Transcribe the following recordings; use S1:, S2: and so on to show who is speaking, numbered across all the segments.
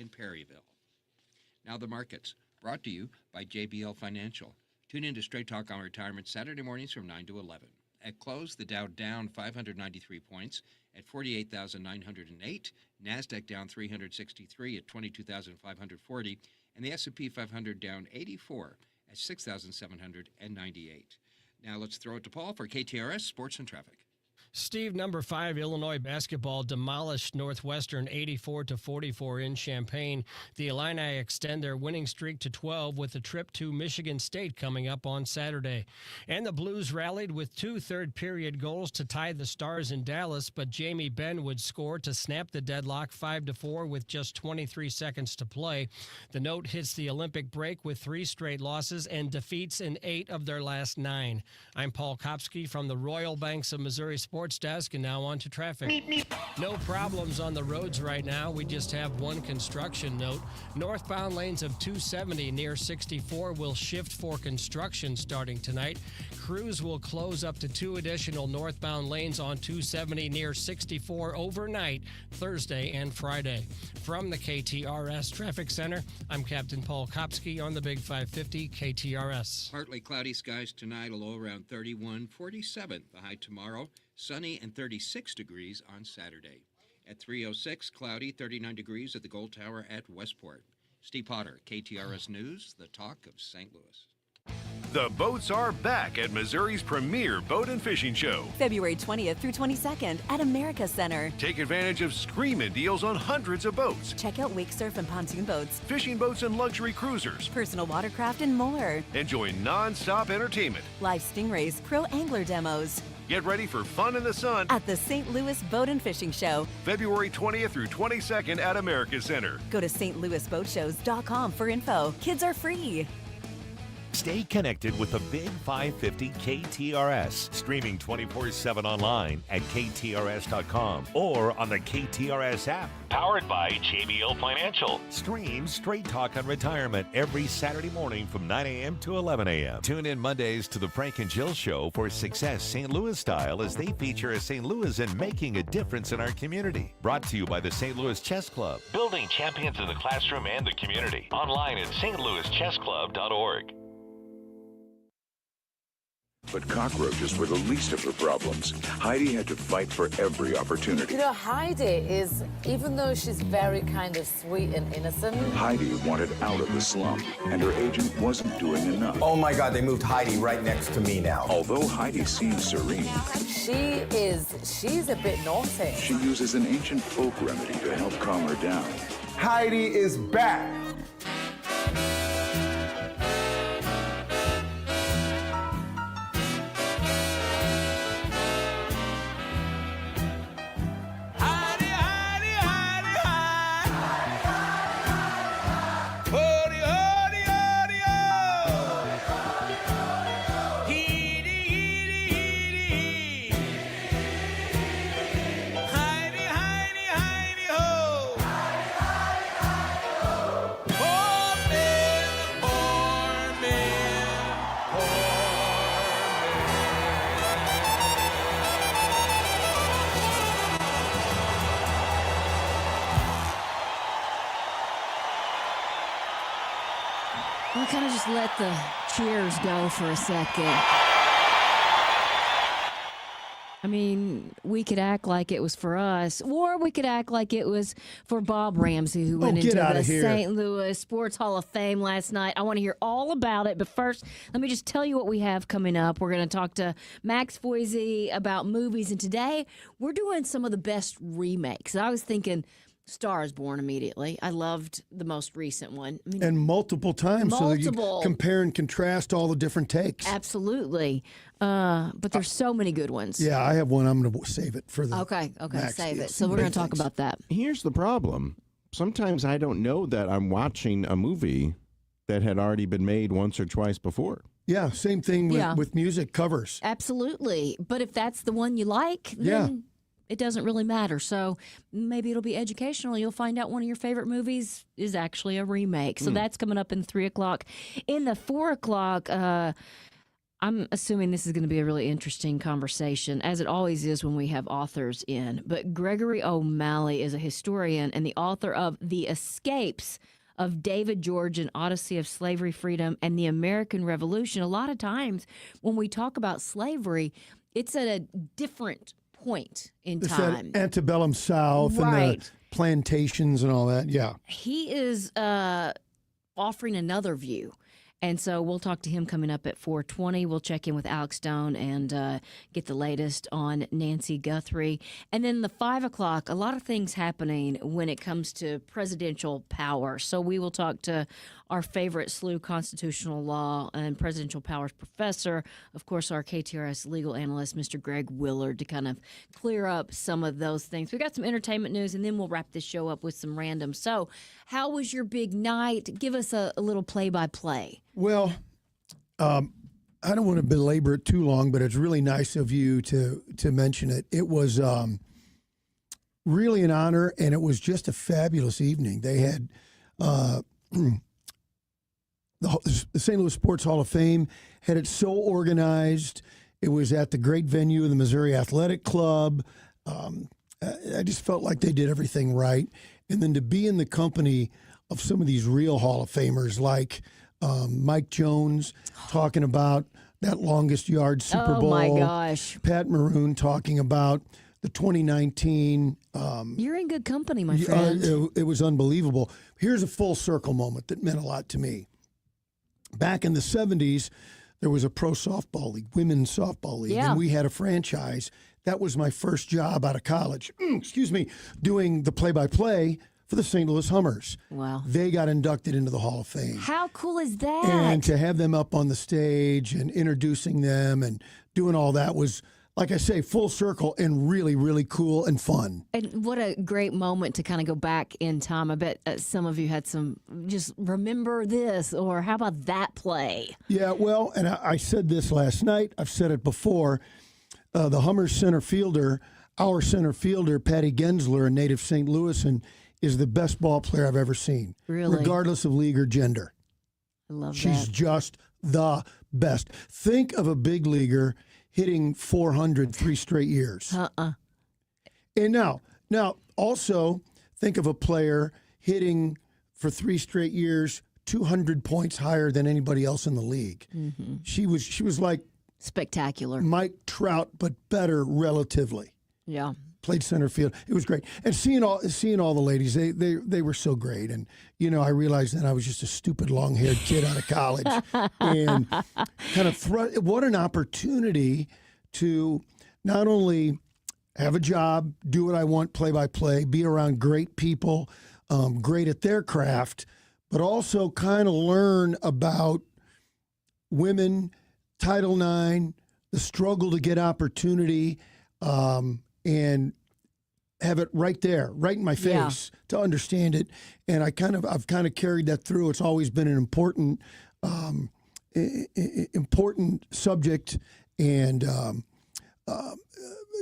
S1: in Perryville. Now the markets, brought to you by JBL Financial. Tune in to Straight Talk on Retirement Saturday mornings from 9 to 11. At close, the Dow down 593 points at 48,908, NASDAQ down 363 at 22,540, and the S&P 500 down 84 at 6,798. Now let's throw it to Paul for KTRS Sports and Traffic.
S2: Steve, number 5, Illinois basketball demolished Northwestern 84-44 in Champaign. The Illini extend their winning streak to 12 with a trip to Michigan State coming up on Saturday. And the Blues rallied with 2 third-period goals to tie the Stars in Dallas, but Jamie Benn would score to snap the deadlock 5-4 with just 23 seconds to play. The note hits the Olympic break with 3 straight losses and defeats in 8 of their last 9. I'm Paul Kopsky from the Royal Banks of Missouri Sports Desk, and now on to traffic. No problems on the roads right now. We just have one construction note. Northbound lanes of 270 near 64 will shift for construction starting tonight. Crews will close up to 2 additional northbound lanes on 270 near 64 overnight, Thursday and Friday. From the KTRS Traffic Center, I'm Captain Paul Kopsky on the Big 550 KTRS.
S1: Partly cloudy skies tonight, a low around 31, 47 the high tomorrow. Sunny and 36 degrees on Saturday. At 3:06, cloudy, 39 degrees at the Gold Tower at Westport. Steve Potter, KTRS News, the talk of St. Louis.
S3: The boats are back at Missouri's premier boat and fishing show.
S4: February 20th through 22nd at America Center.
S3: Take advantage of screaming deals on hundreds of boats.
S4: Check out wake surf and pontoon boats,
S3: Fishing boats and luxury cruisers.
S4: personal watercraft, and more.
S3: Enjoy non-stop entertainment.
S4: Live stingrays, pro angler demos.
S3: Get ready for fun in the sun
S4: At the St. Louis Boat and Fishing Show.
S3: February 20th through 22nd at America Center.
S4: Go to stlouisboatshows.com for info. Kids are free.
S5: Stay connected with the Big 550 KTRS, streaming 24/7 online at KTRS.com or on the KTRS app. Powered by JBL Financial. Stream Straight Talk on Retirement every Saturday morning from 9 a.m. to 11 a.m. Tune in Mondays to the Frank and Jill Show for Success St. Louis style as they feature a St. Louis and making a difference in our community. Brought to you by the St. Louis Chess Club. Building champions in the classroom and the community. Online at stlouischessclub.org.
S6: But cockroaches were the least of her problems. Heidi had to fight for every opportunity.
S7: You know, Heidi is, even though she's very kind of sweet and innocent,
S6: Heidi wanted out of the slum, and her agent wasn't doing enough.
S8: Oh my God, they moved Heidi right next to me now.
S6: Although Heidi seems serene,
S7: she's a bit naughty.
S6: she uses an ancient folk remedy to help calm her down.
S8: Heidi is back.
S9: We'll kind of just let the cheers go for a second. I mean, we could act like it was for us, or we could act like it was for Bob Ramsey, who went into the St. Louis Sports Hall of Fame last night. I want to hear all about it, but first, let me just tell you what we have coming up. We're going to talk to Max Foisey about movies, and today we're doing some of the best remakes. I was thinking Star is Born immediately. I loved the most recent one. I mean,
S10: and multiple times, so that you compare and contrast all the different takes.
S9: Absolutely. But there's so many good ones.
S10: Yeah, I have one. I'm going to save it for the
S9: Okay,
S10: Max
S9: save
S10: deal.
S9: it. So we're going to talk about that.
S11: Here's the problem. Sometimes I don't know that I'm watching a movie that had already been made once or twice before.
S10: Yeah, same thing with music covers.
S9: Absolutely. But if that's the one you like, then it doesn't really matter. So maybe it'll be educational. You'll find out one of your favorite movies is actually a remake. So that's coming up in 3 o'clock. In the 4 o'clock, I'm assuming this is going to be a really interesting conversation, as it always is when we have authors in. But Gregory O'Malley is a historian and the author of The Escapes of David George, An Odyssey of Slavery, Freedom, and the American Revolution. A lot of times when we talk about slavery, it's at a different point in time.
S10: It's that antebellum South and the plantations and all that. Yeah.
S9: He is offering another view. And so we'll talk to him coming up at 4:20. We'll check in with Alex Stone and get the latest on Nancy Guthrie. And then the 5 o'clock, a lot of things happening when it comes to presidential power. So we will talk to our favorite SLU constitutional law and presidential powers professor, of course, our KTRS legal analyst, Mr. Greg Willard, to kind of clear up some of those things. We got some entertainment news, and then we'll wrap this show up with some random. So how was your big night? Give us a little play-by-play.
S10: Well, I don't want to belabor it too long, but it's really nice of you to mention it. It was really an honor, and it was just a fabulous evening. They had the St. Louis Sports Hall of Fame had it so organized. It was at the great venue of the Missouri Athletic Club. I just felt like they did everything right. And then to be in the company of some of these real Hall of Famers like Mike Jones talking about that longest yard Super Bowl.
S9: Oh, my gosh.
S10: Pat Maroon talking about the 2019.
S9: You're in good company, my friend.
S10: It was unbelievable. Here's a full circle moment that meant a lot to me. Back in the 70s, there was a pro softball league, women's softball league, and we had a franchise. That was my first job out of college, doing the play-by-play for the St. Louis Hummers.
S9: Wow.
S10: They got inducted into the Hall of Fame.
S9: How cool is that?
S10: And to have them up on the stage and introducing them and doing all that was, like I say, full circle and really, really cool and fun.
S9: And what a great moment to kind of go back in time. I bet some of you had some, just remember this, or how about that play?
S10: Yeah, well, and I said this last night. I've said it before. The Hummers center fielder, our center fielder, Patty Gensler, a native St. Louisan, is the best ball player I've ever seen.
S9: Really?
S10: Regardless of league or gender.
S9: I love
S10: She's
S9: that.
S10: just the best. Think of a big leaguer hitting 400 3 straight years. And now also think of a player hitting for 3 straight years 200 points higher than anybody else in the league.
S9: Mm-hmm.
S10: She was like
S9: spectacular.
S10: Mike Trout, but better relatively.
S9: Yeah.
S10: Played center field. It was great. And seeing all the ladies, they were so great. And, I realized that I was just a stupid long-haired kid out of college. And kind of what an opportunity to not only have a job, do what I want play-by-play, be around great people, great at their craft, but also kind of learn about women, Title IX, the struggle to get opportunity, and have it right there, right in my face to understand it. And I've kind of carried that through. It's always been an important subject and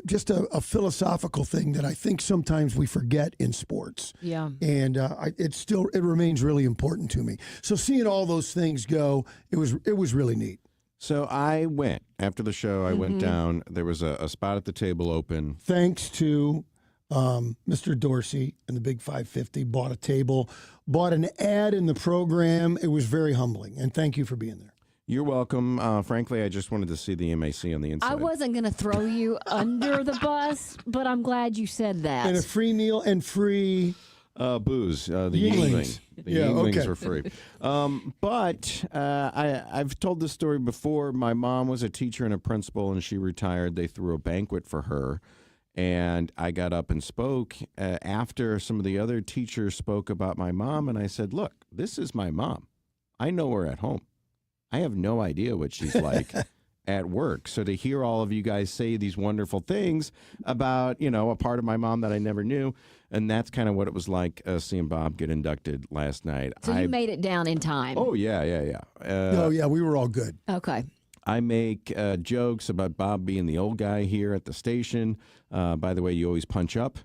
S10: just a philosophical thing that I think sometimes we forget in sports.
S9: Yeah.
S10: And it remains really important to me. So seeing all those things go, it was really neat.
S11: So I went after the show. I went down. There was a spot at the table open.
S10: Thanks to Mr. Dorsey and the Big 550, bought a table, bought an ad in the program. It was very humbling, and thank you for being there.
S11: You're welcome. Frankly, I just wanted to see the MAC on the inside.
S9: I wasn't going to throw you under the bus, but I'm glad you said that.
S10: And a free meal and free
S11: booze. The Yinglings. The Yinglings were free. But I've told this story before. My mom was a teacher and a principal, and she retired. They threw a banquet for her. And I got up and spoke after some of the other teachers spoke about my mom. And I said, look, this is my mom. I know her at home. I have no idea what she's like at work. So to hear all of you guys say these wonderful things about, a part of my mom that I never knew. And that's kind of what it was like seeing Bob get inducted last night.
S9: So you made it down in time.
S11: Oh, yeah.
S10: We were all good.
S9: Okay.
S11: I make jokes about Bob being the old guy here at the station. By the way, you always punch up.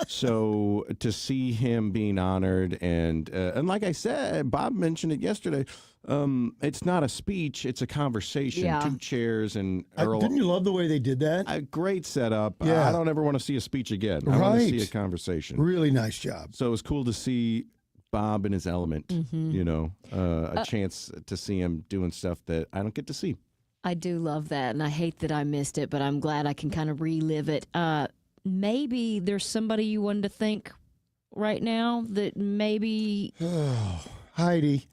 S11: So to see him being honored and like I said, Bob mentioned it yesterday. It's not a speech; it's a conversation.
S9: Yeah.
S11: 2 chairs and Earl.
S10: Didn't you love the way they did that?
S11: A great setup.
S10: Yeah.
S11: I don't ever want to see a speech again. I want to see a conversation.
S10: Really nice job.
S11: So it was cool to see Bob in his element. A chance to see him doing stuff that I don't get to see.
S9: I do love that, and I hate that I missed it, but I'm glad I can kind of relive it. Maybe there's somebody you wanted to thank right now that maybe...
S10: Heidi,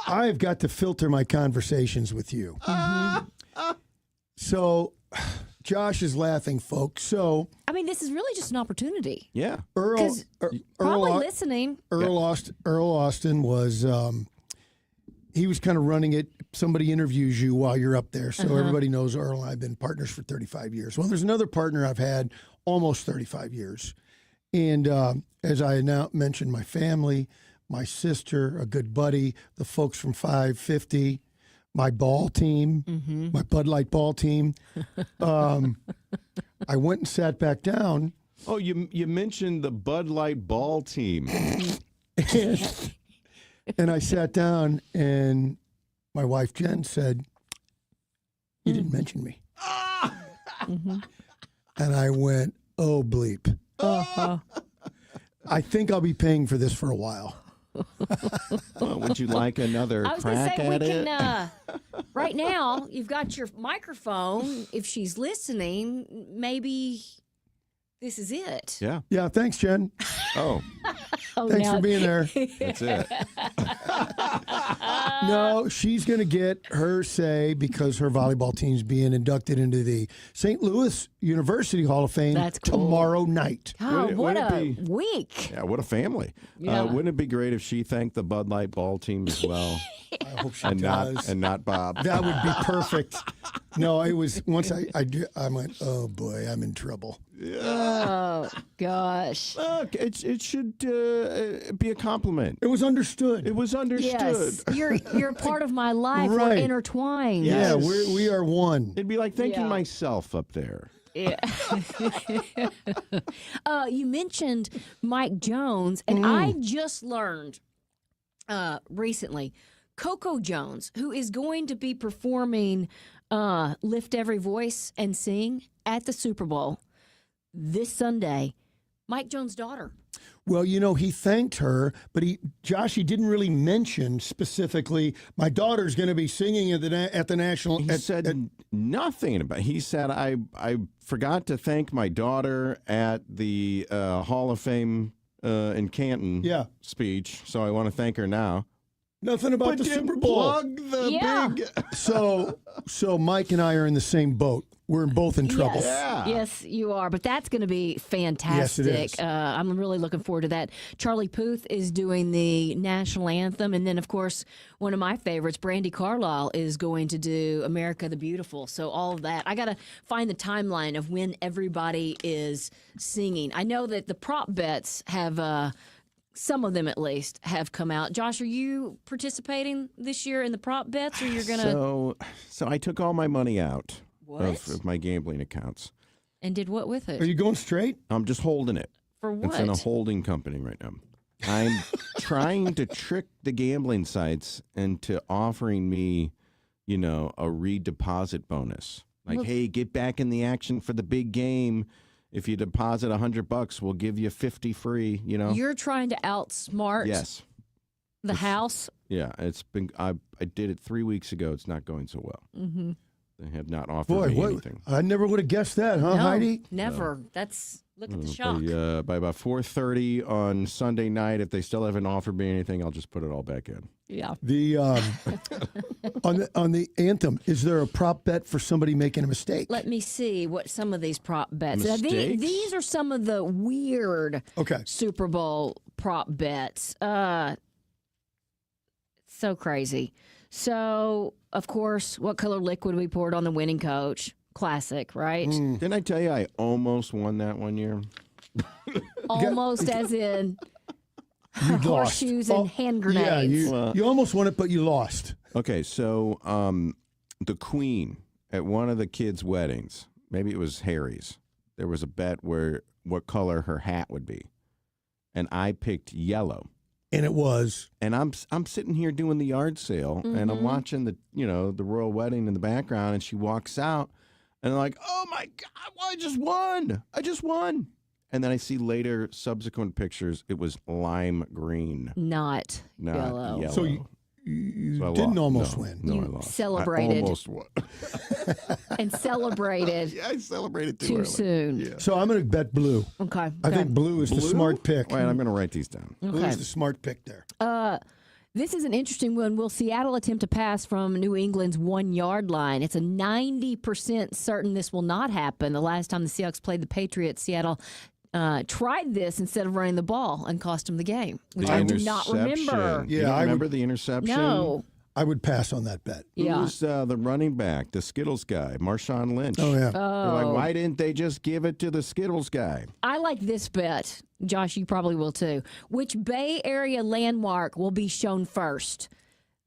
S10: I've got to filter my conversations with you. So, Josh is laughing, folks. So,
S9: I mean, this is really just an opportunity.
S11: Yeah.
S9: Probably listening.
S10: Earl Austin was... he was kind of running it. Somebody interviews you while you're up there. So everybody knows Earl and I have been partners for 35 years. Well, there's another partner I've had almost 35 years. And as I now mentioned, my family, my sister, a good buddy, the folks from 550, my ball team, my Bud Light ball team. I went and sat back down.
S11: Oh, you mentioned the Bud Light ball team.
S10: And I sat down, and my wife, Jen, said, "You didn't mention me." And I went, "Oh, bleep." I think I'll be paying for this for a while.
S11: Well, would you like another
S9: I was going to
S11: crack
S9: say,
S11: at
S9: we
S11: it?
S9: can, right now, you've got your microphone. If she's listening, maybe this is it.
S11: Yeah.
S10: Yeah, thanks, Jen.
S11: Oh,
S10: Thanks for being there.
S11: that's it.
S10: No, she's going to get her say because her volleyball team's being inducted into the St. Louis University Hall of Fame
S9: That's cool.
S10: tomorrow night.
S9: God, what
S11: Wouldn't
S9: a
S11: it be-
S9: week.
S11: Yeah, what a family.
S9: Yeah.
S11: Wouldn't it be great if she thanked the Bud Light ball team as well?
S10: I hope she
S11: and
S10: does.
S11: not Bob.
S10: That would be perfect. No, it was once I went, oh boy, I'm in trouble.
S9: Oh, gosh.
S11: Look, it should be a compliment.
S10: It was understood.
S11: It was understood.
S9: Yes, you're part of my life.
S10: Right.
S9: We're intertwined.
S10: Yeah, we are one.
S11: It'd be like thanking
S9: Yeah.
S11: myself up there.
S9: Yeah. You mentioned Mike Jones, and I just learned recently Coco Jones, who is going to be performing Lift Every Voice and Sing at the Super Bowl this Sunday. Mike Jones' daughter.
S10: Well, he thanked her, but he didn't really mention specifically, my daughter's going to be singing at the national.
S11: He said nothing about it. He said, I forgot to thank my daughter at the Hall of Fame in Canton speech, so I want to thank her now.
S10: Nothing about
S11: But
S10: the
S11: didn't
S10: Super Bowl.
S11: plug the big...
S10: So Mike and I are in the same boat. We're both in trouble.
S9: Yes, you are. But that's going to be fantastic.
S10: Yes, it is.
S9: I'm really looking forward to that. Charlie Puth is doing the national anthem. And then, of course, one of my favorites, Brandi Carlile, is going to do America the Beautiful. So all of that. I got to find the timeline of when everybody is singing. I know that the prop bets have... some of them, at least, have come out. Josh, are you participating this year in the prop bets, or you're gonna?
S11: So I took all my money out
S9: What?
S11: of my gambling accounts.
S9: And did what with it?
S10: Are you going straight?
S11: I'm just holding it.
S9: For what?
S11: It's in a holding company right now. I'm trying to trick the gambling sites into offering me, a redeposit bonus. Like, hey, get back in the action for the big game. If you deposit $100, we'll give you 50 free.
S9: You're trying to outsmart the house.
S11: Yeah, it's been. I did it 3 weeks ago. It's not going so well.
S9: Mm-hmm.
S11: They have not offered me anything.
S10: I never would have guessed that, huh,
S9: No,
S10: Heidi?
S9: never. That's look at the shock.
S11: By about 4:30 on Sunday night, if they still haven't offered me anything, I'll just put it all back in.
S9: Yeah.
S10: The on the anthem, is there a prop bet for somebody making a mistake?
S9: Let me see what some of these prop bets. Now,
S11: Mistakes?
S9: these are some of the weird Super Bowl prop bets. So crazy. So, of course, what color liquid we poured on the winning coach? Classic, right?
S11: Didn't I tell you I almost won that one year?
S9: Almost as in
S10: You lost.
S9: horseshoes and hand grenades.
S10: Yeah, you almost won it, but you lost.
S11: Okay, so the Queen at one of the kids' weddings, maybe it was Harry's, there was a bet where what color her hat would be, and I picked yellow.
S10: And it was.
S11: And I'm sitting here doing the yard sale, and I'm watching the royal wedding in the background, and she walks out, and I'm like, oh my God, well, I just won. And then I see later subsequent pictures, it was lime green,
S9: not yellow.
S10: So you didn't almost win.
S11: No,
S9: You
S11: I lost.
S9: celebrated.
S11: I almost won.
S9: And celebrated.
S11: Yeah, I celebrated
S9: too
S11: early.
S9: soon.
S11: Yeah.
S10: So I'm going to bet blue.
S9: Okay.
S10: I think blue is the smart pick.
S11: Wait, I'm going to write these down.
S10: Blue is the smart pick there.
S9: This is an interesting one. Will Seattle attempt to pass from New England's 1-yard line? It's a 90% certain this will not happen. The last time the Seahawks played the Patriots, Seattle tried this instead of running the ball and cost them the game, which I do not remember.
S11: Yeah,
S10: Yeah,
S11: I
S10: I
S11: remember the interception.
S9: No.
S10: I would pass on that bet.
S9: Yeah.
S11: Who's the running back, the Skittles guy, Marshawn Lynch?
S10: Oh, yeah.
S11: They're like, why didn't they just give it to the Skittles guy?
S9: I like this bet. Josh, you probably will too. Which Bay Area landmark will be shown first?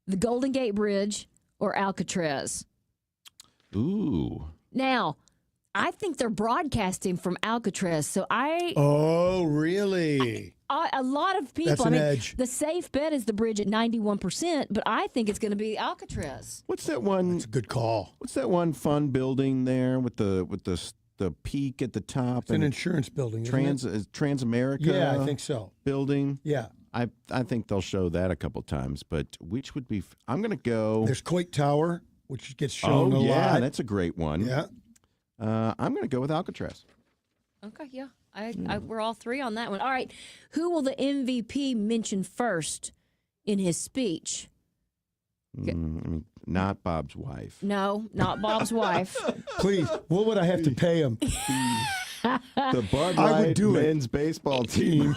S9: The Golden Gate Bridge or Alcatraz?
S11: Ooh.
S9: Now, I think they're broadcasting from Alcatraz, so
S10: Oh, really?
S9: a lot of people.
S10: That's an edge.
S9: The safe bet is the bridge at 91%, but I think it's going to be Alcatraz.
S11: What's that one?
S10: That's a good call.
S11: What's that one fun building there with the peak at the top?
S10: It's an insurance building, isn't it?
S11: Transamerica.
S10: Yeah, I think so.
S11: Building.
S10: Yeah.
S11: I think they'll show that a couple times, but which would be? I'm going to go.
S10: There's Coit Tower, which gets shown a
S11: yeah,
S10: lot.
S11: that's a great one.
S10: Yeah.
S11: I'm going to go with Alcatraz.
S9: Okay, yeah. We're all three on that one. All right. Who will the MVP mention first in his speech?
S11: I mean, not Bob's wife.
S9: No, not Bob's wife.
S10: Please, what would I have to pay him?
S11: The Bud
S10: I would
S11: Light
S10: do it.
S11: men's baseball team.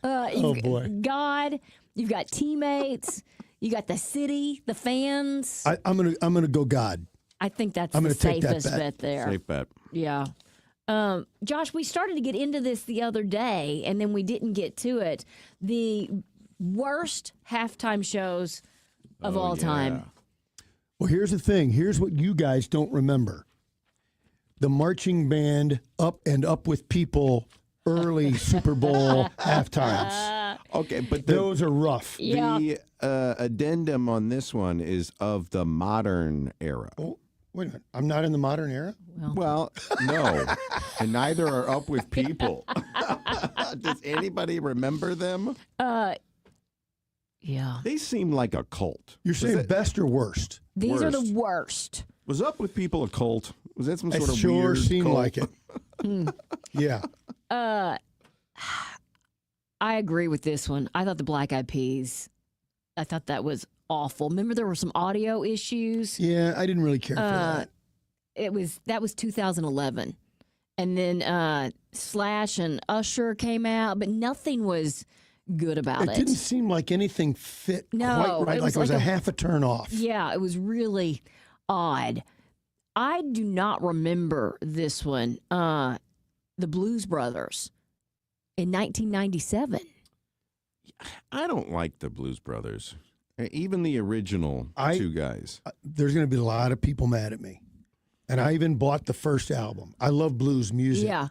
S10: Oh, boy.
S9: God, you've got teammates, you got the city, the fans.
S10: I'm gonna go God.
S9: I think that's
S10: I'm
S9: the
S10: gonna take that
S9: safest bet there.
S11: Safe bet.
S9: Yeah. Josh, we started to get into this the other day, and then we didn't get to it. The worst halftime shows of all time.
S10: Well, here's the thing. Here's what you guys don't remember. The marching band Up and Up with People early Super Bowl halftimes.
S11: Okay, but
S10: those are rough.
S9: Yeah.
S11: The addendum on this one is of the modern era.
S10: Oh, wait a minute. I'm not in the modern era?
S11: Well, no. And neither are Up with People. Does anybody remember them?
S9: Yeah.
S11: They seem like a cult.
S10: You're saying best or worst?
S9: These are the worst.
S11: Was Up with People a cult? Was that some
S10: It
S11: sort of
S10: sure
S11: weird
S10: seemed
S11: cult?
S10: like it. Yeah.
S9: I agree with this one. I thought the Black Eyed Peas, I thought that was awful. Remember there were some audio issues?
S10: Yeah, I didn't really care for that.
S9: That was 2011. And then Slash and Usher came out, but nothing was good about it.
S10: It didn't seem like anything fit quite right.
S9: it
S10: Like
S9: was
S10: it was
S9: like
S10: a half a turn off.
S9: Yeah, it was really odd. I do not remember this one. The Blues Brothers in 1997.
S11: I don't like the Blues Brothers. Even the original two guys.
S10: There's going to be a lot of people mad at me. And I even bought the first album. I love blues music.
S9: Yeah.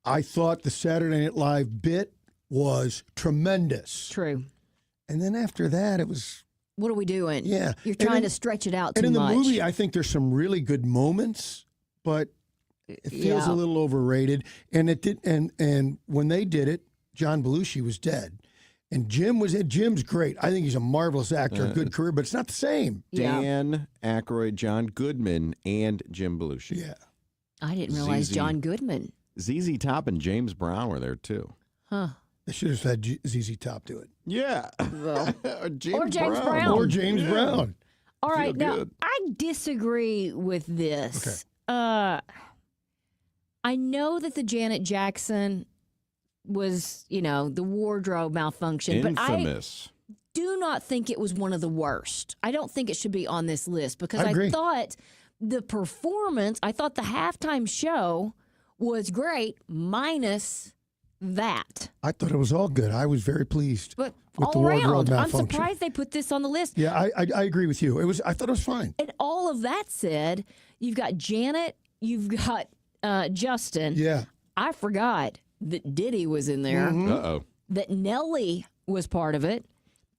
S10: I thought the Saturday Night Live bit was tremendous.
S9: True.
S10: And then after that, it was...
S9: What are we doing?
S10: Yeah.
S9: You're trying to stretch it out too
S10: much. And in
S9: much.
S10: the movie, I think there's some really good moments, but it feels a little overrated. And it did. And when they did it, John Belushi was dead. And Jim's great. I think he's a marvelous actor, a good career, but it's not the same.
S11: Dan Aykroyd, John Goodman, and Jim Belushi.
S10: Yeah.
S9: I didn't realize John Goodman.
S11: ZZ Top and James Brown were there too.
S9: Huh.
S10: They should have had ZZ Top do it.
S11: Yeah.
S9: Or James Brown.
S10: Or James Brown.
S9: All right.
S11: Feel
S9: Now,
S11: good.
S9: I disagree with this.
S10: Okay.
S9: I know that the Janet Jackson was, the wardrobe malfunction.
S11: Infamous.
S9: But I do not think it was one of the worst. I don't think it should be on this list because
S10: I agree.
S9: thought the performance, I thought the halftime show was great, minus that.
S10: I thought it was all good. I was very pleased
S9: But
S10: with the
S9: all
S10: wardrobe
S9: around, I'm
S10: malfunction.
S9: surprised they put this on the list.
S10: Yeah, I agree with you. I thought it was fine.
S9: And all of that said, you've got Janet you've got Justin.
S10: Yeah.
S9: I forgot that Diddy was in there.
S11: Uh-oh.
S9: That Nelly was part of it.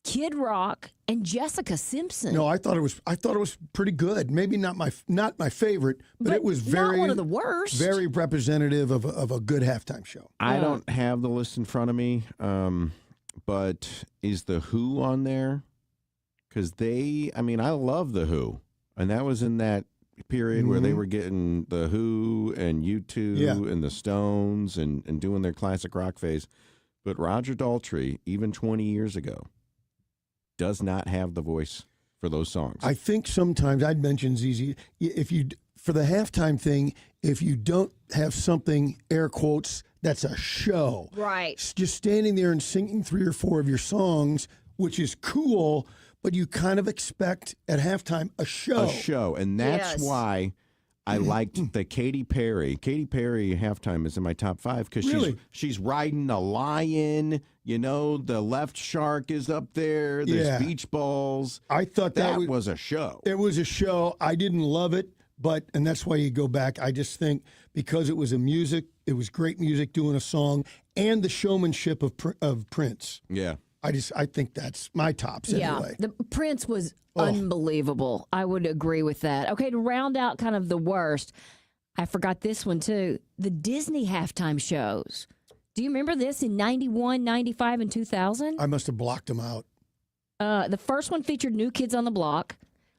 S9: Kid Rock and Jessica Simpson.
S10: No, I thought it was pretty good. Maybe not my favorite, but it was
S9: not one of the worst.
S10: Very representative of a good halftime show.
S11: I don't have the list in front of me, but is the Who on there? Because I love the Who, and that was in that period where they were getting the Who and U2 and the Stones and doing their classic rock phase. But Roger Daltrey, even 20 years ago, does not have the voice for those songs.
S10: I think sometimes I'd mention ZZ, for the halftime thing, if you don't have something, air quotes, that's a show.
S9: Right.
S10: Just standing there and singing 3 or 4 of your songs, which is cool, but you kind of expect at halftime a show.
S11: A show. And that's why I liked the Katy Perry. Katy Perry halftime is in my top 5 because she's riding a lion. You know, the left shark is up there. There's beach balls.
S10: I thought
S11: that was a show.
S10: It was a show. I didn't love it, and that's why you go back. I just think because it was it was great music doing a song, and the showmanship of Prince.
S11: Yeah.
S10: I think that's my tops anyway.
S9: The Prince was unbelievable. I would agree with that. Okay, to round out kind of the worst, I forgot this one too. The Disney halftime shows. Do you remember this in 91, 95, and 2000?
S10: I must have blocked them out.
S9: The first one featured New Kids on the Block.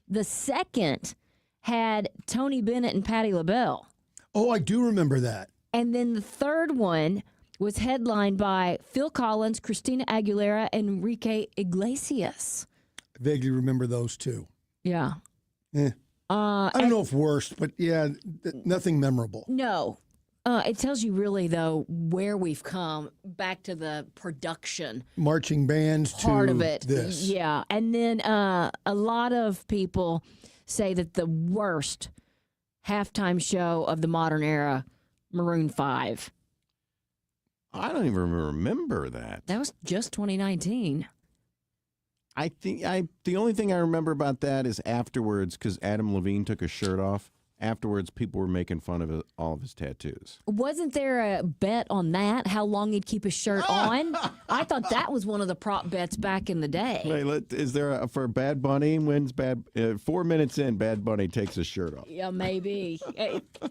S9: The second had Tony Bennett and Patti LaBelle.
S10: Oh, I do remember that.
S9: And then the third one was headlined by Phil Collins, Christina Aguilera, and Enrique Iglesias.
S10: I vaguely remember those two.
S9: Yeah.
S10: I don't know if worst, but nothing memorable.
S9: No. It tells you really, though, where we've come back to the production.
S10: Marching bands
S9: part
S10: to
S9: of it.
S10: This.
S9: Yeah. And then a lot of people say that the worst halftime show of the modern era, Maroon 5.
S11: I don't even remember that.
S9: That was just 2019.
S11: I think the only thing I remember about that is afterwards, because Adam Levine took his shirt off. Afterwards, people were making fun of all of his tattoos.
S9: Wasn't there a bet on that, how long he'd keep his shirt on? I thought that was one of the prop bets back in the day.
S11: Wait, is there for Bad Bunny, when's 4 minutes in, Bad Bunny takes his shirt off?
S9: Yeah, maybe.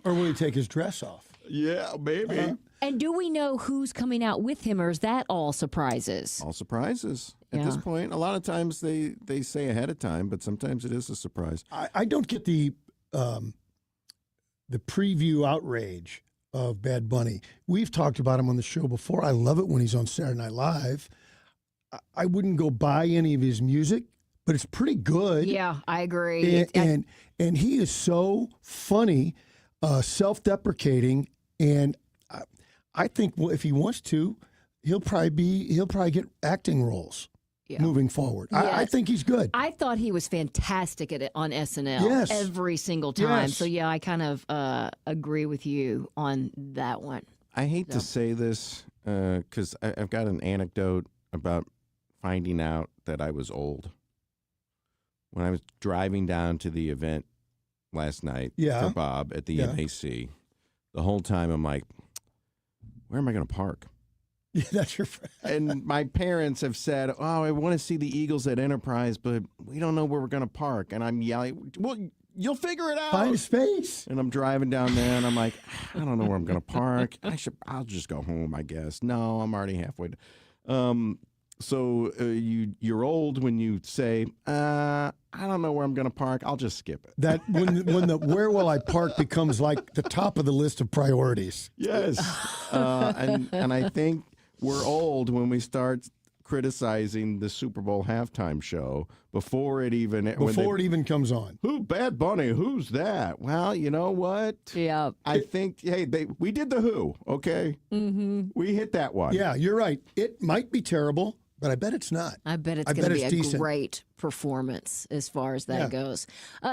S10: Or will he take his dress off?
S11: Yeah, maybe.
S9: And do we know who's coming out with him, or is that all surprises?
S11: All surprises. At this point, a lot of times they say ahead of time, but sometimes it is a surprise.
S10: I don't get the preview outrage of Bad Bunny. We've talked about him on the show before. I love it when he's on Saturday Night Live. I wouldn't go buy any of his music, but it's pretty good.
S9: Yeah, I agree.
S10: And he is so funny, self-deprecating, and I think if he wants to, he'll probably get acting roles. Yeah. Moving forward. Yes. I think he's good.
S9: I thought he was fantastic at it on SNL every single time. So, I kind of agree with you on that one.
S11: I hate to say this because I've got an anecdote about finding out that I was old. When I was driving down to the event last night for Bob at the NAC, the whole time I'm like, where am I going to park?
S10: Yeah, that's your friend.
S11: And my parents have said, oh, I want to see the Eagles at Enterprise, but we don't know where we're going to park. And I'm yelling, well, you'll figure it out.
S10: Find a space.
S11: And I'm driving down there, and I'm like, I don't know where I'm going to park. I'll just go home, I guess. No, I'm already halfway. So you're old when you say, I don't know where I'm going to park. I'll just skip it.
S10: That when the where will I park becomes like the top of the list of priorities.
S11: Yes. And I think we're old when we start criticizing the Super Bowl halftime show before it even
S10: comes on.
S11: Who Bad Bunny? Who's that? Well, you know what?
S9: Yeah.
S11: I think we did the Who. Okay.
S9: Mm-hmm.
S11: We hit that one.
S10: Yeah, you're right. It might be terrible, but I bet it's not.
S9: I bet it's going to be a
S10: decent.
S9: great performance as far as that goes.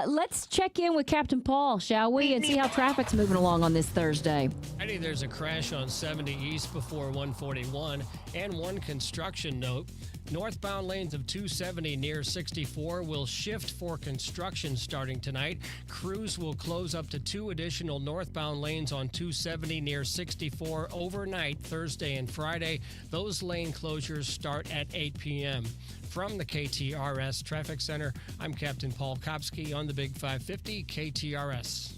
S9: Let's check in with Captain Paul, shall we, and see how traffic's moving along on this Thursday.
S2: Heidi, there's a crash on 70 East before 141, and one construction note. Northbound lanes of 270 near 64 will shift for construction starting tonight. Crews will close up to 2 additional northbound lanes on 270 near 64 overnight Thursday and Friday. Those lane closures start at 8 p.m. From the KTRS Traffic Center, I'm Captain Paul Kopsky on the Big 550 KTRS.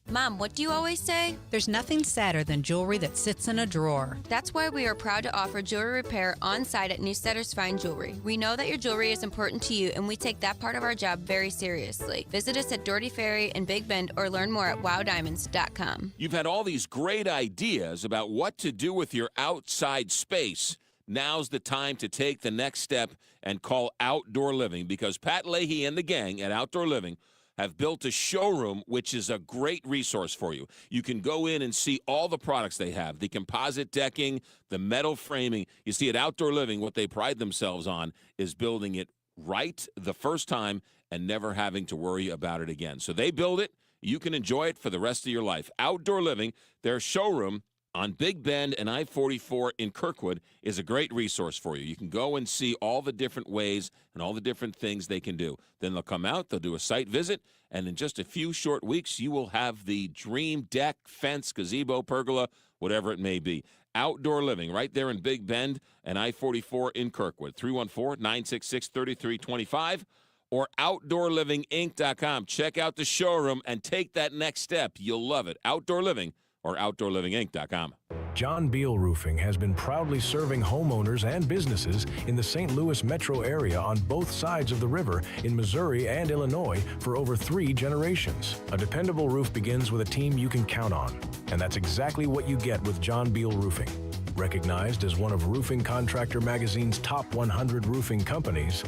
S12: Mom, what do you always say?
S13: There's nothing sadder than jewelry that sits in a drawer.
S12: That's why we are proud to offer jewelry repair on site at Newstetter's Fine Jewelry. We know that your jewelry is important to you, and we take that part of our job very seriously. Visit us at Doherty Ferry in Big Bend or learn more at wowdiamonds.com.
S14: You've had all these great ideas about what to do with your outside space. Now's the time to take the next step and call Outdoor Living, because Pat Leahy and the gang at Outdoor Living have built a showroom, which is a great resource for you. You can go in and see all the products they have, the composite decking, the metal framing. You see, at Outdoor Living, what they pride themselves on is building it right the first time and never having to worry about it again. So they build it. You can enjoy it for the rest of your life. Outdoor Living, their showroom on Big Bend and I-44 in Kirkwood, is a great resource for you. You can go and see all the different ways and all the different things they can do. Then they'll come out, they'll do a site visit, and in just a few short weeks, you will have the dream deck, fence, gazebo, pergola, whatever it may be. Outdoor Living right there in Big Bend and I-44 in Kirkwood. 314-966-3325 or OutdoorLivingInc.com. Check out the showroom and take that next step. You'll love it. Outdoor Living or OutdoorLivingInc.com.
S3: John Beal Roofing has been proudly serving homeowners and businesses in the St. Louis metro area on both sides of the river in Missouri and Illinois for over 3 generations. A dependable roof begins with a team you can count on, and that's exactly what you get with John Beal Roofing. Recognized as one of Roofing Contractor Magazine's top 100 roofing companies,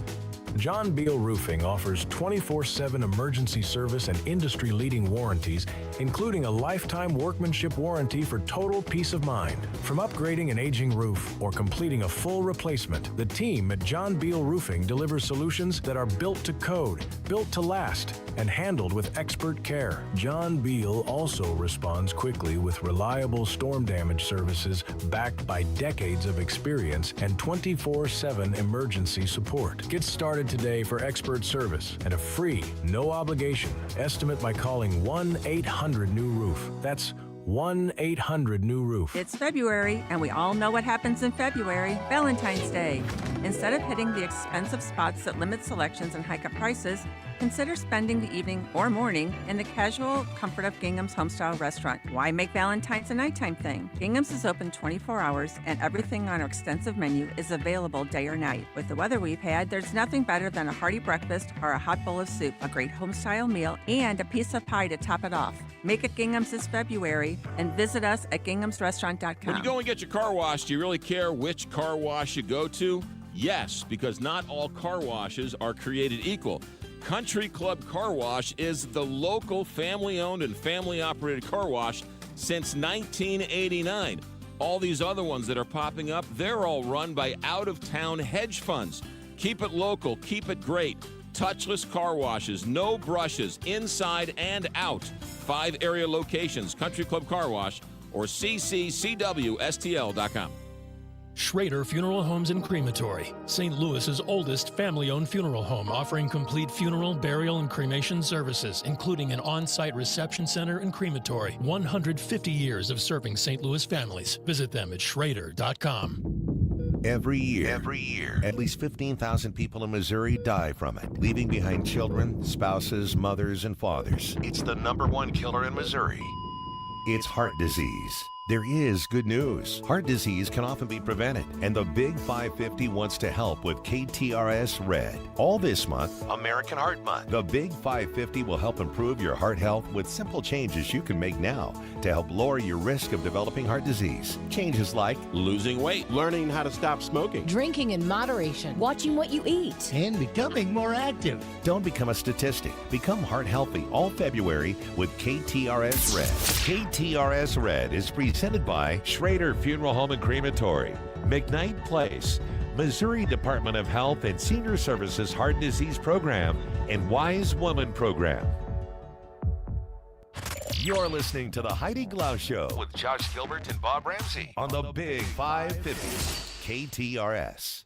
S3: John Beal Roofing offers 24/7 emergency service and industry-leading warranties, including a lifetime workmanship warranty for total peace of mind. From upgrading an aging roof or completing a full replacement, the team at John Beal Roofing delivers solutions that are built to code, built to last, and handled with expert care. John Beal also responds quickly with reliable storm damage services backed by decades of experience and 24/7 emergency support. Get started today for expert service and a free, no obligation estimate by calling 1-800-NEW-ROOF. That's 1-800-NEW-ROOF.
S15: It's February, and we all know what happens in February, Valentine's Day. Instead of hitting the expensive spots that limit selections and hike up prices, consider spending the evening or morning in the casual comfort of Gingham's Homestyle Restaurant. Why make Valentine's a nighttime thing? Gingham's is open 24 hours, and everything on our extensive menu is available day or night. With the weather we've had, there's nothing better than a hearty breakfast or a hot bowl of soup, a great homestyle meal, and a piece of pie to top it off. Make it Gingham's this February and visit us at ginghamsrestaurant.com.
S14: When you go and get your car washed, do you really care which car wash you go to? Yes, because not all car washes are created equal. Country Club Car Wash is the local family-owned and family-operated car wash since 1989. All these other ones that are popping up, they're all run by out-of-town hedge funds. Keep it local. Keep it great. Touchless car washes, no brushes, inside and out. 5 area locations, Country Club Car Wash or cccwstl.com.
S16: Schrader Funeral Homes and Crematory, St. Louis's oldest family-owned funeral home, offering complete funeral, burial, and cremation services, including an on-site reception center and crematory. 150 years of serving St. Louis families. Visit them at schrader.com.
S5: Every year, at least 15,000 people in Missouri die from it, leaving behind children, spouses, mothers, and fathers. It's the #1 killer in Missouri. It's heart disease. There is good news. Heart disease can often be prevented, and the Big 550 wants to help with KTRS Red. All this month, American Heart Month, the Big 550 will help improve your heart health with simple changes you can make now to help lower your risk of developing heart disease. Changes like
S14: losing weight,
S11: learning how to stop smoking,
S17: drinking in moderation, watching what you eat,
S18: and becoming more active.
S5: Don't become a statistic. Become heart healthy all February with KTRS Red. KTRS Red is presented by Schrader Funeral Home and Crematory, McKnight Place, Missouri Department of Health and Senior Services Heart Disease Program, and Wise Woman Program. You're listening to the Heidi Glaus Show with Josh Gilbert and Bob Ramsey on the Big 550 KTRS.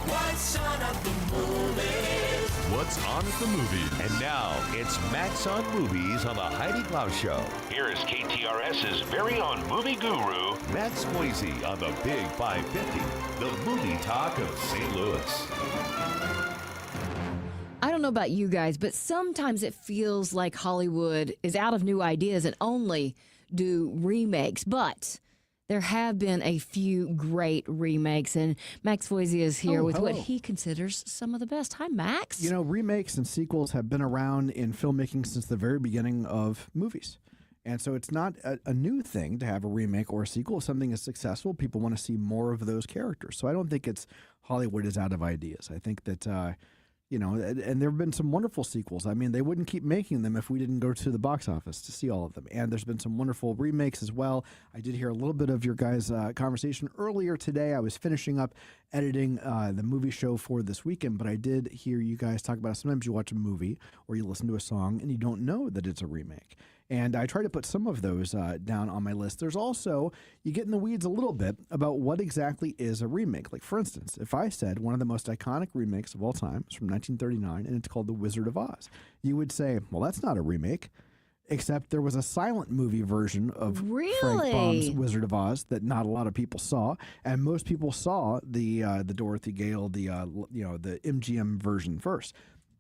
S18: What's on at the movies?
S5: What's on at the movies? And now it's Matt's on Movies on the Heidi Glaus Show. Here is KTRS's very own movie guru, Matt Squeezy on the Big 550, the movie talk of St. Louis.
S9: I don't know about you guys, but sometimes it feels like Hollywood is out of new ideas and only do remakes. But there have been a few great remakes, and Max Foisey is here with what he considers some of the best. Hi, Max.
S19: You know, remakes and sequels have been around in filmmaking since the very beginning of movies. And so it's not a new thing to have a remake or a sequel. If something is successful, people want to see more of those characters. So I don't think it's Hollywood is out of ideas. I think that... you know, and there have been some wonderful sequels. I mean, they wouldn't keep making them if we didn't go to the box office to see all of them. And there's been some wonderful remakes as well. I did hear a little bit of your guys' conversation earlier today. I was finishing up editing the movie show for this weekend, but I did hear you guys talk about sometimes you watch a movie or you listen to a song and you don't know that it's a remake. And I try to put some of those down on my list. There's also, you get in the weeds a little bit about what exactly is a remake. Like, for instance, if I said one of the most iconic remakes of all time is from 1939 and it's called The Wizard of Oz, you would say, well, that's not a remake, except there was a silent movie version of Frank Baum's Wizard of Oz that not a lot of people saw. And most people saw the Dorothy Gale, the MGM version first.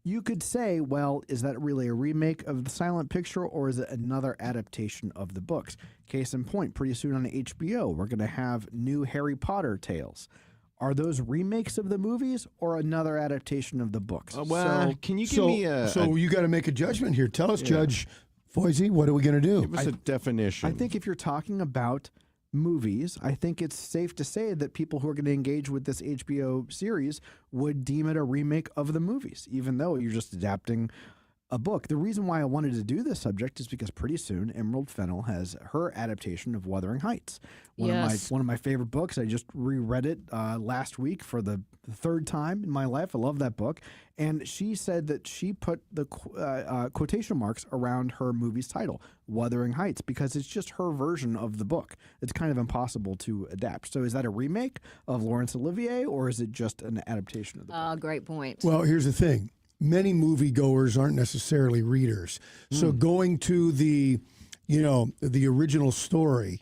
S19: You could say, well, is that really a remake of the silent picture or is it another adaptation of the books? Case in point, pretty soon on HBO, we're going to have new Harry Potter tales. Are those remakes of the movies or another adaptation of the books?
S11: Can you give me a...
S10: So you got to make a judgment here. Tell us, Judge Foisey, what are we going to do?
S11: Give us a definition.
S19: I think if you're talking about movies, I think it's safe to say that people who are going to engage with this HBO series would deem it a remake of the movies, even though you're just adapting a book. The reason why I wanted to do this subject is because pretty soon Emerald Fennell has her adaptation of Wuthering Heights. One of my favorite books. I just reread it last week for the third time in my life. I love that book. And she said that she put the quotation marks around her movie's title, Wuthering Heights, because it's just her version of the book. It's kind of impossible to adapt. So is that a remake of Laurence Olivier, or is it just an adaptation of the book?
S9: Great point.
S10: Well, here's the thing. Many moviegoers aren't necessarily readers. So going to the original story,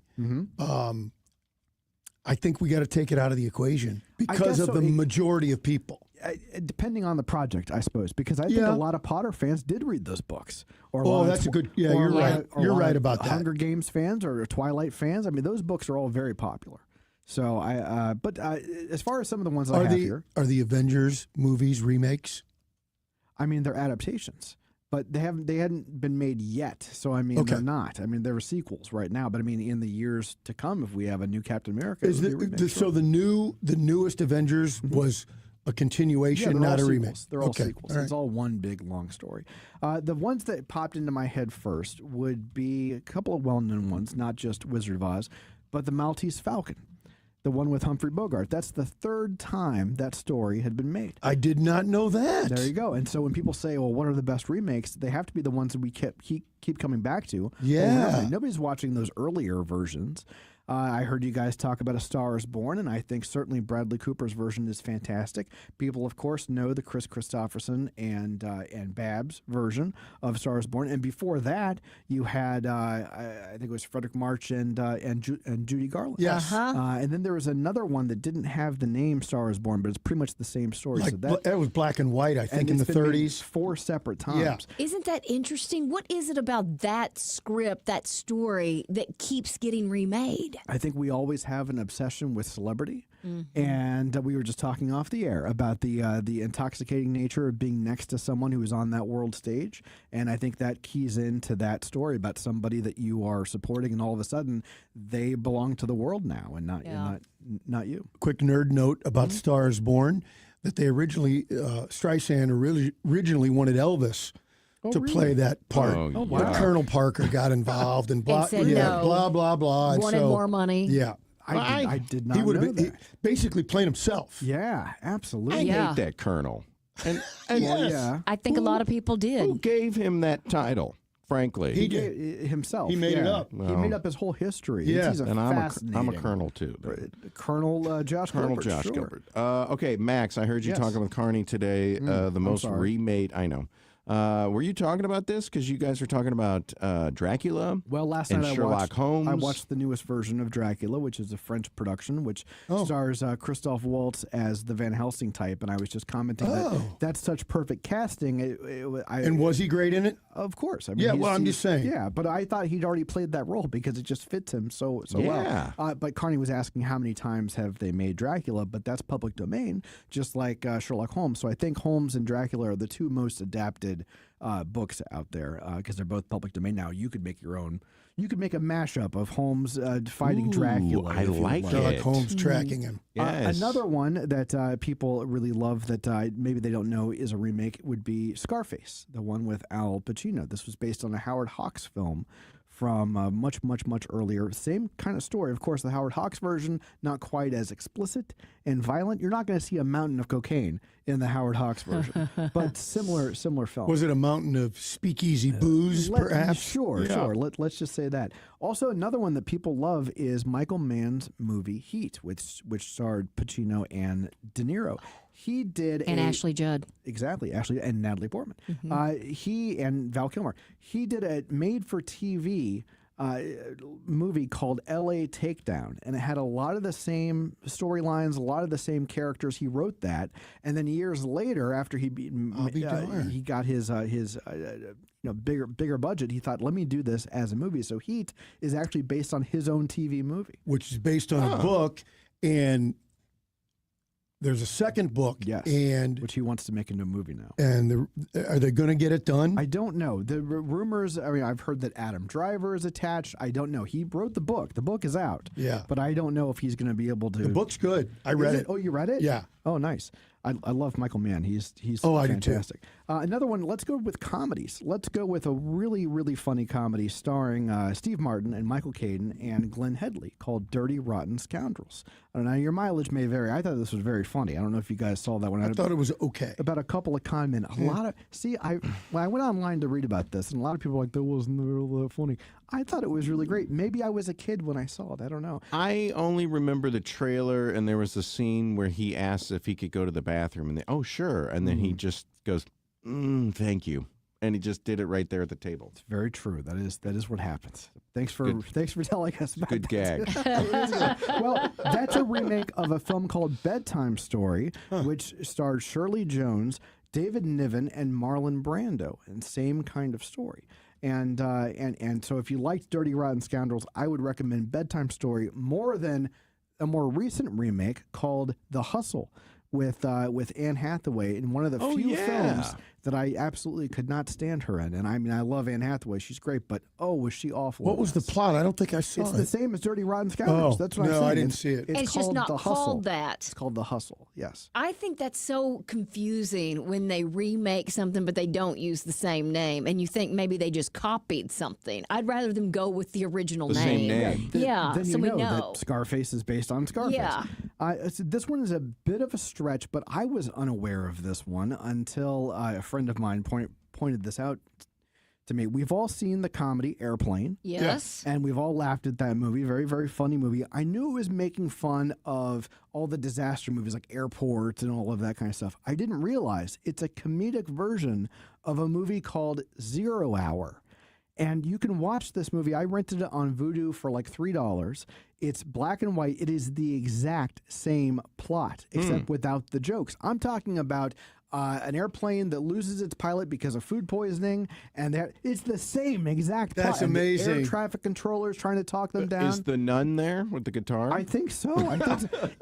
S10: I think we got to take it out of the equation because of the majority of people.
S19: Depending on the project, I suppose, because I think a lot of Potter fans did read those books.
S10: That's a good. Yeah, you're right. You're right about that.
S19: Hunger Games fans or Twilight fans. I mean, those books are all very popular. So but as far as some of the ones I have here,
S10: are the Avengers movies remakes?
S19: I mean, they're adaptations, but they hadn't been made yet. So I mean, they're not. I mean, there are sequels right now, but I mean, in the years to come, if we have a new Captain America,
S10: so the newest Avengers was a continuation, not a remake.
S19: They're all sequels. It's all one big long story. The ones that popped into my head first would be a couple of well-known ones, not just Wizard of Oz, but the Maltese Falcon. The one with Humphrey Bogart. That's the third time that story had been made.
S10: I did not know that.
S19: There you go. And so when people say, well, what are the best remakes? They have to be the ones that we keep coming back to.
S10: Yeah.
S19: Nobody's watching those earlier versions. I heard you guys talk about A Star is Born, and I think certainly Bradley Cooper's version is fantastic. People, of course, know the Chris Christopherson and Babs version of Star is Born. And before that, you had, I think it was Frederick March and Judy Garland.
S10: Yes.
S19: And then there was another one that didn't have the name Star is Born, but it's pretty much the same story.
S10: Like, so that was black and white, I think, in the 30s.
S19: 4 separate times.
S10: Yeah.
S9: Isn't that interesting? What is it about that script, that story, that keeps getting remade?
S19: I think we always have an obsession with celebrity. And we were just talking off the air about the intoxicating nature of being next to someone who is on that world stage. And I think that keys into that story about somebody that you are supporting, and all of a sudden they belong to the world now and not you.
S10: Quick nerd note about Star is Born, that they originally, Streisand originally wanted Elvis to play that part. But Colonel Parker got involved and blah,
S9: and said no.
S10: blah, blah, blah.
S9: Wanted more money.
S10: Yeah.
S19: I did not
S10: He would
S19: know
S10: have
S19: that.
S10: basically playing himself.
S19: Yeah, absolutely.
S11: I
S9: Yeah.
S11: hate that colonel. And
S19: yeah.
S9: I think a lot of people did.
S11: Who gave him that title? Frankly,
S10: He
S19: did himself.
S10: He made it up.
S19: He made up his whole history.
S10: Yeah.
S19: He's a
S11: and I'm
S19: fascinating.
S11: a colonel too.
S19: Colonel Josh
S11: Colonel
S19: Gilbert.
S11: Josh
S19: sure.
S11: Gilbert. Okay, Max, I heard you
S19: Yes.
S11: talking with Carney today. The most
S19: sorry.
S11: remade. I know. Were you talking about this? Because you guys were talking about Dracula.
S19: Well, last
S11: and
S19: night
S11: Sherlock Holmes.
S19: I watched the newest version of Dracula, which is a French production, which stars Christoph Waltz as the Van Helsing type. And I was just commenting that that's such perfect casting.
S10: And was he great in it?
S19: Of course. I mean,
S10: Yeah,
S19: he's-
S10: well, I'm
S19: he's-
S10: just saying.
S19: Yeah, but I thought he'd already played that role because it just fits him so
S11: Yeah.
S19: well. But Carney was asking how many times have they made Dracula, but that's public domain, just like Sherlock Holmes. So I think Holmes and Dracula are the two most adapted books out there because they're both public domain. Now you could make your own. You could make a mashup of Holmes fighting Dracula.
S11: I
S19: if you
S11: like
S19: would
S10: Sherlock
S11: it.
S10: Holmes tracking him.
S11: Yes.
S19: Another one that people really love that maybe they don't know is a remake would be Scarface, the one with Al Pacino. This was based on a Howard Hawks film from much earlier. Same kind of story. Of course, the Howard Hawks version, not quite as explicit and violent. You're not going to see a mountain of cocaine in the Howard Hawks version, but similar film.
S10: Was it a mountain of speakeasy booze, perhaps?
S19: Sure. Let's just say that. Also, another one that people love is Michael Mann's movie Heat, which starred Pacino and De Niro. He did
S9: Ashley Judd.
S19: Exactly, Ashley and Natalie Portman.
S9: Mm-hmm.
S19: He and Val Kilmer. He did a made-for-TV movie called L.A. Takedown, and it had a lot of the same storylines, a lot of the same characters. He wrote that, and then years later, after he got his bigger budget, he thought, let me do this as a movie. So Heat is actually based on his own TV movie,
S10: which is based on a book, and there's a second book, and
S19: which he wants to make into a movie now.
S10: And are they going to get it done?
S19: I don't know. The rumors. I mean, I've heard that Adam Driver is attached. I don't know. He wrote the book. The book is out.
S10: Yeah,
S19: but I don't know if he's going to be able to.
S10: The book's good. I read it.
S19: Oh, you read it?
S10: Yeah.
S19: Oh, nice. I love Michael Mann. He's
S10: I do
S19: fantastic. Another one. Let's go with comedies. Let's go with a really funny comedy starring Steve Martin and Michael Caine and Glenn Headley called Dirty Rotten Scoundrels. I don't know. Your mileage may vary. I thought this was very funny. I don't know if you guys saw that one.
S10: I thought it was okay.
S19: About a couple of con men. Lot of when I went online to read about this, and a lot of people were like, that wasn't really funny. I thought it was really great. Maybe I was a kid when I saw it. I don't know.
S11: I only remember the trailer, and there was a scene where he asks if he could go to the bathroom, and oh, sure. And then he just goes, thank you. And he just did it right there at the table.
S19: It's very true. That is what happens. Thanks for telling us about
S11: good
S19: that.
S11: gag.
S19: Well, that's a remake of a film called Bedtime Story, which starred Shirley Jones, David Niven, and Marlon Brando, and same kind of story. And so if you liked Dirty Rotten Scoundrels, I would recommend Bedtime Story more than a more recent remake called The Hustle with Anne Hathaway in one of the few films that I absolutely could not stand her in. And I mean, I love Anne Hathaway. She's great, but was she awful.
S10: What was the plot? I don't think I saw it.
S19: It's the same as Dirty Rotten Scoundrels. That's what I'm saying.
S10: No, I didn't see it.
S9: It's just not
S19: The Hustle.
S9: called that.
S19: It's called The Hustle, yes.
S9: I think that's so confusing when they remake something but they don't use the same name and you think maybe they just copied something. I'd rather them go with the original
S11: The same name.
S9: Yeah,
S19: Then
S9: so
S19: you
S9: we
S19: know
S9: know.
S19: that Scarface is based on Scarface.
S9: Yeah.
S19: So this one is a bit of a stretch, but I was unaware of this one until a friend of mine pointed this out to me. We've all seen the comedy Airplane.
S9: Yes.
S19: And we've all laughed at that movie. Very, very funny movie. I knew it was making fun of all the disaster movies like Airport and all of that kind of stuff. I didn't realize it's a comedic version of a movie called 0 Hour. And you can watch this movie. I rented it on Vudu for like $3. It's black and white. It is the exact same plot, except without the jokes. I'm talking about an airplane that loses its pilot because of food poisoning, and it's the same exact plot.
S10: That's
S19: And the
S10: amazing.
S19: air traffic controllers trying to talk them down.
S11: Is the nun there with the guitar?
S19: I think so.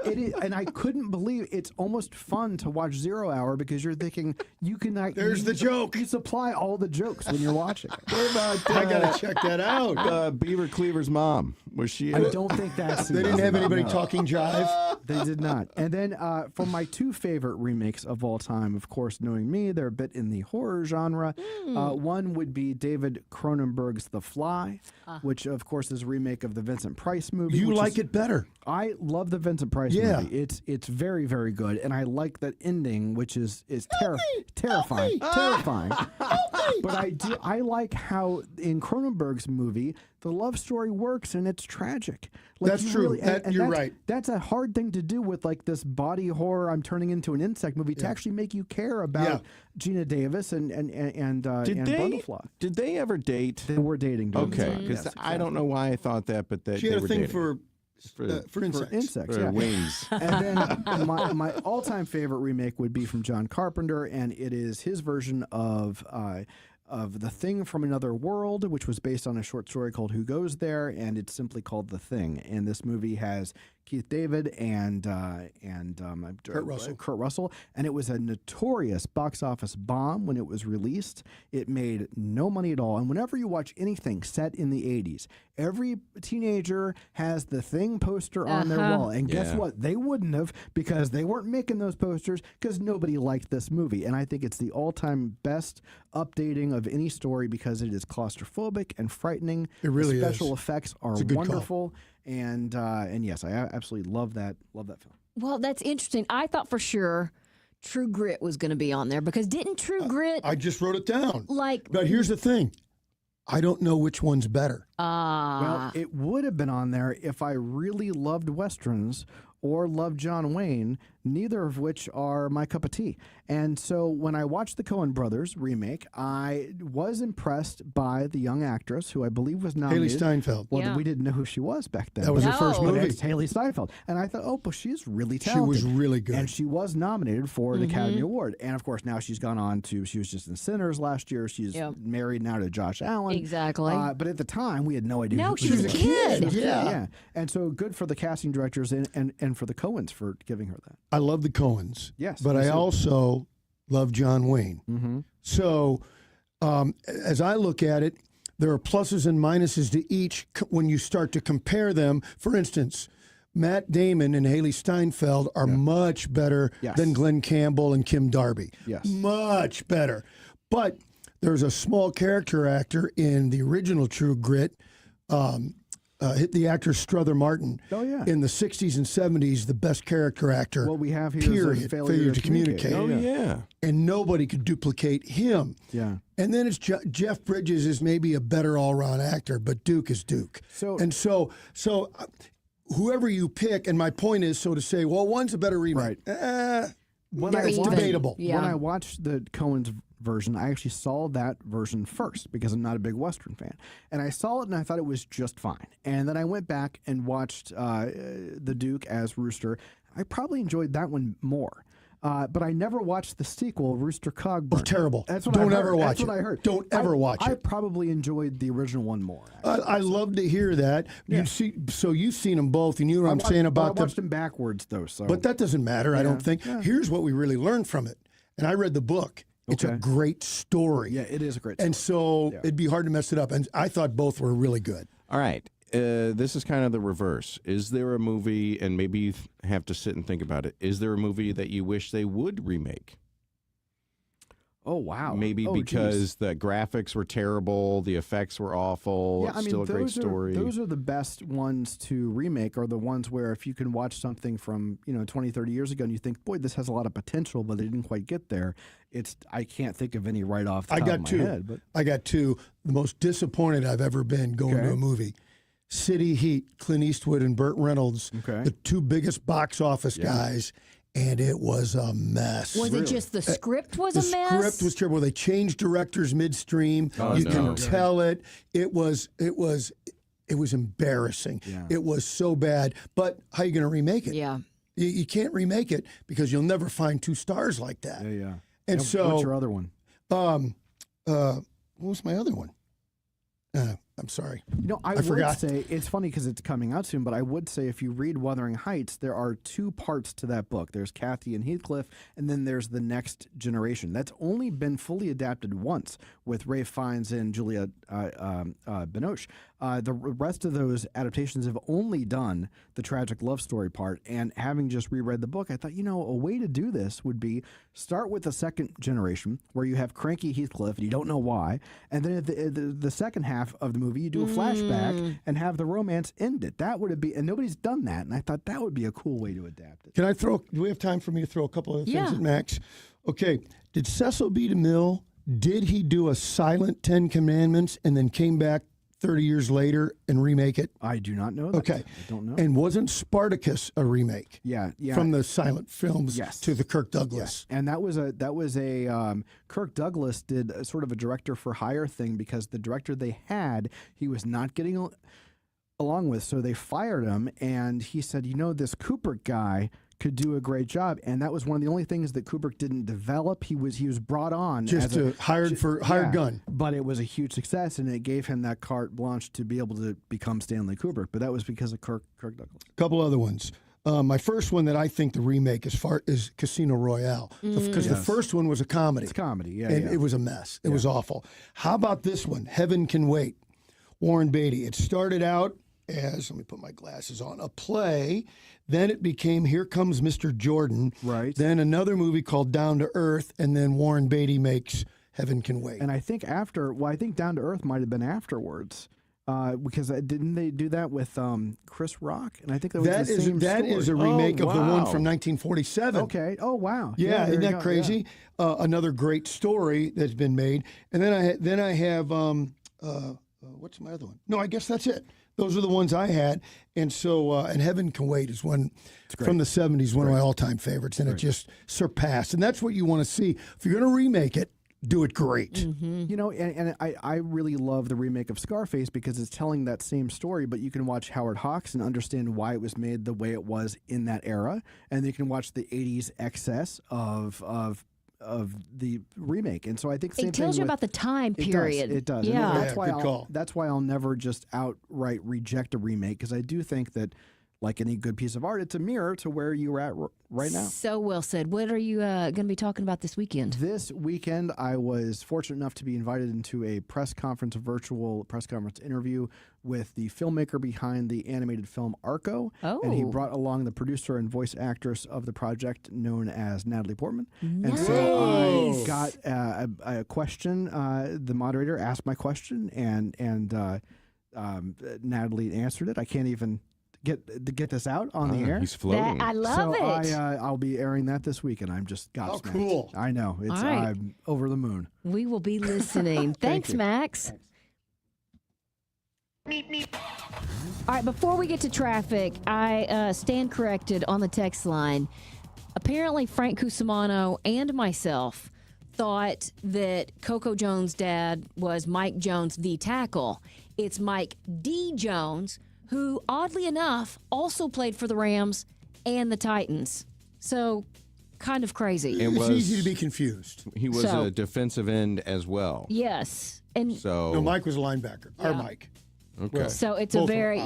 S19: It is, and I couldn't believe it's almost fun to watch 0 Hour because you're thinking you can.
S10: There's the joke.
S19: You supply all the jokes when you're watching it.
S10: What about I gotta check that out.
S11: Beaver Cleaver's mom, was she?
S19: I don't think that's.
S10: They didn't have anybody talking jive.
S19: They did not. And then for my two favorite remakes of all time, of course, knowing me, they're a bit in the horror genre. One would be David Cronenberg's The Fly, which, of course, is a remake of the Vincent Price movie.
S10: You like it better?
S19: I love the Vincent Price movie. It's very, very good. And I like that ending, which is terrifying. Terrifying. But I like how in Cronenberg's movie, the love story works and it's tragic. Like,
S10: that's true. You're right.
S19: That's a hard thing to do with like this body horror. I'm turning into an insect movie to actually make you care about Gina Davis and Butterfly.
S11: Did they ever date?
S19: They were dating.
S11: Okay, because I don't know why I thought that, but
S10: she had a thing
S11: dating.
S10: For insects.
S11: For wings.
S19: And then my all-time favorite remake would be from John Carpenter, and it is his version of The Thing from Another World, which was based on a short story called Who Goes There, and it's simply called The Thing. And this movie has Keith David and Kurt Russell, and it was a notorious box office bomb when it was released. It made no money at all. And whenever you watch anything set in the 80s, every teenager has The Thing poster on their wall. And guess what? They wouldn't have, because they weren't making those posters because nobody liked this movie. And I think it's the all-time best updating of any story because it is claustrophobic and frightening.
S10: It really
S19: is. The special effects are wonderful.
S10: Call.
S19: And yes, I absolutely love that film.
S9: Well, that's interesting. I thought for sure True Grit was going to be on there because didn't True Grit?
S10: I just wrote it down.
S9: But
S10: here's the thing. I don't know which one's better.
S19: Well, it would have been on there if I really loved Westerns or loved John Wayne, neither of which are my cup of tea. And so when I watched the Coen Brothers remake, I was impressed by the young actress who I believe was nominated.
S10: Haley Steinfeld.
S19: Well, we didn't know who she was back then.
S10: That was her first movie.
S19: It's Haley Steinfeld. And I thought, well, she's really talented.
S10: She was really good.
S19: And she was nominated for an Academy Award. And of course, now she's gone on to, she was just in Sinners last year. She's married now to Josh Allen.
S9: Exactly.
S19: But at the time, we had no idea.
S9: No, she was a kid.
S19: Yeah. And so good for the casting directors and for the Coens for giving her that.
S10: I love the Coens.
S19: Yes.
S10: But I also love John Wayne.
S19: Mm-hmm.
S10: So as I look at it, there are pluses and minuses to each when you start to compare them. For instance, Matt Damon and Haley Steinfeld are much better than Glenn Campbell and Kim Darby.
S19: Yes.
S10: Much better. But there's a small character actor in the original True Grit, the actor Strother Martin.
S19: Oh, yeah.
S10: In the 60s and 70s, the best character actor.
S19: What we have here
S10: period,
S19: is a failure to communicate.
S11: Oh, yeah.
S10: And nobody could duplicate him.
S19: Yeah.
S10: And then it's Jeff Bridges is maybe a better all-around actor, but Duke is Duke. So whoever you pick, and my point is, so to say, well, one's a better remake.
S19: Right.
S10: It's debatable.
S19: When I watched the Coen's version, I actually saw that version first because I'm not a big Western fan. And I saw it and I thought it was just fine. And then I went back and watched the Duke as Rooster. I probably enjoyed that one more. But I never watched the sequel, Rooster Cogburn.
S10: Oh, terrible.
S19: That's what
S10: Don't
S19: I heard.
S10: ever watch
S19: That's
S10: it.
S19: what I heard.
S10: Don't ever watch it.
S19: I probably enjoyed the original one more.
S10: I love to hear that.
S19: Yeah.
S10: So you've seen them both, and you know what I'm saying about
S19: I watched them backwards, though. So.
S10: But that doesn't matter, I don't think.
S19: Yeah.
S10: Here's what we really learned from it. And I read the book. It's a great story.
S19: Yeah, it is a great story.
S10: And so it'd be hard to mess it up. And I thought both were really good.
S11: All right. This is kind of the reverse. Is there a movie, and maybe you have to sit and think about it, is there a movie that you wish they would remake?
S19: Oh, wow.
S11: Maybe because the graphics were terrible, the effects were awful,
S19: yeah,
S11: still a great story.
S19: Those are the best ones to remake, are the ones where if you can watch something from 20, 30 years ago and you think, boy, this has a lot of potential, but they didn't quite get there. I can't think of any right off the top of my head. But.
S10: I got two. The most disappointed I've ever been going to a movie. City Heat, Clint Eastwood and Burt Reynolds, the two biggest box office guys. And it was a mess.
S9: Was it just the script was a mess?
S10: The script was terrible. They changed directors midstream. You can tell it. It was embarrassing.
S19: Yeah.
S10: It was so bad. But how are you going to remake it?
S9: Yeah.
S10: You can't remake it because you'll never find two stars like that.
S19: Yeah.
S10: And so,
S19: what's your other one?
S10: What was my other one? I'm sorry.
S19: I would
S10: forgot.
S19: say it's funny because it's coming out soon, but I would say if you read Wuthering Heights, there are 2 parts to that book. There's Kathy and Heathcliff, and then there's The Next Generation. That's only been fully adapted once with Ray Fiennes and Julia Binoche. The rest of those adaptations have only done the tragic love story part. And having just reread the book, I thought, a way to do this would be start with the second generation where you have cranky Heathcliff and you don't know why. And then at the second half of the movie, you do a flashback and have the romance end it. That would be, and nobody's done that. And I thought that would be a cool way to adapt it.
S10: Do we have time for me to throw a couple of things at Max? Okay. Did Cecil B. DeMille, did he do a silent 10 Commandments and then came back 30 years later and remake it?
S19: I do not know that.
S10: Okay.
S19: I don't know.
S10: And wasn't Spartacus a remake?
S19: Yeah.
S10: From the silent films to the Kirk Douglas.
S19: Yes. And that was a Kirk Douglas did a sort of a director for hire thing because the director they had, he was not getting along with, so they fired him, and he said, this Kubrick guy could do a great job, and that was one of the only things that Kubrick didn't develop. He was brought on
S10: just
S19: as
S10: hired gun,
S19: but it was a huge success, and it gave him that carte blanche to be able to become Stanley Kubrick. But that was because of Kirk Douglas.
S10: A couple other ones. My first one that I think the remake is Casino Royale, because the first one was a comedy.
S19: It's a comedy,
S10: and it was a mess. It was awful. How about this one, Heaven Can Wait? Warren Beatty. It started out as, let me put my glasses on, a play. Then it became Here Comes Mr. Jordan.
S19: Right.
S10: Then another movie called Down to Earth, and then Warren Beatty makes Heaven Can Wait.
S19: And I think I think Down to Earth might have been afterwards. Because didn't they do that with Chris Rock? And I think that was the same
S10: that
S19: story.
S10: is a remake of the one from 1947.
S19: Okay. Oh wow.
S10: Yeah, isn't that crazy? Yeah. Another great story that's been made. And then I have what's my other one? No, I guess that's it. Those are the ones I had. And so and Heaven Can Wait is one from the 70s, one of my all-time favorites, and it just surpassed. And that's what you want to see. If you're going to remake it, do it great.
S19: Mm-hmm. And I really love the remake of Scarface because it's telling that same story, but you can watch Howard Hawks and understand why it was made the way it was in that era, and you can watch the 80s excess of the remake. And so I think
S9: it tells you about the time period.
S19: It does.
S9: Yeah.
S19: That's why I'll never just outright reject a remake, because I do think that, like any good piece of art, it's a mirror to where you're at right now.
S9: So well said. What are you going to be talking about this weekend?
S19: This weekend, I was fortunate enough to be invited into a virtual press conference interview with the filmmaker behind the animated film Arco.
S9: Oh.
S19: And he brought along the producer and voice actress of the project, known as Natalie Portman.
S9: Nice.
S19: And so I got a question. The moderator asked my question, and Natalie answered it. I can't even get this out on the air.
S11: He's floating.
S9: I love it.
S19: So I'll be airing that this week, and I'm just gobsmacked.
S10: Oh, cool.
S19: I know. I'm over the moon.
S9: We will be listening. Thanks, Max. All right, before we get to traffic, I stand corrected on the text line. Apparently, Frank Cusimano and myself thought that Coco Jones' dad was Mike Jones, the tackle. It's Mike D. Jones, who, oddly enough, also played for the Rams and the Titans. So, kind of crazy.
S10: It's easy to be confused.
S11: He was a defensive end as well.
S9: Yes. And
S10: no, Mike was a linebacker. Our Mike.
S11: Okay.
S9: So it's a very,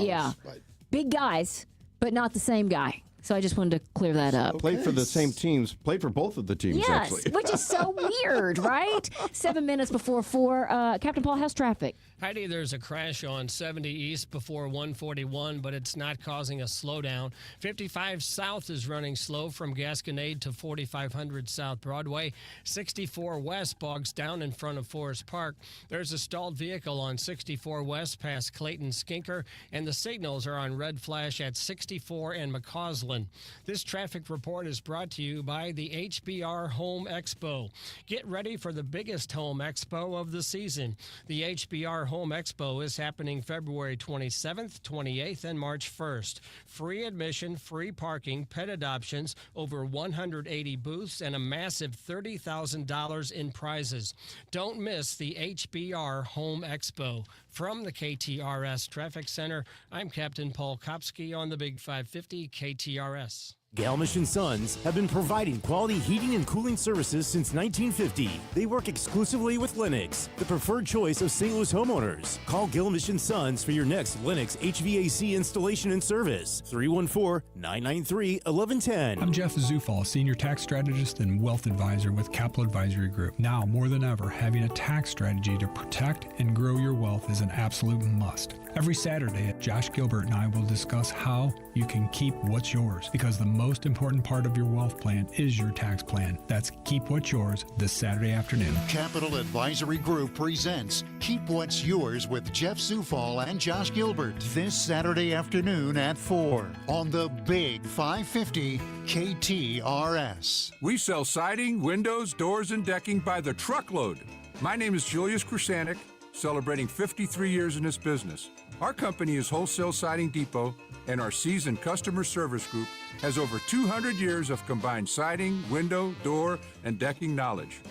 S9: big guys, but not the same guy. So I just wanted to clear that up.
S11: Played for the same teams. Played for both of the teams,
S9: yes,
S11: actually.
S9: which is so weird, right? 7 minutes before 4. Captain Paul, how's traffic?
S2: Heidi, there's a crash on 70 East before 141, but it's not causing a slowdown. 55 South is running slow from Gasconade to 4500 South Broadway. 64 West bogs down in front of Forest Park. There's a stalled vehicle on 64 West past Clayton Skinker, and the signals are on red flash at 64 and McCausland. This traffic report is brought to you by the HBR Home Expo. Get ready for the biggest home expo of the season. The HBR Home Expo is happening February 27th, 28th, and March 1st. Free admission, free parking, pet adoptions, over 180 booths, and a massive $30,000 in prizes. Don't miss the HBR Home Expo. From the KTRS Traffic Center, I'm Captain Paul Kopsky on the Big 550 KTRS.
S20: Galmish & Sons have been providing quality heating and cooling services since 1950. They work exclusively with Lennox, the preferred choice of St. Louis homeowners. Call Galmish & Sons for your next Lennox HVAC installation and service. 314-993-1110.
S21: I'm Jeff Zufall, Senior Tax Strategist and Wealth Advisor with Capital Advisory Group. Now, more than ever, having a tax strategy to protect and grow your wealth is an absolute must. Every Saturday, Josh Gilbert and I will discuss how you can keep what's yours, because the most important part of your wealth plan is your tax plan. That's Keep What's Yours this Saturday afternoon.
S22: Capital Advisory Group presents Keep What's Yours with Jeff Zufall and Josh Gilbert this Saturday afternoon at 4 on the Big 550 KTRS.
S23: We sell siding, windows, doors, and decking by the truckload. My name is Julius Krasanik, celebrating 53 years in this business. Our company is Wholesale Siding Depot, and our seasoned customer service group has over 200 years of combined siding, window, door, and decking knowledge.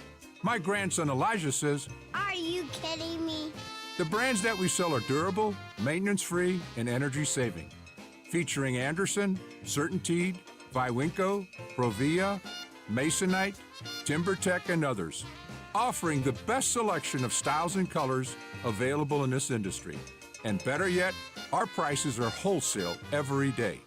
S23: My grandson Elijah says,
S24: "Are you kidding me?"
S23: The brands that we sell are durable, maintenance-free, and energy-saving. Featuring Anderson, CertainTeed, Viwinco, Provia, Masonite, TimberTech, and others, offering the best selection of styles and colors available in this industry. And better yet, our prices are wholesale every day.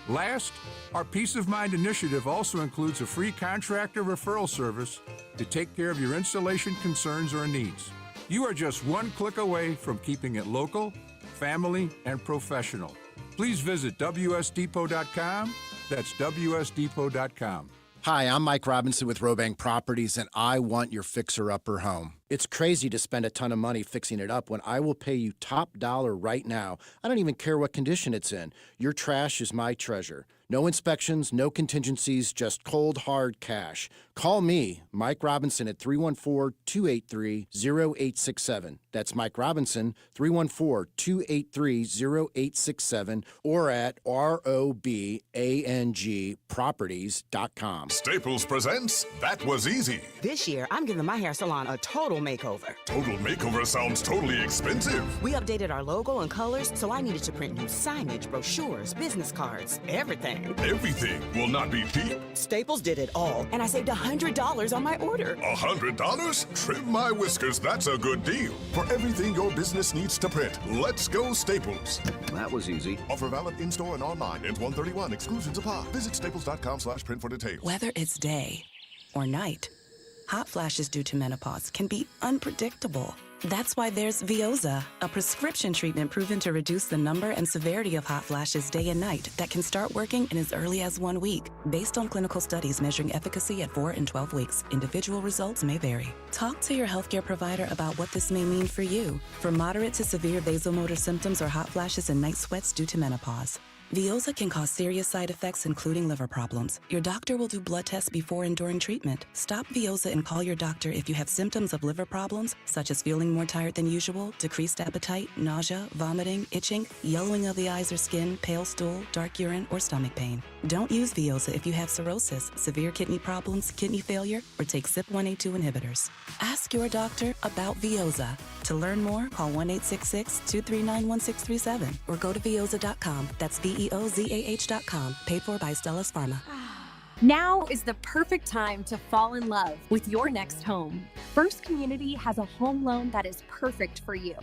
S23: Last, our Peace of Mind initiative also includes a free contractor referral service to take care of your installation concerns or needs. You are just one click away from keeping it local, family, and professional. Please visit WSDepot.com. That's WSDepot.com.
S25: Hi, I'm Mike Robinson with Robank Properties, and I want your fixer-upper home. It's crazy to spend a ton of money fixing it up when I will pay you top dollar right now. I don't even care what condition it's in. Your trash is my treasure. No inspections, no contingencies, just cold, hard cash. Call me, Mike Robinson, at 314-283-0867. That's Mike Robinson, 314-283-0867, or at robangproperties.com.
S26: Staples presents That Was Easy.
S27: This year, I'm giving my hair salon a total makeover.
S26: Total makeover sounds totally expensive.
S27: We updated our logo and colors, so I needed to print new signage, brochures, business cards, everything.
S26: Everything will not be cheap.
S27: Staples did it all, and I saved $100 on my order.
S26: $100? Trim my whiskers, that's a good deal. For everything your business needs to print, let's go Staples.
S28: That was easy.
S26: Offer valid in-store and online. Ends 1/31. Exclusions apply. Visit staples.com/print for details.
S27: Whether it's day or night, hot flashes due to menopause can be unpredictable. That's why there's Veoza, a prescription treatment proven to reduce the number and severity of hot flashes day and night that can start working in as early as 1 week. Based on clinical studies measuring efficacy at 4 and 12 weeks, individual results may vary. Talk to your healthcare provider about what this may mean for you. For moderate to severe vasomotor symptoms or hot flashes and night sweats due to menopause, Veoza can cause serious side effects, including liver problems. Your doctor will do blood tests before and during treatment. Stop Veoza and call your doctor if you have symptoms of liver problems, such as feeling more tired than usual, decreased appetite, nausea, vomiting, itching, yellowing of the eyes or skin, pale stool, dark urine, or stomach pain. Don't use Veoza if you have cirrhosis, severe kidney problems, kidney failure, or take CYP1A2 inhibitors. Ask your doctor about Veoza. To learn more, call 1-866-239-1637 or go to Veoza.com. That's VEOZAH.com. Paid for by Stellus Pharma.
S29: Now is the perfect time to fall in love with your next home. First Community has a home loan that is perfect for you.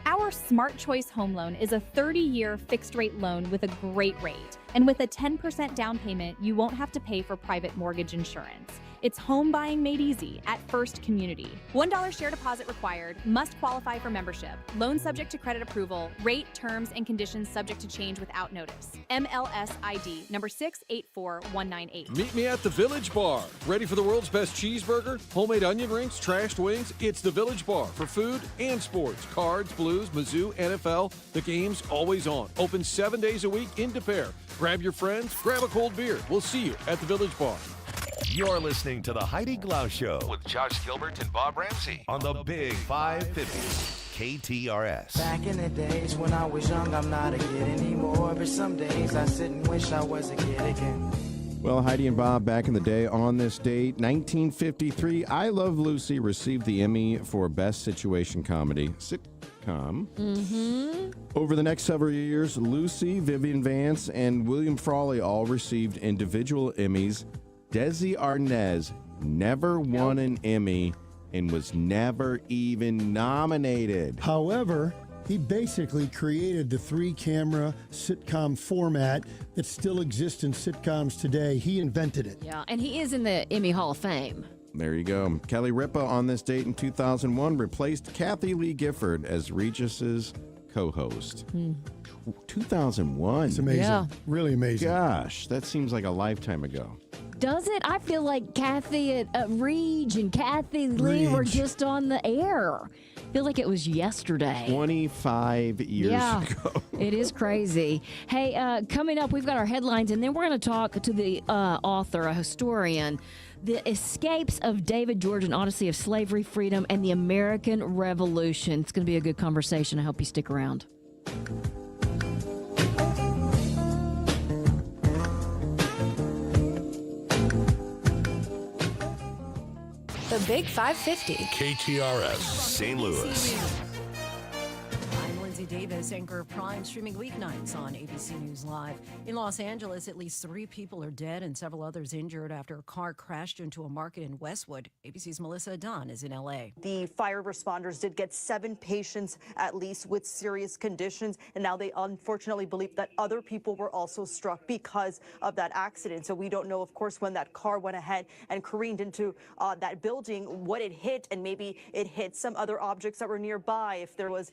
S29: Our Smart Choice Home Loan is a 30-year fixed-rate loan with a great rate. And with a 10% down payment, you won't have to pay for private mortgage insurance. It's home buying made easy at First Community. $1 share deposit required. Must qualify for membership. Loan subject to credit approval. Rate, terms, and conditions subject to change without notice. MLS ID number 684198.
S30: Meet me at the Village Bar. Ready for the world's best cheeseburger, homemade onion rings, trashed wings? It's the Village Bar for food and sports. Cards, Blues, Mizzou, NFL. The game's always on. Open 7 days a week in De Pere. Grab your friends, grab a cold beer. We'll see you at the Village Bar.
S5: You're listening to the Heidi Glaus Show with Josh Gilbert and Bob Ramsey on the Big 550 KTRS.
S31: Back in the days when I was young, I'm not a kid anymore. But some days I sit and wish I was a kid again.
S11: Well, Heidi and Bob, back in the day on this date, 1953, I Love Lucy received the Emmy for Best Situation Comedy. Sitcom. Over the next several years, Lucy, Vivian Vance, and William Frawley all received individual Emmys. Desi Arnaz never won an Emmy and was never even nominated.
S10: However, he basically created the 3-camera sitcom format that still exists in sitcoms today. He invented it.
S9: Yeah, and he is in the Emmy Hall of Fame.
S11: There you go. Kelly Ripa on this date in 2001 replaced Kathy Lee Gifford as Regis's co-host. 2001.
S10: It's amazing.
S9: Yeah.
S10: Really amazing.
S11: Gosh, that seems like a lifetime ago.
S9: Does it? I feel like Kathy at Reg and Kathy Lee were just on the air. I feel like it was yesterday.
S11: 25 years ago.
S9: It is crazy. Hey, coming up, we've got our headlines, and then we're going to talk to the author, a historian, The Escapes of David George, an Odyssey of Slavery, Freedom, and the American Revolution. It's going to be a good conversation. I hope you stick around.
S17: The Big 550.
S5: KTRS St. Louis.
S1: I'm Lindsay Davis, anchor of Prime, streaming weeknights on ABC News Live. In Los Angeles, at least 3 people are dead and several others injured after a car crashed into a market in Westwood. ABC's Melissa Dunn is in L.A.
S3: The fire responders did get 7 patients, at least, with serious conditions, and now they unfortunately believe that other people were also struck because of that accident. So we don't know, of course, when that car went ahead and careened into that building, what it hit, and maybe it hit some other objects that were nearby. If there was,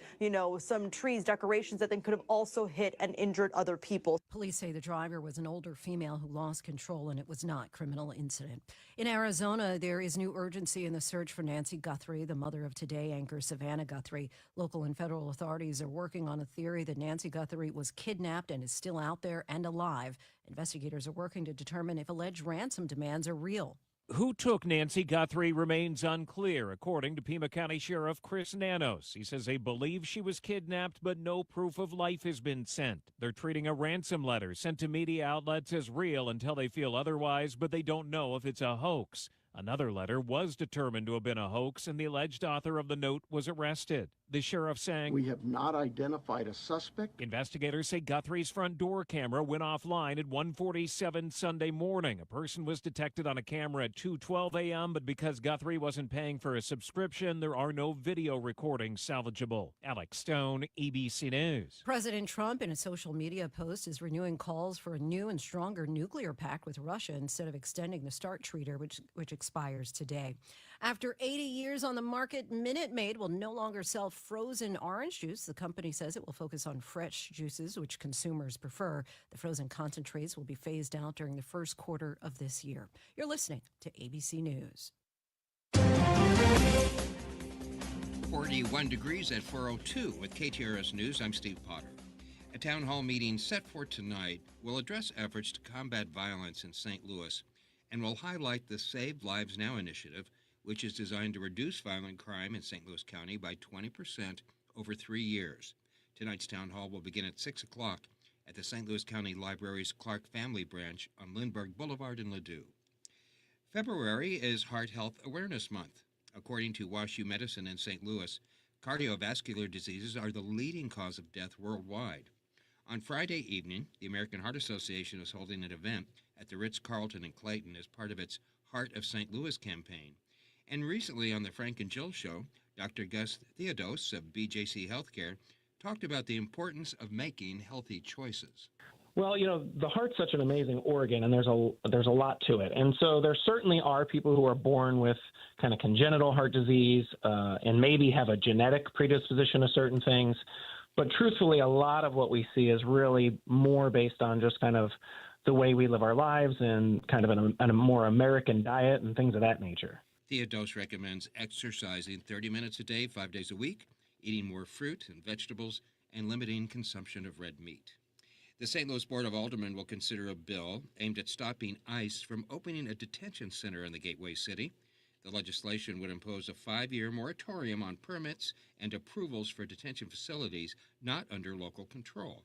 S3: some trees, decorations that then could have also hit and injured other people.
S1: Police say the driver was an older female who lost control, and it was not a criminal incident. In Arizona, there is new urgency in the search for Nancy Guthrie, the mother of Today anchor Savannah Guthrie. Local and federal authorities are working on a theory that Nancy Guthrie was kidnapped and is still out there and alive. Investigators are working to determine if alleged ransom demands are real.
S4: Who took Nancy Guthrie remains unclear, according to Pima County Sheriff Chris Nanos. He says they believe she was kidnapped, but no proof of life has been sent. They're treating a ransom letter sent to media outlets as real until they feel otherwise, but they don't know if it's a hoax. Another letter was determined to have been a hoax, and the alleged author of the note was arrested. The sheriff saying,
S6: "We have not identified a suspect."
S4: Investigators say Guthrie's front door camera went offline at 1:47 Sunday morning. A person was detected on a camera at 2:12 a.m., but because Guthrie wasn't paying for a subscription, there are no video recordings salvageable. Alex Stone, ABC News.
S1: President Trump, in a social media post, is renewing calls for a new and stronger nuclear pact with Russia instead of extending the START treaty, which expires today. After 80 years on the market, Minute Maid will no longer sell frozen orange juice. The company says it will focus on fresh juices, which consumers prefer. The frozen concentrates will be phased out during the first quarter of this year. You're listening to ABC News.
S7: 41 degrees at 4:02 with KTRS News. I'm Steve Potter. A town hall meeting set for tonight will address efforts to combat violence in St. Louis and will highlight the Save Lives Now initiative, which is designed to reduce violent crime in St. Louis County by 20% over 3 years. Tonight's town hall will begin at 6 o'clock at the St. Louis County Library's Clark Family Branch on Lindbergh Boulevard in Ladue. February is Heart Health Awareness Month. According to WashU Medicine in St. Louis, cardiovascular diseases are the leading cause of death worldwide. On Friday evening, the American Heart Association is holding an event at the Ritz-Carlton in Clayton as part of its Heart of St. Louis campaign. And recently on the Frank and Jill Show, Dr. Gus Theodos of BJC Healthcare talked about the importance of making healthy choices.
S8: Well, the heart's such an amazing organ, and there's a lot to it. And so there certainly are people who are born with kind of congenital heart disease and maybe have a genetic predisposition to certain things. But truthfully, a lot of what we see is really more based on just kind of the way we live our lives and kind of a more American diet and things of that nature.
S7: Theodos recommends exercising 30 minutes a day, 5 days a week, eating more fruit and vegetables, and limiting consumption of red meat. The St. Louis Board of Aldermen will consider a bill aimed at stopping ICE from opening a detention center in the Gateway City. The legislation would impose a 5-year moratorium on permits and approvals for detention facilities not under local control.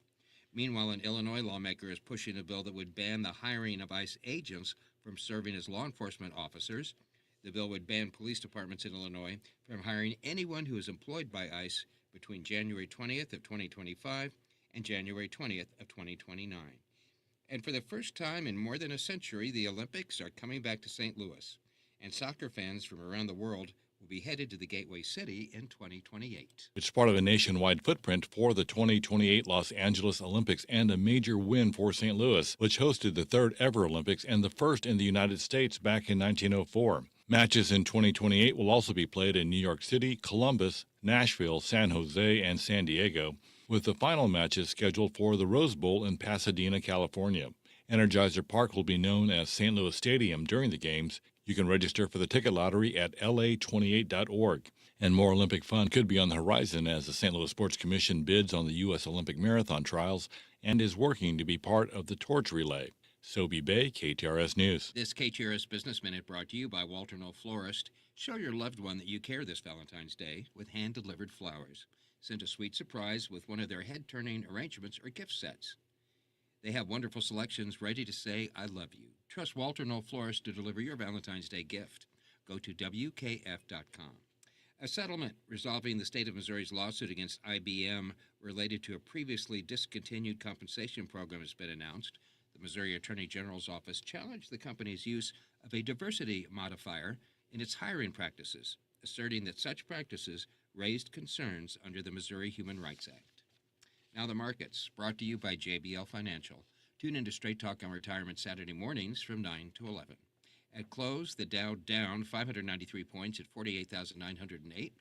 S7: Meanwhile, an Illinois lawmaker is pushing a bill that would ban the hiring of ICE agents from serving as law enforcement officers. The bill would ban police departments in Illinois from hiring anyone who is employed by ICE between January 20th of 2025 and January 20th of 2029. And for the first time in more than a century, the Olympics are coming back to St. Louis, and soccer fans from around the world will be headed to the Gateway City in 2028.
S2: It's part of a nationwide footprint for the 2028 Los Angeles Olympics and a major win for St. Louis, which hosted the third ever Olympics and the first in the United States back in 1904. Matches in 2028 will also be played in New York City, Columbus, Nashville, San Jose, and San Diego, with the final matches scheduled for the Rose Bowl in Pasadena, California. Energizer Park will be known as St. Louis Stadium during the games. You can register for the ticket lottery at la28.org. And more Olympic fun could be on the horizon as the St. Louis Sports Commission bids on the U.S. Olympic Marathon trials and is working to be part of the torch relay. Sobe Bay, KTRS News.
S7: This KTRS Business Minute brought to you by Walter Knoll Florist. Show your loved one that you care this Valentine's Day with hand-delivered flowers. Send a sweet surprise with one of their head-turning arrangements or gift sets. They have wonderful selections ready to say, I love you. Trust Walter Knoll Florist to deliver your Valentine's Day gift. Go to WKF.com. A settlement resolving the state of Missouri's lawsuit against IBM related to a previously discontinued compensation program has been announced. The Missouri Attorney General's office challenged the company's use of a diversity modifier in its hiring practices, asserting that such practices raised concerns under the Missouri Human Rights Act. Now the markets, brought to you by JBL Financial. Tune into Straight Talk on Retirement Saturday mornings from 9 to 11. At close, the Dow down 593 points at 48,908,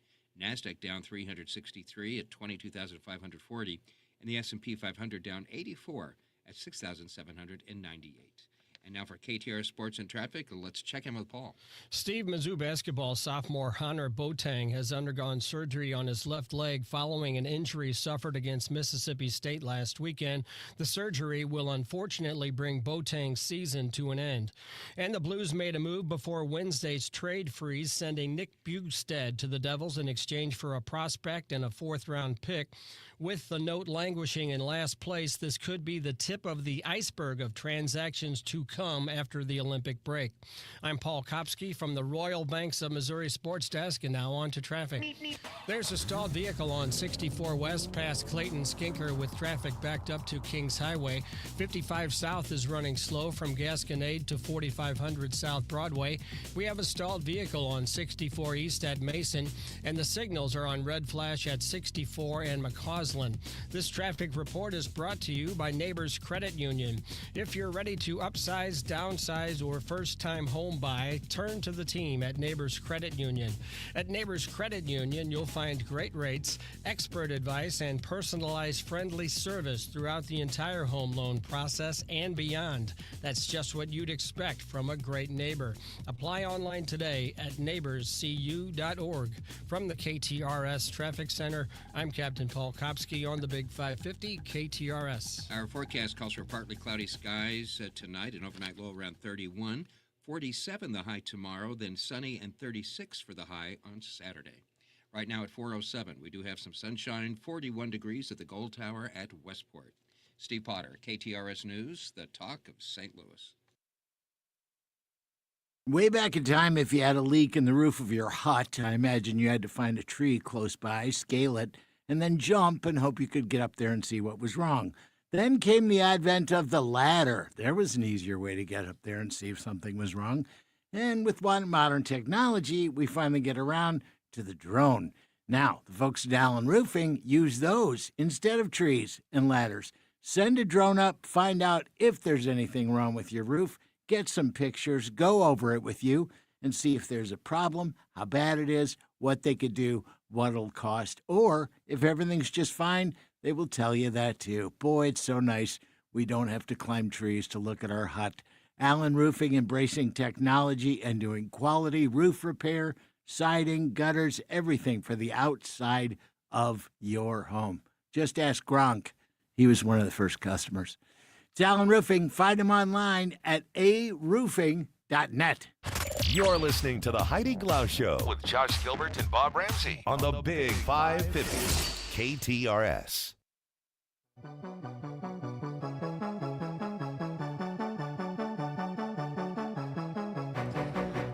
S7: NASDAQ down 363 at 22,540, and the S&P 500 down 84 at 6,798. And now for KTRS Sports and Traffic, let's check in with Paul.
S12: Steve, Mizzou basketball sophomore Hunter Boateng has undergone surgery on his left leg following an injury suffered against Mississippi State last weekend. The surgery will unfortunately bring Boateng's season to an end. And the Blues made a move before Wednesday's trade freeze, sending Nick Bugstead to the Devils in exchange for a prospect and a fourth-round pick. With the note languishing in last place, this could be the tip of the iceberg of transactions to come after the Olympic break. I'm Paul Kopsky from the Royal Banks of Missouri Sports Desk, and now on to traffic. There's a stalled vehicle on 64 West past Clayton Skinker with traffic backed up to Kings Highway. 55 South is running slow from Gasconade to 4500 South Broadway. We have a stalled vehicle on 64 East at Mason, and the signals are on red flash at 64 and McCausland. This traffic report is brought to you by Neighbors Credit Union. If you're ready to upsize, downsize, or first-time home buy, turn to the team at Neighbors Credit Union. At Neighbors Credit Union, you'll find great rates, expert advice, and personalized friendly service throughout the entire home loan process and beyond. That's just what you'd expect from a great neighbor. Apply online today at neighborscu.org. From the KTRS Traffic Center, I'm Captain Paul Kopsky on the Big 550 KTRS.
S7: Our forecast calls for partly cloudy skies tonight, an overnight low around 31, 47 the high tomorrow, then sunny and 36 for the high on Saturday. Right now at 4:07, we do have some sunshine, 41 degrees at the Gold Tower at Westport. Steve Potter, KTRS News, the talk of St. Louis.
S13: Way back in time, if you had a leak in the roof of your hut, I imagine you had to find a tree close by, scale it, and then jump and hope you could get up there and see what was wrong. Then came the advent of the ladder. There was an easier way to get up there and see if something was wrong. And with modern technology, we finally get around to the drone. Now, the folks at Allen Roofing use those instead of trees and ladders. Send a drone up, find out if there's anything wrong with your roof, get some pictures, go over it with you, and see if there's a problem, how bad it is, what they could do, what it'll cost, or if everything's just fine, they will tell you that too. Boy, it's so nice we don't have to climb trees to look at our hut. Allen Roofing embracing technology and doing quality roof repair, siding, gutters, everything for the outside of your home. Just ask Gronk. He was one of the first customers. It's Allen Roofing. Find him online at aroofing.net.
S5: You're listening to the Heidi Glaus Show with Josh Gilbert and Bob Ramsey on the Big 550 KTRS.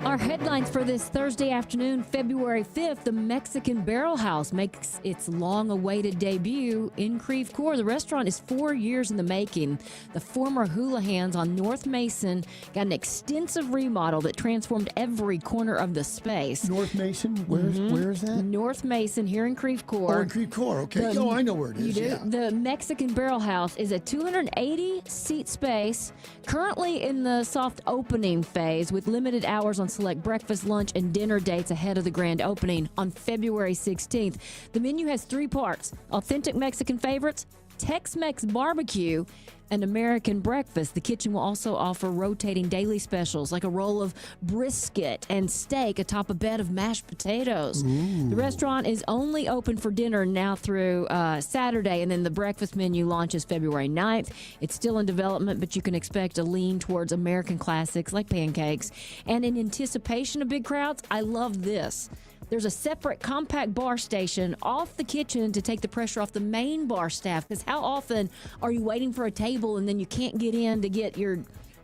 S9: Our headlines for this Thursday afternoon, February 5th, the Mexican Barrel House makes its long-awaited debut in Creve Coeur. The restaurant is 4 years in the making. The former Hula Hands on North Mason got an extensive remodel that transformed every corner of the space.
S10: North Mason? Where is that?
S9: North Mason here in Creve Coeur.
S10: Oh, in Creve Coeur. Okay. I know where it is.
S9: You do?
S10: Yeah.
S9: The Mexican Barrel House is a 280-seat space, currently in the soft opening phase with limited hours on select breakfast, lunch, and dinner dates ahead of the grand opening on February 16th. The menu has 3 parts: authentic Mexican favorites, Tex-Mex barbecue, and American breakfast. The kitchen will also offer rotating daily specials like a roll of brisket and steak atop a bed of mashed potatoes.
S10: Ooh.
S9: The restaurant is only open for dinner now through Saturday, and then the breakfast menu launches February 9th. It's still in development, but you can expect a lean towards American classics like pancakes. And in anticipation of big crowds, I love this. There's a separate compact bar station off the kitchen to take the pressure off the main bar staff. Because how often are you waiting for a table and then you can't get in to get your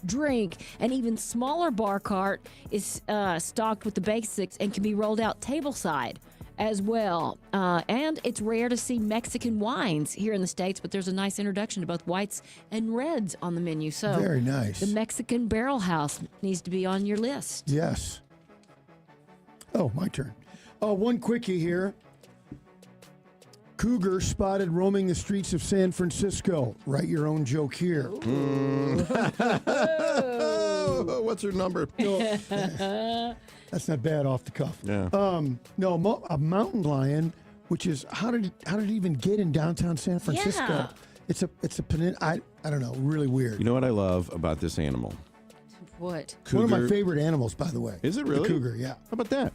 S9: drink? An even smaller bar cart is stocked with the basics and can be rolled out tableside as well. And it's rare to see Mexican wines here in the States, but there's a nice introduction to both whites and reds on the menu. So
S10: very nice.
S9: The Mexican Barrel House needs to be on your list.
S10: Yes. Oh, my turn. One quickie here. Cougar spotted roaming the streets of San Francisco. Write your own joke here.
S11: What's her number?
S10: No, that's not bad off the cuff.
S11: Yeah.
S10: No, a mountain lion, which is how did it even get in downtown San Francisco?
S9: Yeah.
S10: It's a I don't know, really weird.
S11: You know what I love about this animal?
S9: What?
S11: Cougar.
S10: One of my favorite animals, by the way.
S11: Is it really?
S10: The cougar, yeah.
S11: How about that?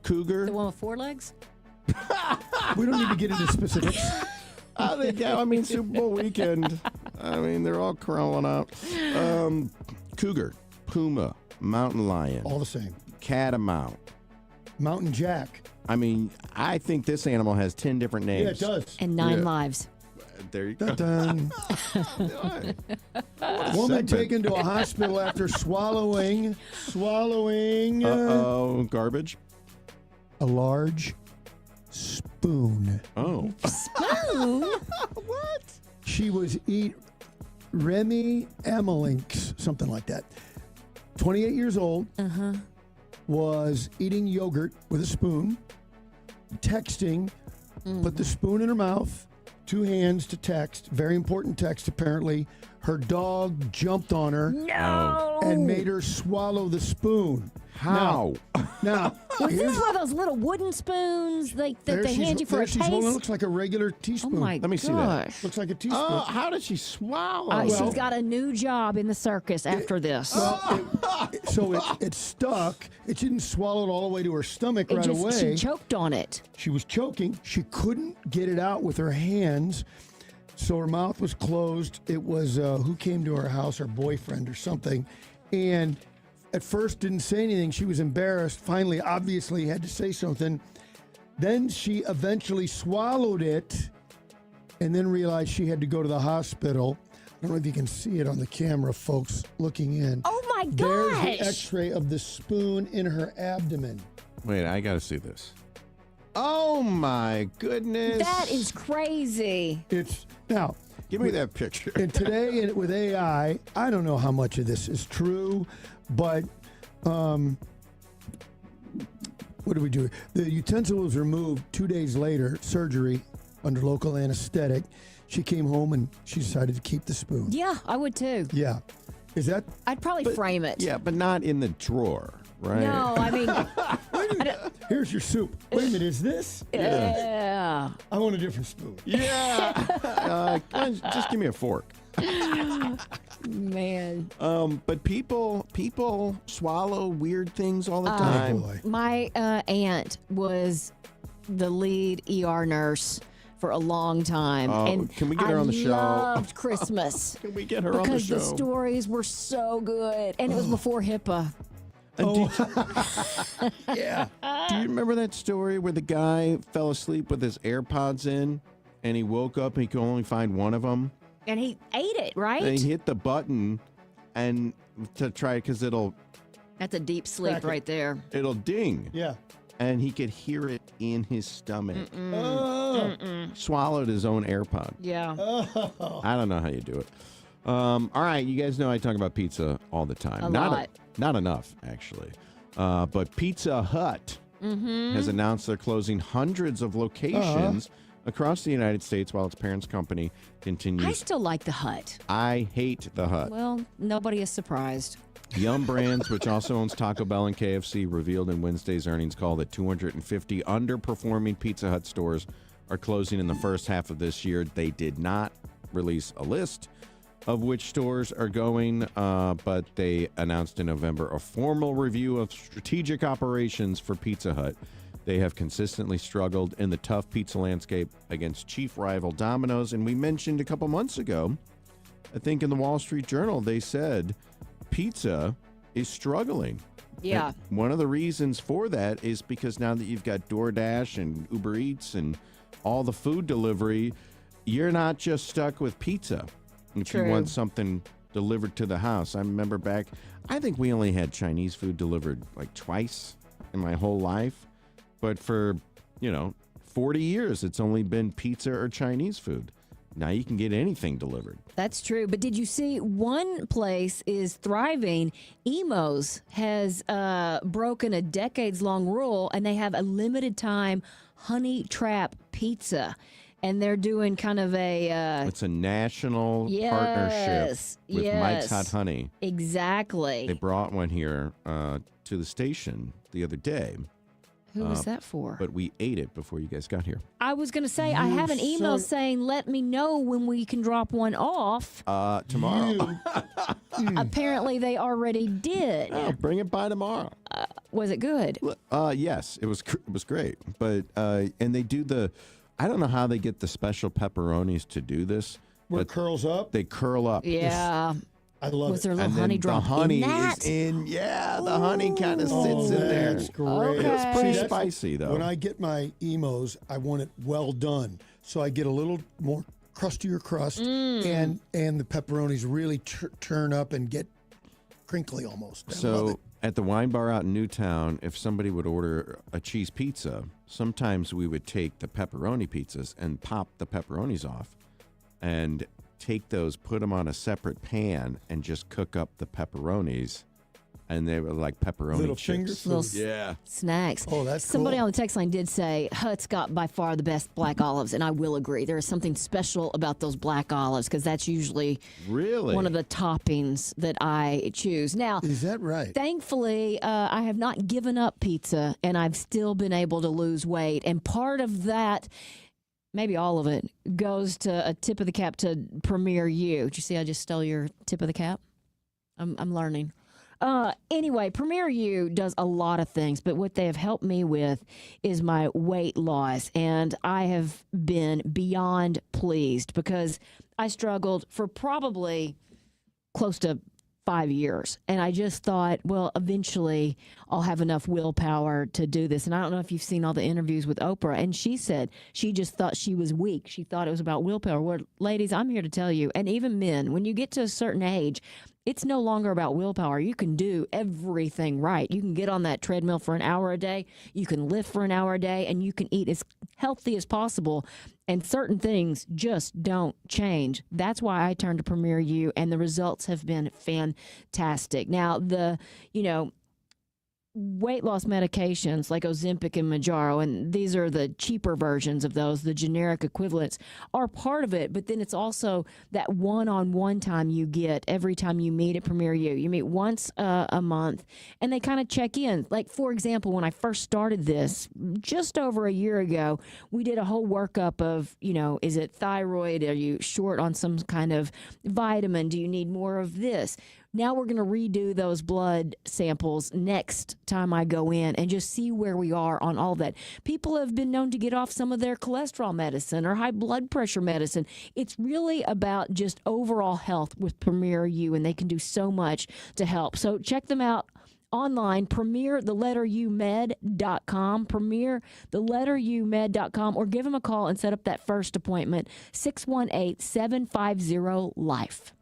S11: Cougar.
S9: The one with 4 legs?
S10: We don't need to get into specifics.
S11: Super Bowl weekend. They're all crawling out. Cougar, puma, mountain lion.
S10: All the same.
S11: Catamount.
S10: Mountain jack.
S11: I think this animal has 10 different names.
S10: Yeah, it does.
S9: And 9 lives.
S11: There you go.
S10: Dun, dun. Woman taken to a hospital after swallowing.
S11: Garbage.
S10: A large spoon.
S11: Oh.
S9: Spoon?
S10: What? She was Remy Emelinks, something like that. 28 years old. Was eating yogurt with a spoon, texting, put the spoon in her mouth, 2 hands to text. Very important text, apparently. Her dog jumped on her and made her swallow the spoon.
S11: How?
S10: Now
S9: Was this one of those little wooden spoons that they hand you for a
S10: she's
S9: taste?
S10: holding, looks like a regular teaspoon.
S9: Oh my
S11: Let me see that.
S9: gosh.
S10: Looks like a teaspoon.
S11: Oh, how did she swallow?
S9: She's got a new job in the circus after this.
S10: It stuck. It didn't swallow it all the way to her stomach right away.
S9: She choked on it.
S10: She was choking. She couldn't get it out with her hands, so her mouth was closed. It was who came to her house, her boyfriend or something, and at first didn't say anything. She was embarrassed. Finally, obviously, had to say something. Then she eventually swallowed it and then realized she had to go to the hospital. I don't know if you can see it on the camera, folks, looking in.
S9: Oh, my gosh.
S10: There's the x-ray of the spoon in her abdomen.
S11: Wait, I got to see this. Oh, my goodness.
S9: That is crazy.
S10: It's now.
S11: Give me that picture.
S10: And today, with AI, I don't know how much of this is true, but what do we do? The utensil was removed 2 days later, surgery under local anesthetic. She came home and she decided to keep the spoon.
S9: Yeah, I would too.
S10: Yeah. Is that?
S9: I'd probably frame it.
S11: Yeah, but not in the drawer, right?
S9: No, I mean,
S10: here's your soup. Wait a minute, is this?
S9: Yeah.
S10: I want a different spoon.
S11: Yeah. Just give me a fork.
S9: Man.
S11: But people swallow weird things all the time.
S10: Oh boy.
S9: My aunt was the lead ER nurse for a long time.
S11: Oh,
S9: and
S11: can we get her on the show?
S9: I loved Christmas.
S11: Can we get her on the
S9: because
S11: show?
S9: the stories were so good. And it was before HIPAA.
S10: Yeah.
S11: Do you remember that story where the guy fell asleep with his AirPods in and he woke up and he could only find one of them?
S9: And he ate it, right?
S11: And he hit the button and to try because it'll
S9: That's a deep sleep right there.
S11: It'll ding.
S10: Yeah.
S11: And he could hear it in his stomach. Swallowed his own AirPod.
S9: Yeah.
S11: I don't know how you do it. All right, you guys know I talk about pizza all the time.
S9: A lot.
S11: Not enough, actually. But Pizza Hut has announced they're closing hundreds of locations across the United States while its parent company continues.
S9: I still like the Hut.
S11: I hate the Hut.
S9: Well, nobody is surprised.
S11: Yum Brands, which also owns Taco Bell and KFC, revealed in Wednesday's earnings call that 250 underperforming Pizza Hut stores are closing in the first half of this year. They did not release a list of which stores are going, but they announced in November a formal review of strategic operations for Pizza Hut. They have consistently struggled in the tough pizza landscape against chief rival Domino's, and we mentioned a couple months ago, I think in the Wall Street Journal, they said pizza is struggling.
S9: Yeah.
S11: And one of the reasons for that is because now that you've got DoorDash and Uber Eats and all the food delivery, you're not just stuck with pizza. If you want something delivered to the house. I remember back, I think we only had Chinese food delivered like twice in my whole life. But for, 40 years, it's only been pizza or Chinese food. Now you can get anything delivered.
S9: That's true. But did you see one place is thriving? Emo's has broken a decades-long rule, and they have a limited-time honey trap pizza. And they're doing kind of a...
S11: it's a national partnership with Mike's Hot Honey.
S9: Exactly.
S11: They brought one here to the station the other day.
S9: Who was that for?
S11: But we ate it before you guys got here.
S9: I was going to say, I have an email saying, let me know when we can drop one off.
S11: Tomorrow.
S9: Apparently, they already did.
S11: Oh, bring it by tomorrow.
S9: Was it good?
S11: Yes, it was great. But and they do the... I don't know how they get the special pepperonis to do this.
S10: Where it curls up?
S11: They curl up.
S9: Yeah.
S10: I love
S9: Was there a
S10: it.
S9: little honey drop
S11: the honey
S9: in that?
S11: is in. Yeah, the honey kind of sits in there.
S10: That's great.
S9: Okay.
S11: It's pretty spicy, though.
S10: When I get my Emos, I want it well done. So I get a little more crustier crust, and the pepperonis really turn up and get crinkly almost. I love it.
S11: At the wine bar out in Newtown, if somebody would order a cheese pizza, sometimes we would take the pepperoni pizzas and pop the pepperonis off and take those, put them on a separate pan, and just cook up the pepperonis. And they were like pepperoni
S10: Little
S11: chips.
S10: finger food.
S11: Yeah.
S9: Snacks.
S10: Oh, that's
S9: Somebody
S10: cool.
S9: on the text line did say Hut's got by far the best black olives, and I will agree. There is something special about those black olives because that's usually one of the toppings that I choose. Now,
S10: is that right?
S9: Thankfully, I have not given up pizza, and I've still been able to lose weight. And part of that, maybe all of it, goes to a tip of the cap to Premier U. Did you see I just stole your tip of the cap? I'm learning. Anyway, Premier U does a lot of things, but what they have helped me with is my weight loss. And I have been beyond pleased because I struggled for probably close to 5 years. And I just thought, well, eventually I'll have enough willpower to do this. And I don't know if you've seen all the interviews with Oprah. And she said she just thought she was weak. She thought it was about willpower. Well, ladies, I'm here to tell you, and even men, when you get to a certain age, it's no longer about willpower. You can do everything right. You can get on that treadmill for an hour a day. You can lift for an hour a day, and you can eat as healthy as possible. And certain things just don't change. That's why I turned to Premier U, and the results have been fantastic. Now, the, weight loss medications like Ozempic and Mounjaro, and these are the cheaper versions of those, the generic equivalents, are part of it. But then it's also that one-on-one time you get every time you meet at Premier U. You meet once a month, and they kind of check in. Like, for example, when I first started this just over a year ago, we did a whole workup of, is it thyroid? Are you short on some kind of vitamin? Do you need more of this? Now we're going to redo those blood samples next time I go in and just see where we are on all that. People have been known to get off some of their cholesterol medicine or high blood pressure medicine. It's really about just overall health with Premier U, and they can do so much to help. So check them out online, premiertheletterumed.com, premiertheletterumed.com, or give them a call and set up that first appointment, 618-750-LIFE.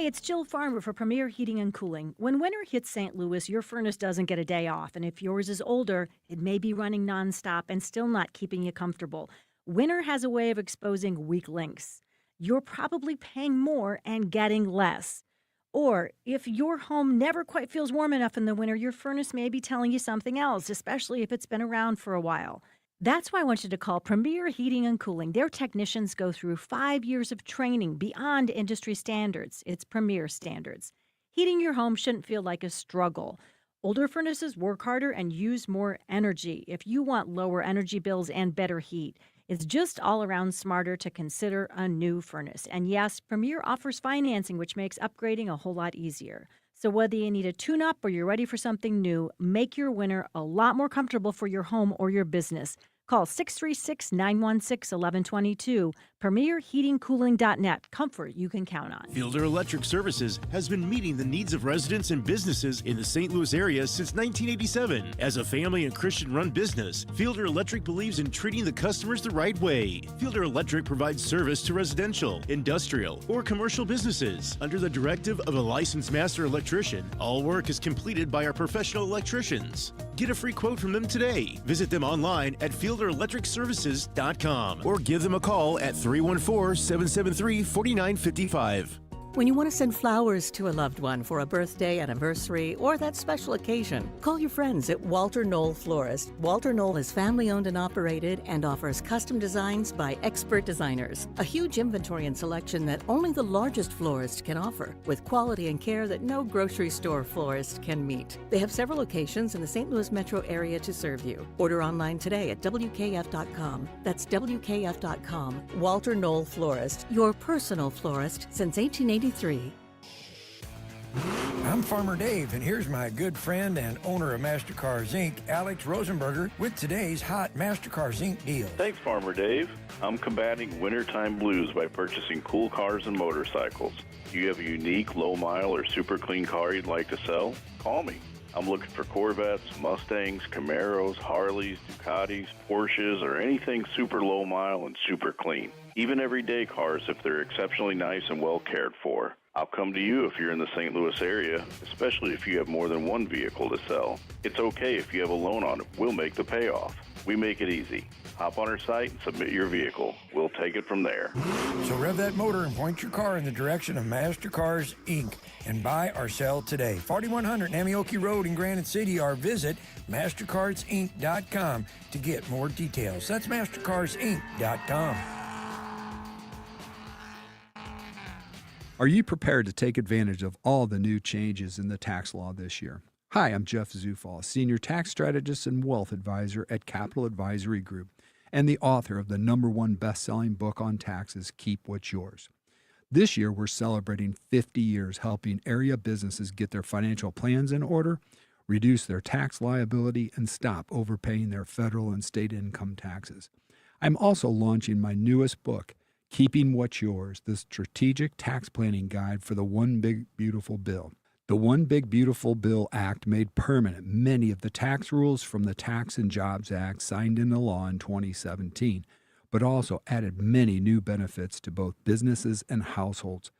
S14: Hey, it's Jill Farmer for Premier Heating and Cooling. When winter hits St. Louis, your furnace doesn't get a day off. And if yours is older, it may be running nonstop and still not keeping you comfortable. Winter has a way of exposing weak links. You're probably paying more and getting less. Or if your home never quite feels warm enough in the winter, your furnace may be telling you something else, especially if it's been around for a while. That's why I want you to call Premier Heating and Cooling. Their technicians go through 5 years of training beyond industry standards. It's Premier standards. Heating your home shouldn't feel like a struggle. Older furnaces work harder and use more energy. If you want lower energy bills and better heat, it's just all around smarter to consider a new furnace. And yes, Premier offers financing, which makes upgrading a whole lot easier. So whether you need a tune-up or you're ready for something new, make your winter a lot more comfortable for your home or your business. Call 636-916-1122. PremierHeatingCooling.net. Comfort you can count on.
S15: Fielder Electric Services has been meeting the needs of residents and businesses in the St. Louis area since 1987. As a family and Christian-run business, Fielder Electric believes in treating the customers the right way. Fielder Electric provides service to residential, industrial, or commercial businesses. Under the directive of a licensed master electrician, all work is completed by our professional electricians. Get a free quote from them today. Visit them online at fielderelectricservices.com or give them a call at 314-773-4955.
S16: When you want to send flowers to a loved one for a birthday, anniversary, or that special occasion, call your friends at Walter Knoll Florist. Walter Knoll is family-owned and operated and offers custom designs by expert designers. A huge inventory and selection that only the largest florist can offer, with quality and care that no grocery store florist can meet. They have several locations in the St. Louis metro area to serve you. Order online today at WKF.com. That's WKF.com. Walter Knoll Florist, your personal florist since 1883.
S18: I'm Farmer Dave, and here's my good friend and owner of MasterCars Inc., Alex Rosenberger, with today's hot MasterCars Inc. deal.
S19: Thanks, Farmer Dave. I'm combating wintertime blues by purchasing cool cars and motorcycles. Do you have a unique, low-mile, or super clean car you'd like to sell? Call me. I'm looking for Corvettes, Mustangs, Camaros, Harleys, Ducatis, Porsches, or anything super low-mile and super clean. Even everyday cars if they're exceptionally nice and well cared for. I'll come to you if you're in the St. Louis area, especially if you have more than one vehicle to sell. It's okay if you have a loan on it. We'll make the payoff. We make it easy. Hop on our site and submit your vehicle. We'll take it from there.
S18: So rev that motor and point your car in the direction of MasterCars Inc. and buy or sell today. 4100 Namioki Road in Granite City, or visit MasterCarsInc.com to get more details. That's MasterCarsInc.com.
S20: Are you prepared to take advantage of all the new changes in the tax law this year? Hi, I'm Jeff Zufall, Senior Tax Strategist and Wealth Advisor at Capital Advisory Group, and the author of the #1 best-selling book on taxes, Keep What's Yours. This year, we're celebrating 50 years helping area businesses get their financial plans in order, reduce their tax liability, and stop overpaying their federal and state income taxes. I'm also launching my newest book, Keeping What's Yours, the Strategic Tax Planning Guide for the One Big Beautiful Bill. The One Big Beautiful Bill Act made permanent many of the tax rules from the Tax and Jobs Act signed into law in 2017, but also added many new benefits to both businesses and households.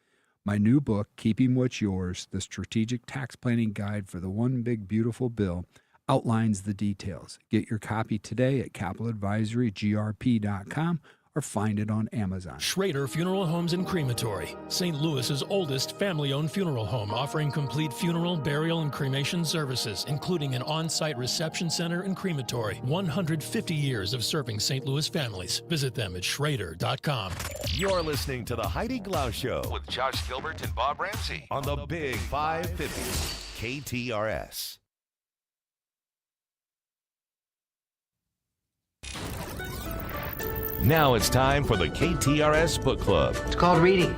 S20: My new book, Keeping What's Yours, the Strategic Tax Planning Guide for the One Big Beautiful Bill, outlines the details. Get your copy today at capitaladvisorygrp.com or find it on Amazon.
S21: Schrader Funeral Homes and Crematory, St. Louis's oldest family-owned funeral home, offering complete funeral, burial, and cremation services, including an on-site reception center and crematory. 150 years of serving St. Louis families. Visit them at Schrader.com.
S5: You're listening to the Heidi Glaus Show with Josh Gilbert and Bob Ramsey on the Big 550 KTRS. Now it's time for the KTRS Book Club.
S22: It's called reading.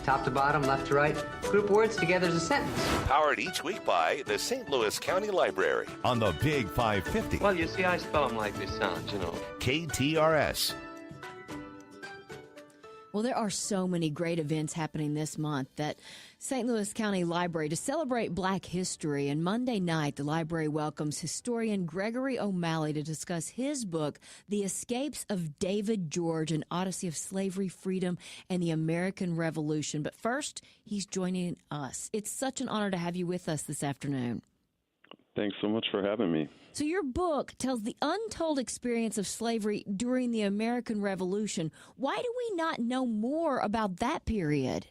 S22: Top to bottom, left to right. Group words together as a sentence.
S5: Powered each week by the St. Louis County Library on the Big 550.
S22: Well, you see, I spell them like they sound, you know.
S5: KTRS.
S9: Well, there are so many great events happening this month that St. Louis County Library to celebrate Black history. And Monday night, the library welcomes historian Gregory O'Malley to discuss his book, The Escapes of David George, an Odyssey of Slavery, Freedom, and the American Revolution. But first, he's joining us. It's such an honor to have you with us this afternoon.
S3: Thanks so much for having me.
S9: So your book tells the untold experience of slavery during the American Revolution. Why do we not know more about that period?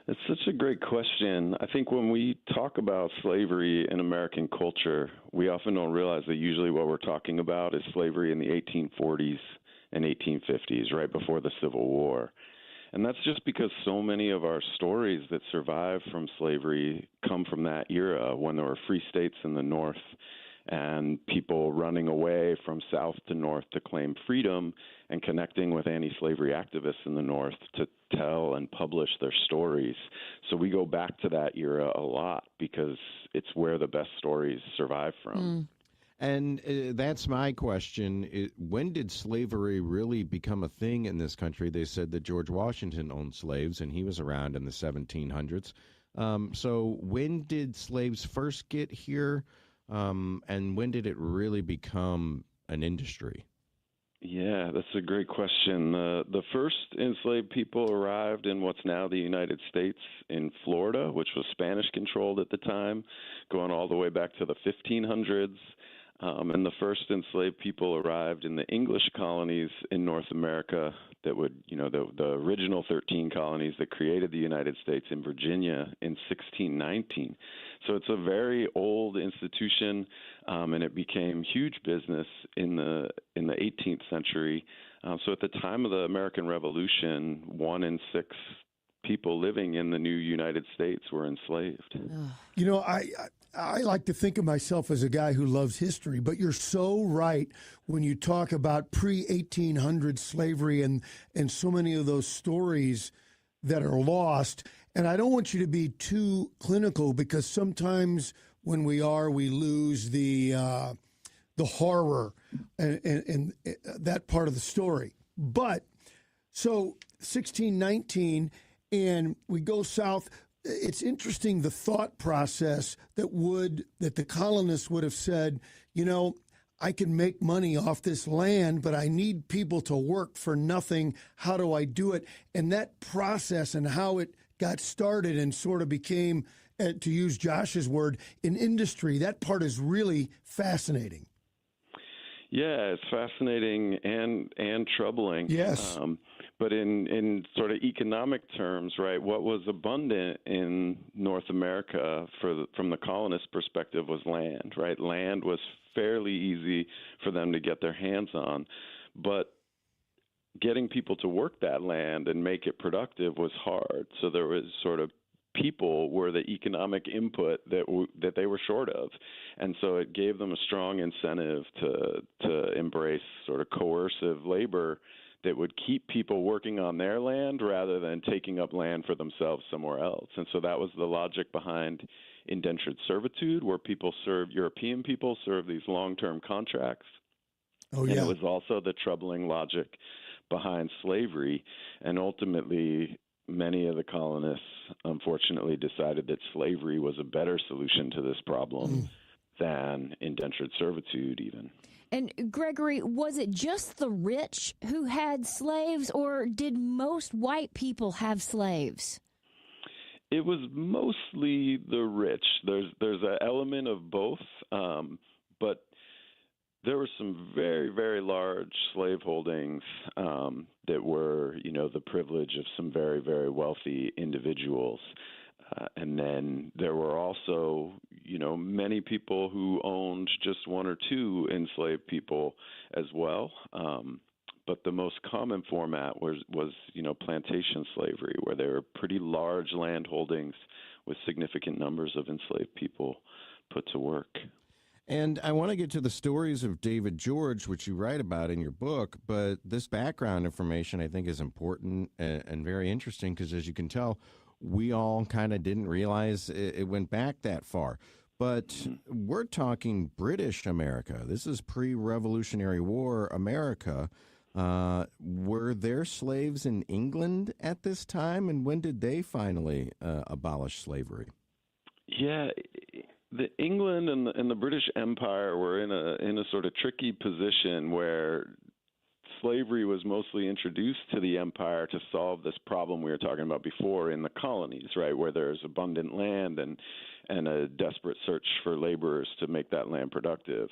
S3: It's such a great question. I think when we talk about slavery in American culture, we often don't realize that usually what we're talking about is slavery in the 1840s and 1850s, right before the Civil War. And that's just because so many of our stories that survive from slavery come from that era when there were free states in the North and people running away from South to North to claim freedom and connecting with anti-slavery activists in the North to tell and publish their stories. So we go back to that era a lot because it's where the best stories survive from.
S11: And that's my question. When did slavery really become a thing in this country? They said that George Washington owned slaves, and he was around in the 1700s. So when did slaves first get here, and when did it really become an industry?
S3: Yeah, that's a great question. The first enslaved people arrived in what's now the United States in Florida, which was Spanish-controlled at the time, going all the way back to the 1500s. And the first enslaved people arrived in the English colonies in North America that would, the original 13 colonies that created the United States in Virginia in 1619. So it's a very old institution, and it became huge business in the 18th century. So at the time of the American Revolution, 1 in 6 people living in the new United States were enslaved.
S10: I like to think of myself as a guy who loves history, but you're so right when you talk about pre-1800 slavery and so many of those stories that are lost. And I don't want you to be too clinical because sometimes when we lose the horror and that part of the story. But so 1619, and we go south. It's interesting the thought process that the colonists would have said, I can make money off this land, but I need people to work for nothing. How do I do it? And that process and how it got started and sort of became, to use Josh's word, an industry, that part is really fascinating.
S3: Yeah, it's fascinating and troubling.
S10: Yes.
S3: But in sort of economic terms, right, what was abundant in North America from the colonist perspective was land, right? Land was fairly easy for them to get their hands on. But getting people to work that land and make it productive was hard. So there was sort of people were the economic input that they were short of. And so it gave them a strong incentive to embrace sort of coercive labor that would keep people working on their land rather than taking up land for themselves somewhere else. And so that was the logic behind indentured servitude, where European people served these long-term contracts.
S10: Oh, yeah.
S3: And it was also the troubling logic behind slavery. And ultimately, many of the colonists, unfortunately, decided that slavery was a better solution to this problem than indentured servitude even.
S9: And Gregory, was it just the rich who had slaves, or did most white people have slaves?
S3: It was mostly the rich. There's an element of both, but there were some very, very large slave holdings that were, the privilege of some very, very wealthy individuals. And then there were also, many people who owned just 1 or 2 enslaved people as well. But the most common format was plantation slavery, where there were pretty large land holdings with significant numbers of enslaved people put to work.
S11: And I want to get to the stories of David George, which you write about in your book, but this background information I think is important and very interesting because, as you can tell, we all kind of didn't realize it went back that far. But we're talking British America. This is pre-Revolutionary War America. Were there slaves in England at this time, and when did they finally abolish slavery?
S3: Yeah, the England and the British Empire were in a sort of tricky position where slavery was mostly introduced to the empire to solve this problem we were talking about before in the colonies, right, where there's abundant land and a desperate search for laborers to make that land productive.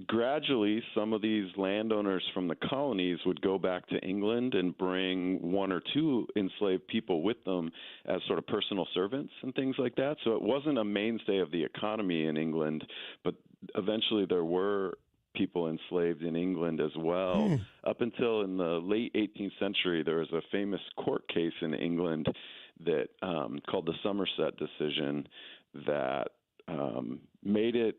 S3: Gradually, some of these landowners from the colonies would go back to England and bring one or two enslaved people with them as sort of personal servants and things like that. So it wasn't a mainstay of the economy in England, but eventually there were people enslaved in England as well. Up until in the late 18th century, there was a famous court case in England that called the Somerset decision that made it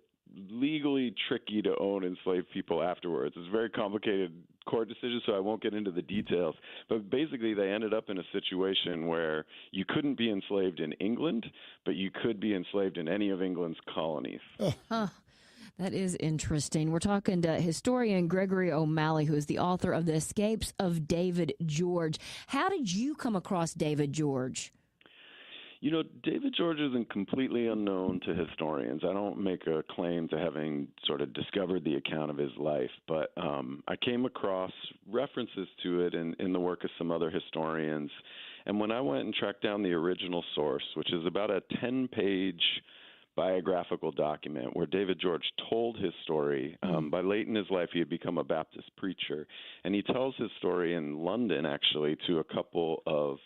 S3: legally tricky to own enslaved people afterwards. It's a very complicated court decision, so I won't get into the details. But basically, they ended up in a situation where you couldn't be enslaved in England, but you could be enslaved in any of England's colonies.
S9: That is interesting. We're talking to historian Gregory O'Malley, who is the author of The Escapes of David George. How did you come across David George?
S3: You know, David George isn't completely unknown to historians. I don't make a claim to having sort of discovered the account of his life, but I came across references to it in the work of some other historians. And when I went and tracked down the original source, which is about a 10-page biographical document where David George told his story. By late in his life, he had become a Baptist preacher, and he tells his story in London, actually, to a couple of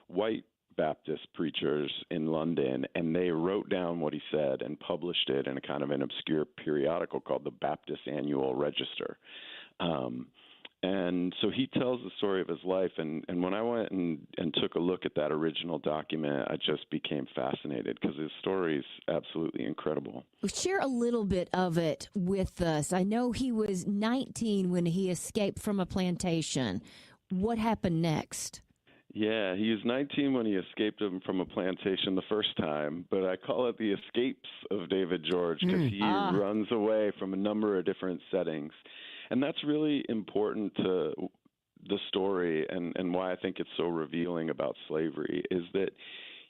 S3: white Baptist preachers in London, and they wrote down what he said and published it in a kind of an obscure periodical called the Baptist Annual Register. And so he tells the story of his life, and when I went and took a look at that original document, I just became fascinated because his story is absolutely incredible.
S9: Share a little bit of it with us. I know he was 19 when he escaped from a plantation. What happened next?
S3: Yeah, he was 19 when he escaped from a plantation the first time, but I call it the escapes of David George because he runs away from a number of different settings. And that's really important to the story and why I think it's so revealing about slavery is that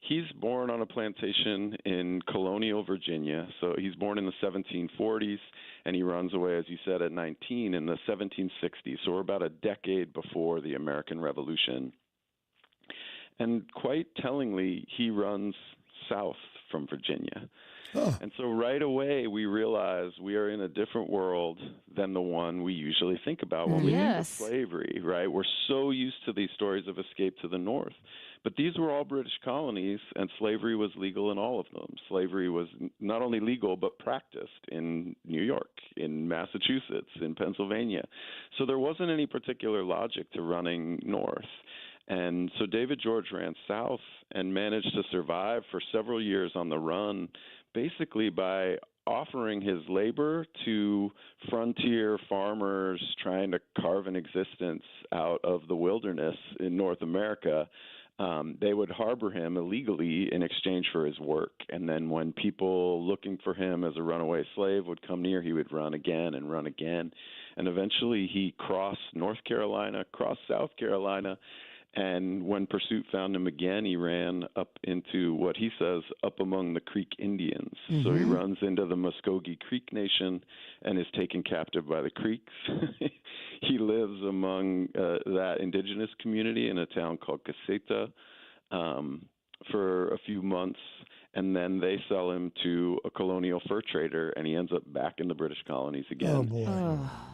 S3: he's born on a plantation in colonial Virginia. So he's born in the 1740s, and he runs away, as you said, at 19 in the 1760s. So we're about a decade before the American Revolution. And quite tellingly, he runs south from Virginia. And so right away, we realize we are in a different world than the one we usually think about when we think of slavery, right? We're so used to these stories of escape to the north. But these were all British colonies, and slavery was legal in all of them. Slavery was not only legal, but practiced in New York, in Massachusetts, in Pennsylvania. So there wasn't any particular logic to running north. And so David George ran south and managed to survive for several years on the run, basically by offering his labor to frontier farmers trying to carve an existence out of the wilderness in North America. They would harbor him illegally in exchange for his work. And then when people looking for him as a runaway slave would come near, he would run again and run again. And eventually he crossed North Carolina, crossed South Carolina. And when pursuit found him again, he ran up into what he says, up among the Creek Indians. So he runs into the Muskogee Creek Nation and is taken captive by the Creeks. He lives among that indigenous community in a town called Caseta for a few months. And then they sell him to a colonial fur trader, and he ends up back in the British colonies again.
S10: Oh, boy.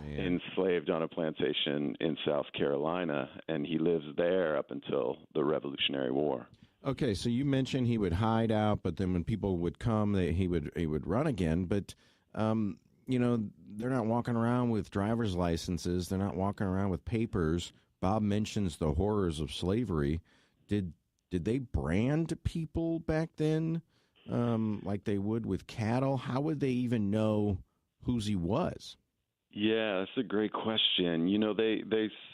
S3: Enslaved on a plantation in South Carolina, and he lives there up until the Revolutionary War.
S11: Okay, so you mentioned he would hide out, but then when people would come, he would run again. But, you know, they're not walking around with driver's licenses. They're not walking around with papers. Bob mentions the horrors of slavery. Did they brand people back then like they would with cattle? How would they even know whose he was?
S3: Yeah, that's a great question. You know, they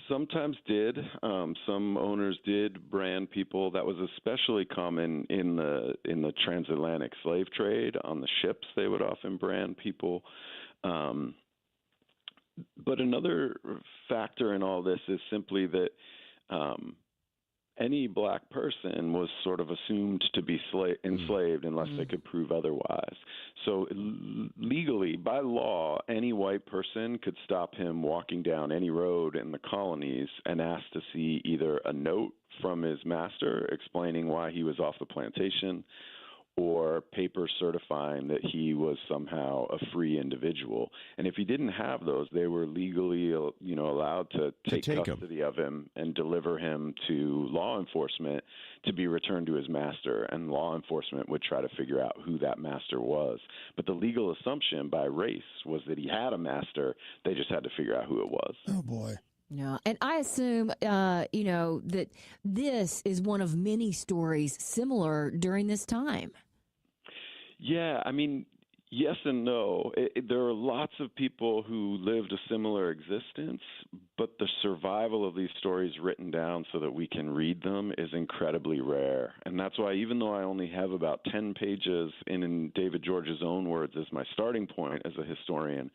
S3: sometimes did. Some owners did brand people. That was especially common in the transatlantic slave trade. On the ships, they would often brand people. But another factor in all this is simply that any black person was sort of assumed to be enslaved unless they could prove otherwise. So legally, by law, any white person could stop him walking down any road in the colonies and ask to see either a note from his master explaining why he was off the plantation, or papers certifying that he was somehow a free individual. And if he didn't have those, they were legally, allowed to take custody of him and deliver him to law enforcement to be returned to his master. And law enforcement would try to figure out who that master was. But the legal assumption by race was that he had a master. They just had to figure out who it was.
S10: Oh, boy.
S9: Yeah, and I assume, that this is one of many stories similar during this time.
S3: Yeah, I mean, yes and no. There are lots of people who lived a similar existence, but the survival of these stories written down so that we can read them is incredibly rare. And that's why, even though I only have about 10 pages in David George's own words as my starting point as a historian,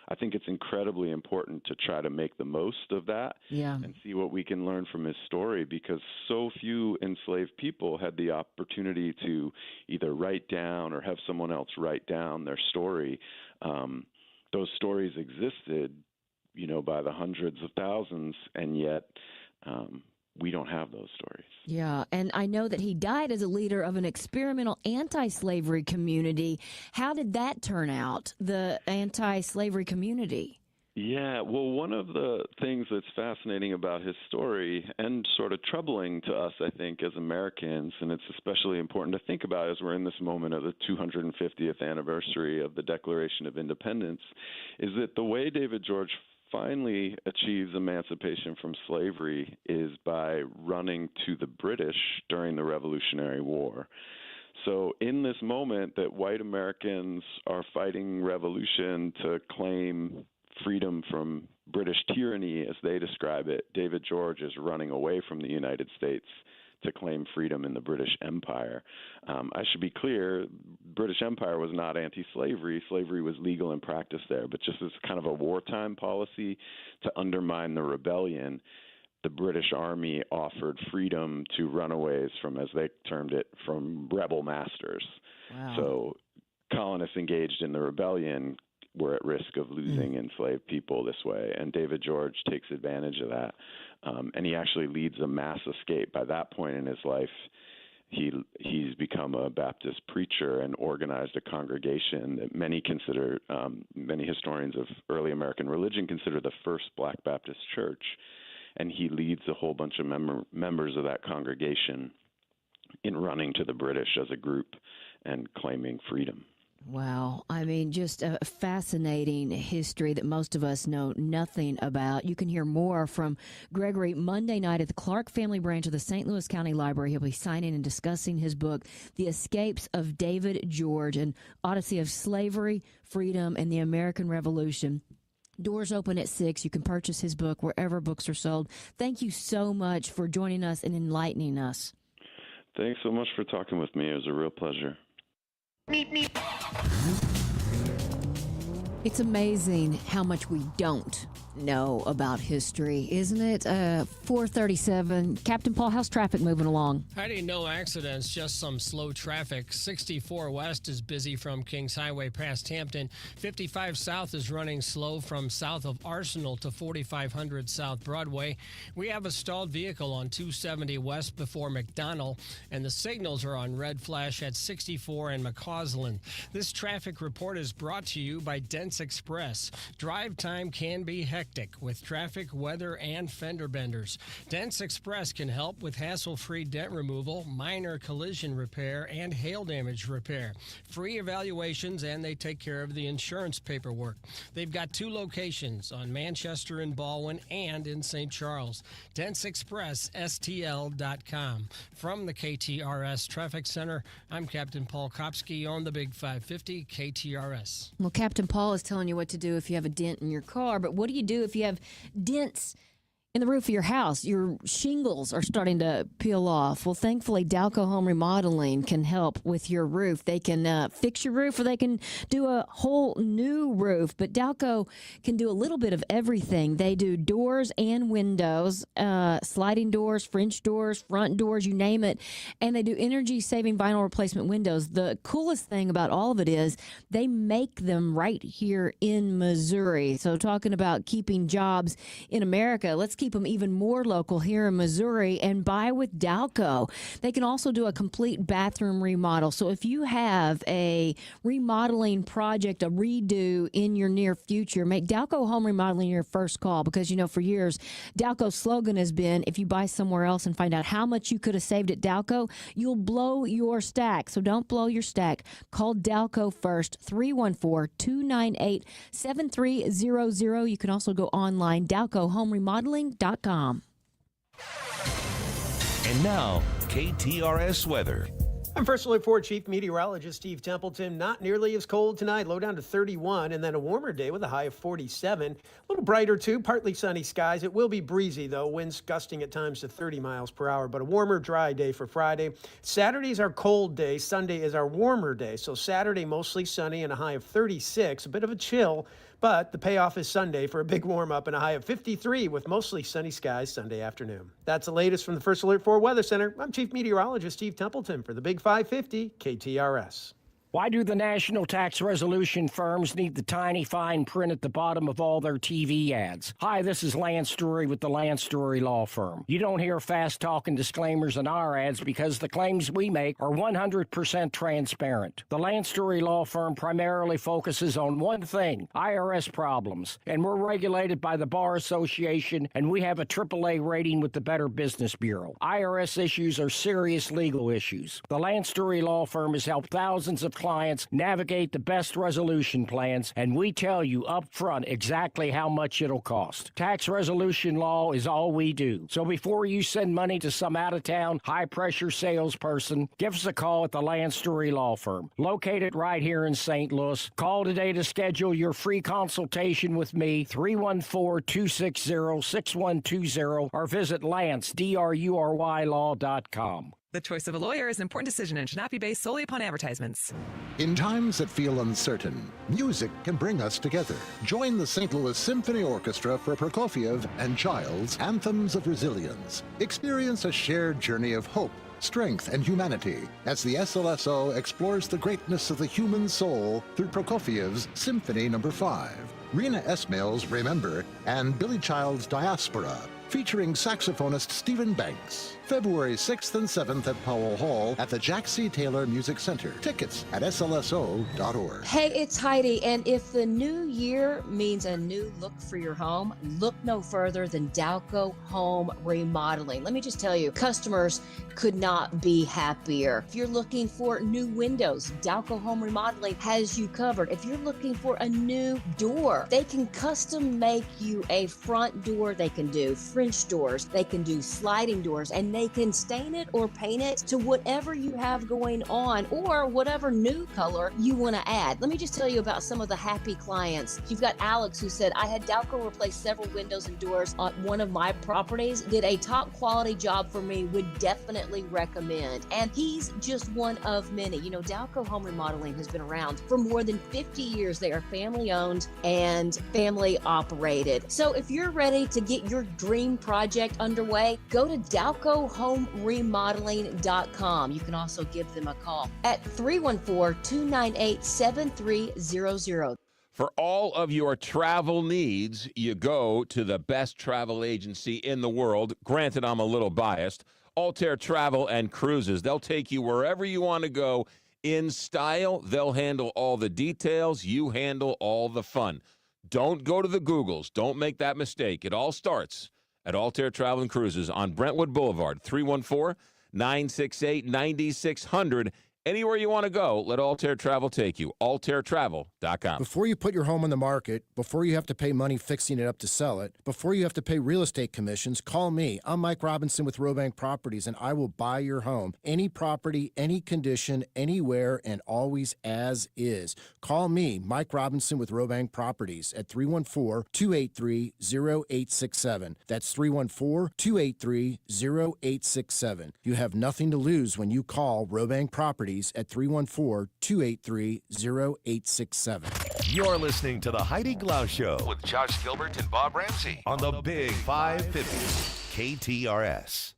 S3: I think it's incredibly important to try to make the most of that and see what we can learn from his story, because so few enslaved people had the opportunity to either write down or have someone else write down their story. Those stories existed, by the hundreds of thousands, and yet we don't have those stories.
S9: Yeah, and I know that he died as a leader of an experimental anti-slavery community. How did that turn out, the anti-slavery community?
S3: Yeah, well, one of the things that's fascinating about his story and sort of troubling to us, I think, as Americans, and it's especially important to think about as we're in this moment of the 250th anniversary of the Declaration of Independence, is that the way David George finally achieves emancipation from slavery is by running to the British during the Revolutionary War. So in this moment that white Americans are fighting revolution to claim freedom from British tyranny, as they describe it, David George is running away from the United States to claim freedom in the British Empire. I should be clear, British Empire was not anti-slavery. Slavery was legal in practice there, but just as kind of a wartime policy to undermine the rebellion, the British Army offered freedom to runaways from, as they termed it, from rebel masters.
S9: Wow.
S3: So colonists engaged in the rebellion were at risk of losing enslaved people this way, and David George takes advantage of that. And he actually leads a mass escape. By that point in his life, he's become a Baptist preacher and organized a congregation that many historians of early American religion consider the first Black Baptist church. And he leads a whole bunch of members of that congregation in running to the British as a group and claiming freedom.
S9: Wow. I mean, just a fascinating history that most of us know nothing about. You can hear more from Gregory Monday night at the Clark Family Branch of the St. Louis County Library. He'll be signing and discussing his book, The Escapes of David George, an Odyssey of Slavery, Freedom, and the American Revolution. Doors open at 6. You can purchase his book wherever books are sold. Thank you so much for joining us and enlightening us.
S3: Thanks so much for talking with me. It was a real pleasure.
S9: It's amazing how much we don't know about history, isn't it? 437. Captain Paul, how's traffic moving along?
S12: Heidi, no accidents, just some slow traffic. 64 West is busy from Kings Highway past Hampton. 55 South is running slow from south of Arsenal to 4500 South Broadway. We have a stalled vehicle on 270 West before McDonald, and the signals are on red flash at 64 and McCausland. This traffic report is brought to you by Dents Express. Drive time can be hectic with traffic, weather, and fender benders. Dents Express can help with hassle-free dent removal, minor collision repair, and hail damage repair. Free evaluations, and they take care of the insurance paperwork. They've got 2 locations on Manchester and Baldwin and in St. Charles. DentsExpressSTL.com. From the KTRS Traffic Center, I'm Captain Paul Kopsky on the Big 550 KTRS.
S9: Well, Captain Paul is telling you what to do if you have a dent in your car, but what do you do if you have dents in the roof of your house, your shingles are starting to peel off. Well, thankfully, Dalco Home Remodeling can help with your roof. They can fix your roof or they can do a whole new roof. But Dalco can do a little bit of everything. They do doors and windows, sliding doors, French doors, front doors, you name it. And they do energy-saving vinyl replacement windows. The coolest thing about all of it is they make them right here in Missouri. So talking about keeping jobs in America, let's keep them even more local here in Missouri and buy with Dalco. They can also do a complete bathroom remodel. So if you have a remodeling project, a redo in your near future, make Dalco Home Remodeling your first call because, for years, Dalco's slogan has been, if you buy somewhere else and find out how much you could have saved at Dalco, you'll blow your stack. So don't blow your stack. Call Dalco first, 314-298-7300. You can also go online, DalcoHomeRemodeling.com.
S5: And now, KTRS weather.
S6: I'm First Alert 4 Chief Meteorologist Steve Templeton. Not nearly as cold tonight, low down to 31, and then a warmer day with a high of 47. A little brighter, too, partly sunny skies. It will be breezy, though, winds gusting at times to 30 miles per hour, but a warmer, dry day for Friday. Saturday's our cold day. Sunday is our warmer day. So Saturday, mostly sunny and a high of 36, a bit of a chill. But the payoff is Sunday for a big warm-up and a high of 53 with mostly sunny skies Sunday afternoon. That's the latest from the First Alert 4 Weather Center. I'm Chief Meteorologist Steve Templeton for the Big 550 KTRS.
S17: Why do the national tax resolution firms need the tiny fine print at the bottom of all their TV ads? Hi, this is Lance Story with the Lance Story Law Firm. You don't hear fast-talking disclaimers in our ads because the claims we make are 100% transparent. The Lance Story Law Firm primarily focuses on one thing, IRS problems, and we're regulated by the Bar Association, and we have a AAA rating with the Better Business Bureau. IRS issues are serious legal issues. The Lance Story Law Firm has helped thousands of clients navigate the best resolution plans, and we tell you up front exactly how much it'll cost. Tax resolution law is all we do. So before you send money to some out-of-town, high-pressure salesperson, give us a call at the Land Story Law Firm, located right here in St. Louis. Call today to schedule your free consultation with me, 314-260-6120, or visit lance.drurylaw.com.
S23: The choice of a lawyer is an important decision and should not be based solely upon advertisements.
S24: In times that feel uncertain, music can bring us together. Join the St. Louis Symphony Orchestra for Prokofiev and Child's Anthems of Resilience. Experience a shared journey of hope, strength, and humanity as the SLSO explores the greatness of the human soul through Prokofiev's Symphony No. 5, Rena Esmail's Remember, and Billy Child's Diaspora, featuring saxophonist Stephen Banks. February 6th and 7th at Powell Hall at the Jack C. Taylor Music Center. Tickets at slso.org.
S9: Hey, it's Heidi, and if the new year means a new look for your home, look no further than Dalco Home Remodeling. Let me just tell you, customers could not be happier. If you're looking for new windows, Dalco Home Remodeling has you covered. If you're looking for a new door, they can custom make you a front door. They can do French doors, they can do sliding doors, and they can stain it or paint it to whatever you have going on or whatever new color you want to add. Let me just tell you about some of the happy clients. You've got Alex, who said, I had Dalco replace several windows and doors on one of my properties, did a top quality job for me, would definitely recommend. And he's just one of many. You know, Dalco Home Remodeling has been around for more than 50 years. They are family owned and family operated. So if you're ready to get your dream project underway, go to DalcoHomeRemodeling.com. You can also give them a call at 314-298-7300.
S25: For all of your travel needs, you go to the best travel agency in the world. Granted, I'm a little biased. Altair Travel and Cruises. They'll take you wherever you want to go in style. They'll handle all the details. You handle all the fun. Don't go to the Googles. Don't make that mistake. It all starts at Altair Travel and Cruises on Brentwood Boulevard, 314-968-9600. Anywhere you want to go, let Altair Travel take you. AltairTravel.com.
S1: Before you put your home on the market, before you have to pay money fixing it up to sell it, before you have to pay real estate commissions, call me. I'm Mike Robinson with Robank Properties, and I will buy your home. Any property, any condition, anywhere, and always as is. Call me, Mike Robinson with Robank Properties at 314-283-0867. That's 314-283-0867. You have nothing to lose when you call Robank Properties at 314-283-0867.
S5: You're listening to the Heidi Glaus Show with Josh Gilbert and Bob Ramsey on the Big 550 KTRS.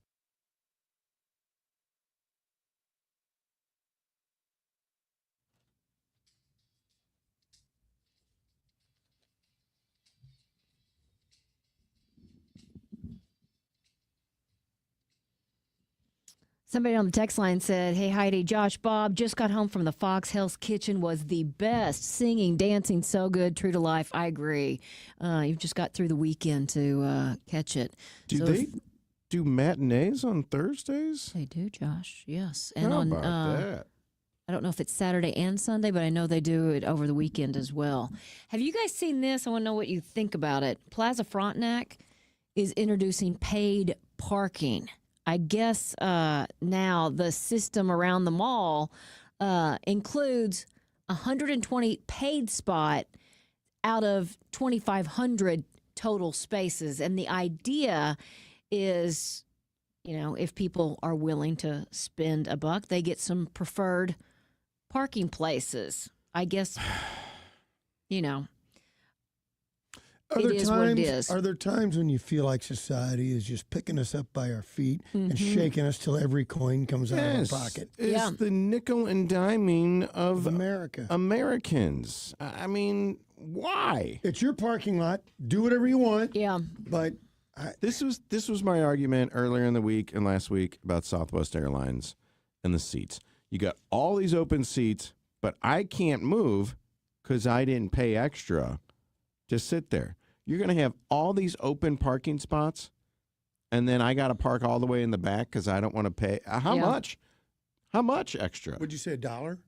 S9: Somebody on the text line said, hey, Heidi, Josh, Bob, just got home from the Fox Hell's Kitchen. Was the best. Singing, dancing, so good. True to life. I agree. You've just got through the weekend to catch it.
S11: Do they do matinees on Thursdays?
S9: They do, Josh. Yes. And
S11: How
S9: on
S11: about that?
S9: I don't know if it's Saturday and Sunday, but I know they do it over the weekend as well. Have you guys seen this? I want to know what you think about it. Plaza Frontenac is introducing paid parking. I guess now the system around the mall includes 120 paid spot out of 2,500 total spaces. And the idea is, you know, if people are willing to spend a buck, they get some preferred parking places. I guess, you know. It is what it is.
S10: Are there times when you feel like society is just picking us up by our feet and shaking us till every coin comes out of our pocket?
S11: It's the nickel and diming of
S10: America.
S11: Americans. I mean, why?
S10: It's your parking lot. Do whatever you want.
S9: Yeah.
S10: But
S11: this was my argument earlier in the week and last week about Southwest Airlines and the seats. You got all these open seats, but I can't move because I didn't pay extra to sit there. You're going to have all these open parking spots, and then I got to park all the way in the back because I don't want to pay. How much? How much extra?
S10: Would you say $1?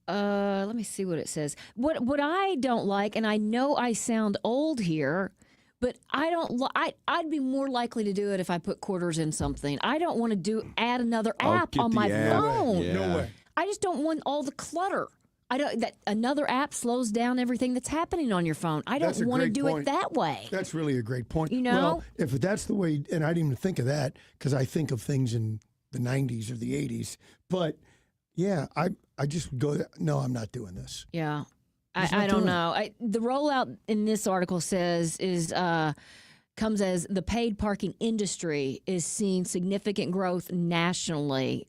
S9: Let me see what it says. What I don't like, and I know I sound old here, but I don't. I'd be more likely to do it if I put quarters in something. I don't want to add another app on my phone.
S11: Yeah.
S10: No way.
S9: I just don't want all the clutter. That another app slows down everything that's happening on your phone. I don't want to do it that way.
S10: That's really a great point.
S9: You know?
S10: Well, if that's the way, and I didn't even think of that because I think of things in the 90s or the 80s. But, yeah, I just go, no, I'm not doing this.
S9: Yeah. I don't know. The rollout in this article says comes as the paid parking industry is seeing significant growth nationally.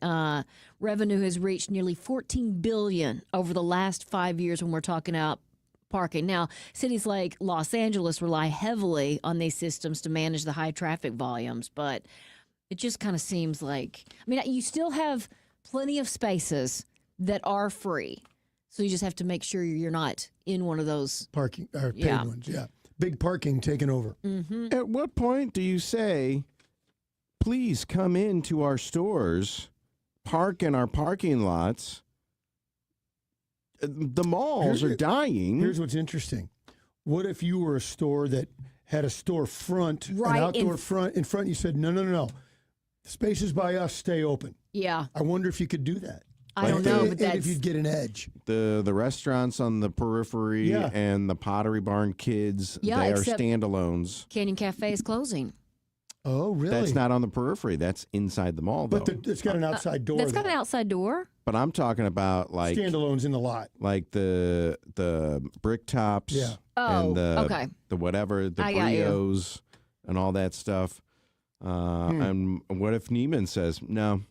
S9: Revenue has reached nearly $14 billion over the last 5 years when we're talking about parking. Now, cities like Los Angeles rely heavily on these systems to manage the high traffic volumes, but it just kind of seems like, I mean, you still have plenty of spaces that are free. So you just have to make sure you're not in one of those
S10: parking or paid ones. Yeah. Big parking taking over.
S9: Mm-hmm.
S11: At what point do you say, please come into our stores, park in our parking lots? The malls are dying.
S10: Here's what's interesting. What if you were a store that had a store front, an outdoor front, in front, you said, no. The spaces by us stay open.
S9: Yeah.
S10: I wonder if you could do that.
S9: I don't know, but
S10: if you'd get an edge.
S11: The restaurants on the periphery and the Pottery Barn Kids, they are standalones.
S9: Canyon Cafe is closing.
S10: Oh, really?
S11: That's not on the periphery. That's inside the mall, though.
S10: But it's got an outside door.
S9: That's got an outside door.
S11: But I'm talking about like
S10: standalones in the lot,
S11: like the brick tops, and the whatever, the Brios, and all that stuff. And what if Neiman says no,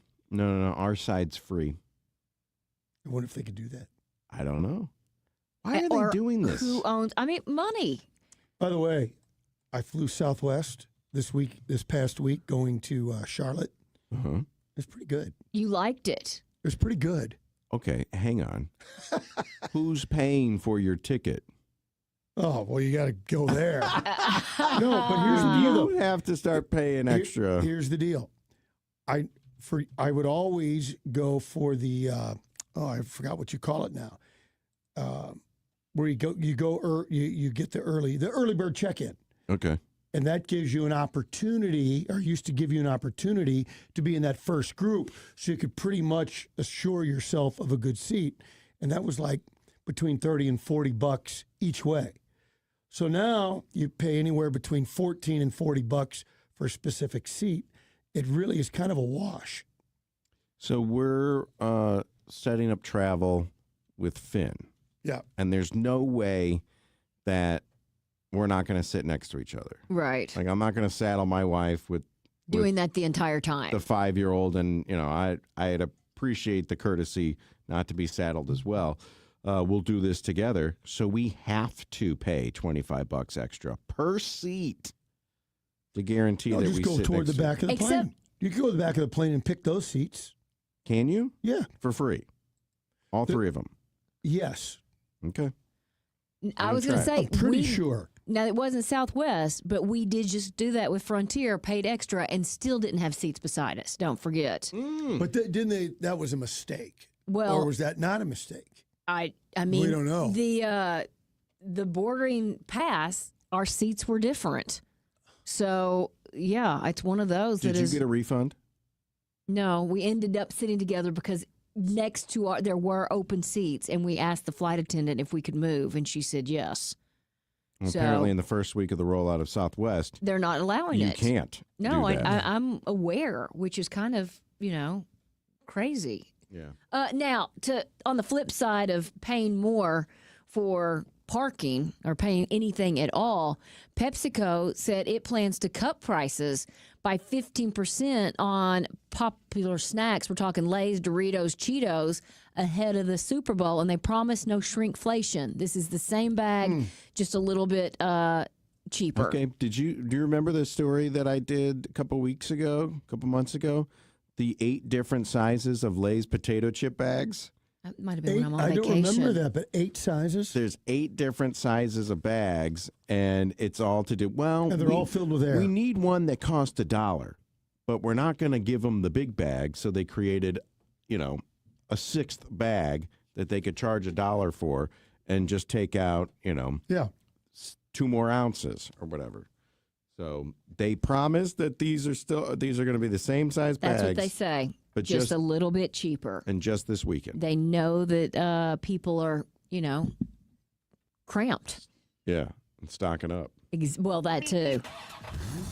S11: our side's free?
S10: I wonder if they could do that.
S11: I don't know. Why are they doing this?
S9: Who owns? I mean, money.
S10: By the way, I flew Southwest this past week, going to Charlotte.
S11: Uh-huh.
S10: It's pretty good.
S9: You liked it.
S10: It was pretty good.
S11: Okay, hang on. Who's paying for your ticket?
S10: Oh, well, you got to go there. No, but here's the deal.
S11: You have to start paying extra.
S10: Here's the deal. I would always go for the I forgot what you call it now. Where you get the early bird check-in.
S11: Okay.
S10: And that gives you an opportunity, or used to give you an opportunity, to be in that first group, so you could pretty much assure yourself of a good seat. And that was like between $30 and $40 each way. So now you pay anywhere between $14 and $40 for a specific seat. It really is kind of a wash.
S11: So we're setting up travel with Finn.
S10: Yeah.
S11: And there's no way that we're not going to sit next to each other.
S9: Right.
S11: Like, I'm not going to saddle my wife with
S9: doing that the entire time.
S11: The 5-year-old, and I'd appreciate the courtesy not to be saddled as well. We'll do this together, so we have to pay $25 extra per seat to guarantee that we
S10: just go
S11: sit
S10: toward the
S11: next to
S10: back of the
S9: Except-
S10: plane. You can go to the back of the plane and pick those seats.
S11: Can you?
S10: Yeah.
S11: For free. All three of them.
S10: Yes.
S11: Okay.
S9: I was going to say,
S10: I'm pretty sure.
S9: Now, it wasn't Southwest, but we did just do that with Frontier, paid extra, and still didn't have seats beside us. Don't forget.
S10: But didn't they? That was a mistake.
S9: Well,
S10: or was that not a mistake?
S9: I mean,
S10: we don't know.
S9: The boarding pass, our seats were different. So, yeah, it's one of those.
S11: Did you get a refund?
S9: No, we ended up sitting together because next to there were open seats, and we asked the flight attendant if we could move, and she said yes.
S11: Well, apparently, in the first week of the rollout of Southwest,
S9: they're not allowing
S11: you
S9: it.
S11: You can't.
S9: No,
S11: do that.
S9: I'm aware, which is kind of crazy.
S11: Yeah.
S9: Now, on the flip side of paying more for parking or paying anything at all, PepsiCo said it plans to cut prices by 15% on popular snacks. We're talking Lay's, Doritos, Cheetos ahead of the Super Bowl, and they promise no shrinkflation. This is the same bag, just a little bit cheaper.
S11: Okay. Do you remember the story that I did a couple months ago? The 8 different sizes of Lay's potato chip bags?
S9: That might have been when I'm on
S10: I
S9: vacation.
S10: don't remember that, but 8 sizes?
S11: There's 8 different sizes of bags, and it's all to do,
S10: And they're all filled with air.
S11: We need one that costs $1, but we're not going to give them the big bag, so they created, a 6th bag that they could charge $1 for and just take out, 2 more ounces or whatever. So they promise that these are going to be the same size bags.
S9: That's what they say,
S11: but
S9: just a little bit cheaper.
S11: And just this weekend.
S9: They know that people are, cramped.
S11: Yeah, and stocking up.
S9: Well, that too.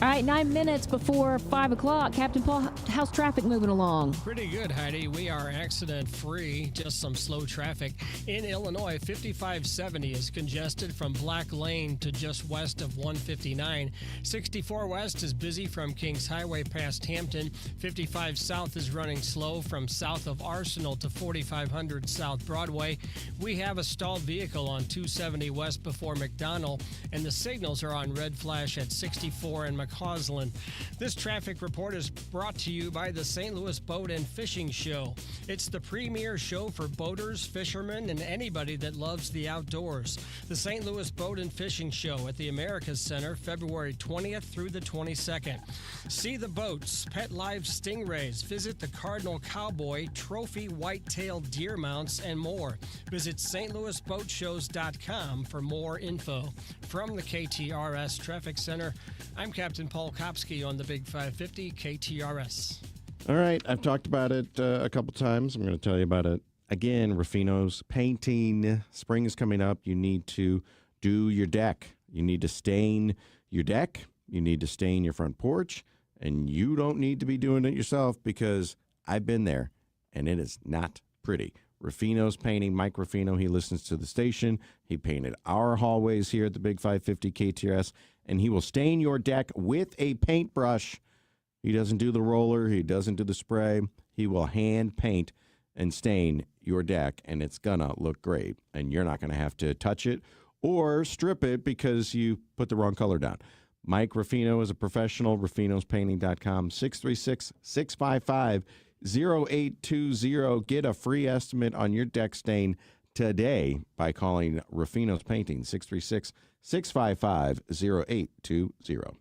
S9: All right, 9 minutes before 5 o'clock. Captain Paul, how's traffic moving along?
S12: Pretty good, Heidi. We are accident-free, just some slow traffic. In Illinois, 5570 is congested from Black Lane to just west of 159. 64 West is busy from Kings Highway past Hampton. 55 South is running slow from south of Arsenal to 4500 South Broadway. We have a stalled vehicle on 270 West before McDonald, and the signals are on red flash at 64 and McCausland. This traffic report is brought to you by the St. Louis Boat and Fishing Show. It's the premier show for boaters, fishermen, and anybody that loves the outdoors. The St. Louis Boat and Fishing Show at the Americas Center, February 20th through the 22nd. See the boats, pet live stingrays, visit the Cardinal Cowboy, trophy white-tailed deer mounts, and more. Visit stlouisboatshows.com for more info. From the KTRS Traffic Center, I'm Captain Paul Kopsky on the Big 550 KTRS.
S11: All right, I've talked about it a couple times. I'm going to tell you about it again. Rufino's painting. Spring is coming up. You need to do your deck. You need to stain your deck. You need to stain your front porch. And you don't need to be doing it yourself, because I've been there, and it is not pretty. Rufino's painting. Mike Rufino, he listens to the station. He painted our hallways here at the Big 550 KTRS, and he will stain your deck with a paintbrush. He doesn't do the roller. He doesn't do the spray. He will hand paint and stain your deck, and it's going to look great. And you're not going to have to touch it or strip it because you put the wrong color down. Mike Rufino is a professional. Rufino'sPainting.com, 636-655-0820. Get a free estimate on your deck stain today by calling Rufino's Painting, 636-655-0820.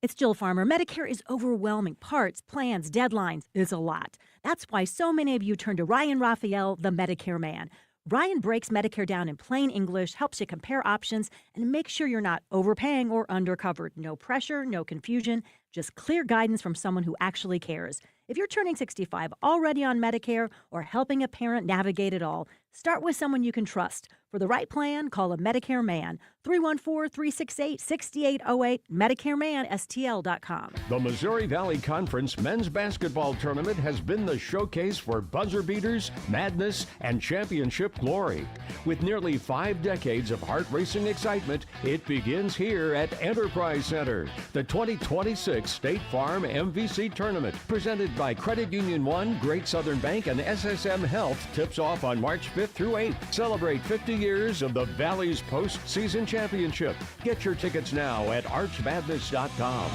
S14: It's Jill Farmer. Medicare is overwhelming. Parts, plans, deadlines. It's a lot. That's why so many of you turn to Ryan Raphael, the Medicare man. Ryan breaks Medicare down in plain English, helps you compare options, and make sure you're not overpaying or undercovered. No pressure, no confusion, just clear guidance from someone who actually cares. If you're turning 65, already on Medicare, or helping a parent navigate it all, start with someone you can trust. For the right plan, call a Medicare man. 314-368-6808, MedicareManSTL.com.
S2: The Missouri Valley Conference Men's Basketball Tournament has been the showcase for buzzer beaters, madness, and championship glory. With nearly 5 decades of heart-racing excitement, it begins here at Enterprise Center. The 2026 State Farm MVC Tournament, presented by Credit Union One, Great Southern Bank, and SSM Health, tips off on March 5th through 8th. Celebrate 50 years of the Valley's postseason championship. Get your tickets now at archmadness.com.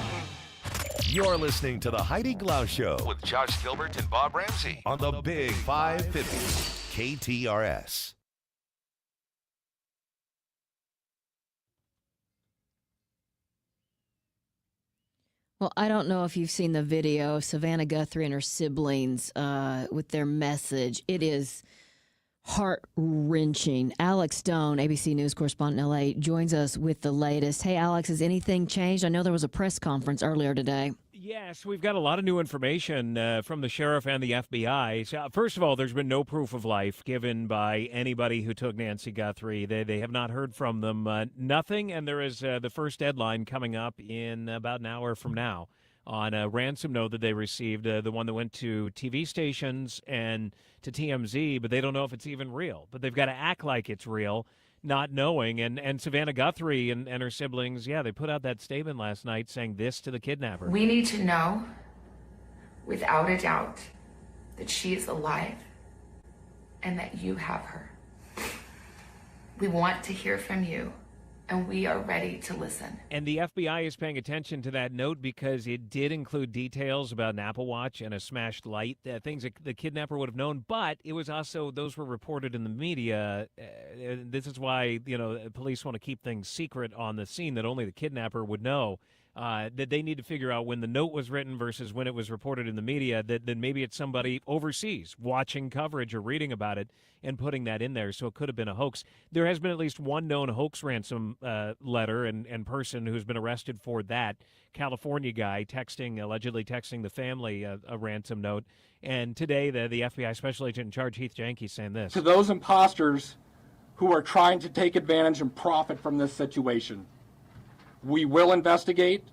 S5: You're listening to the Heidi Glaus Show with Josh Gilbert and Bob Ramsey on the Big 550 KTRS.
S9: Well, I don't know if you've seen the video of Savannah Guthrie and her siblings with their message. It is heart-wrenching. Alex Stone, ABC News correspondent in L.A., joins us with the latest. Hey, Alex, has anything changed? I know there was a press conference earlier today.
S4: Yes, we've got a lot of new information from the sheriff and the FBI. So, first of all, there's been no proof of life given by anybody who took Nancy Guthrie. They have not heard from them. Nothing, and there is the first deadline coming up in about an hour from now on a ransom note that they received, the one that went to TV stations and to TMZ, but they don't know if it's even real. But they've got to act like it's real, not knowing. And Savannah Guthrie and her siblings, yeah, they put out that statement last night saying this to the kidnapper.
S7: We need to know, without a doubt, that she is alive and that you have her. We want to hear from you, and we are ready to listen.
S4: And the FBI is paying attention to that note because it did include details about an Apple Watch and a smashed light, things that the kidnapper would have known, but it was also, those were reported in the media. This is why, police want to keep things secret on the scene that only the kidnapper would know. That they need to figure out when the note was written versus when it was reported in the media, that maybe it's somebody overseas watching coverage or reading about it and putting that in there, so it could have been a hoax. There has been at least one known hoax ransom letter and person who's been arrested for that. California guy allegedly texting the family a ransom note. And today, the FBI special agent in charge, Heath Janke, saying this.
S8: To those imposters who are trying to take advantage and profit from this situation, we will investigate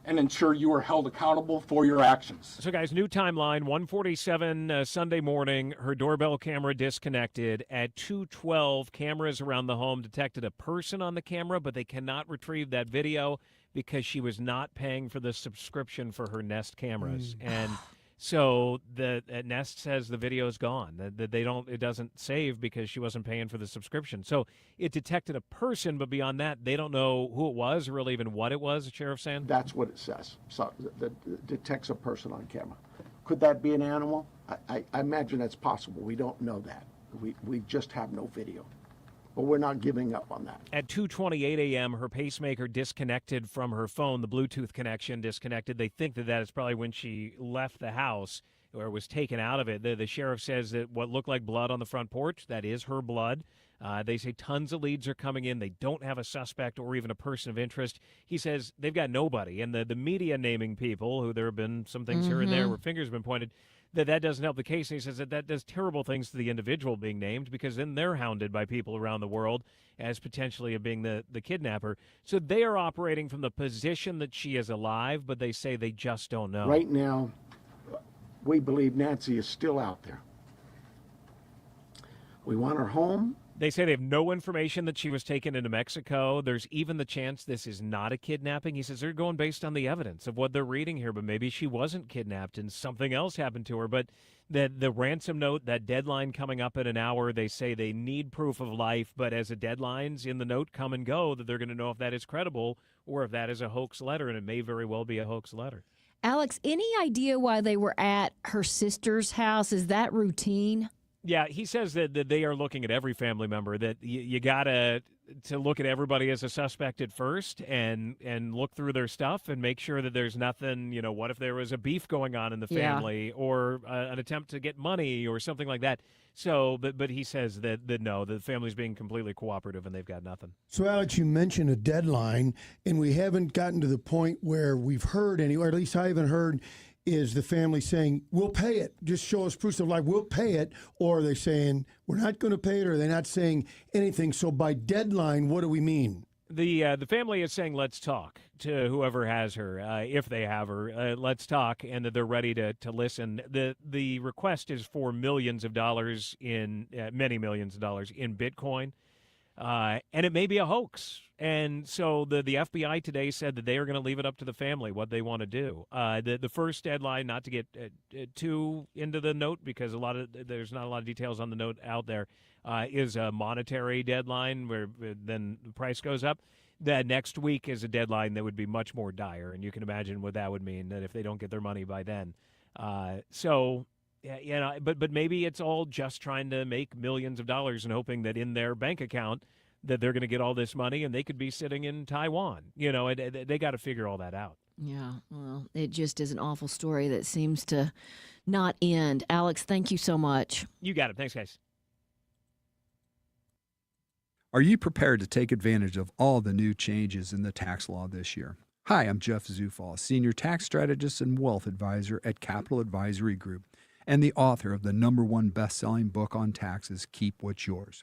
S8: and ensure you are held accountable for your actions.
S4: So, guys, new timeline, 1:47 Sunday morning, her doorbell camera disconnected. At 2:12, cameras around the home detected a person on the camera, but they cannot retrieve that video because she was not paying for the subscription for her Nest cameras. And so the Nest says the video is gone. That it doesn't save because she wasn't paying for the subscription. So it detected a person, but beyond that, they don't know who it was or really even what it was. The sheriff's saying
S13: that's what it says. So that detects a person on camera. Could that be an animal? I imagine that's possible. We don't know that. We just have no video. But we're not giving up on that.
S4: At 2:28 a.m., her pacemaker disconnected from her phone, the Bluetooth connection disconnected. They think that is probably when she left the house or was taken out of it. The sheriff says that what looked like blood on the front porch, that is her blood. They say tons of leads are coming in. They don't have a suspect or even a person of interest. He says they've got nobody. And the media naming people, who there have been some things here and there where fingers have been pointed, that doesn't help the case. And he says that does terrible things to the individual being named because then they're hounded by people around the world as potentially being the kidnapper. So they are operating from the position that she is alive, but they say they just don't know.
S13: Right now, we believe Nancy is still out there. We want her home.
S4: They say they have no information that she was taken into Mexico. There's even the chance this is not a kidnapping. He says they're going based on the evidence of what they're reading here, but maybe she wasn't kidnapped and something else happened to her. But the ransom note, that deadline coming up in an hour, they say they need proof of life, but as the deadlines in the note come and go, that they're going to know if that is credible or if that is a hoax letter, and it may very well be a hoax letter.
S9: Alex, any idea why they were at her sister's house? Is that routine?
S4: Yeah, he says that they are looking at every family member, that you got to look at everybody as a suspect at first and look through their stuff and make sure that there's nothing, what if there was a beef going on in the family or an attempt to get money or something like that. So, but he says that no, the family's being completely cooperative and they've got nothing.
S10: So, Alex, you mentioned a deadline, and we haven't gotten to the point where we've heard or at least I haven't heard, is the family saying, we'll pay it, just show us proof of life, we'll pay it, or are they saying, we're not going to pay it, or they're not saying anything? So by deadline, what do we mean?
S4: The family is saying, let's talk to whoever has her, if they have her. Let's talk, and that they're ready to listen. The request is for millions of dollars many millions of dollars in Bitcoin, and it may be a hoax. And so the FBI today said that they are going to leave it up to the family what they want to do. The first deadline, not to get too into the note because there's not a lot of details on the note out there, is a monetary deadline where then the price goes up. That next week is a deadline that would be much more dire, and you can imagine what that would mean, that if they don't get their money by then. But maybe it's all just trying to make millions of dollars and hoping that in their bank account that they're going to get all this money and they could be sitting in Taiwan. They got to figure all that out.
S9: Yeah, well, it just is an awful story that seems to not end. Alex, thank you so much.
S4: You got it. Thanks, guys.
S15: Are you prepared to take advantage of all the new changes in the tax law this year? Hi, I'm Jeff Zufall, Senior Tax Strategist and Wealth Advisor at Capital Advisory Group, and the author of the #1 best-selling book on taxes, Keep What's Yours.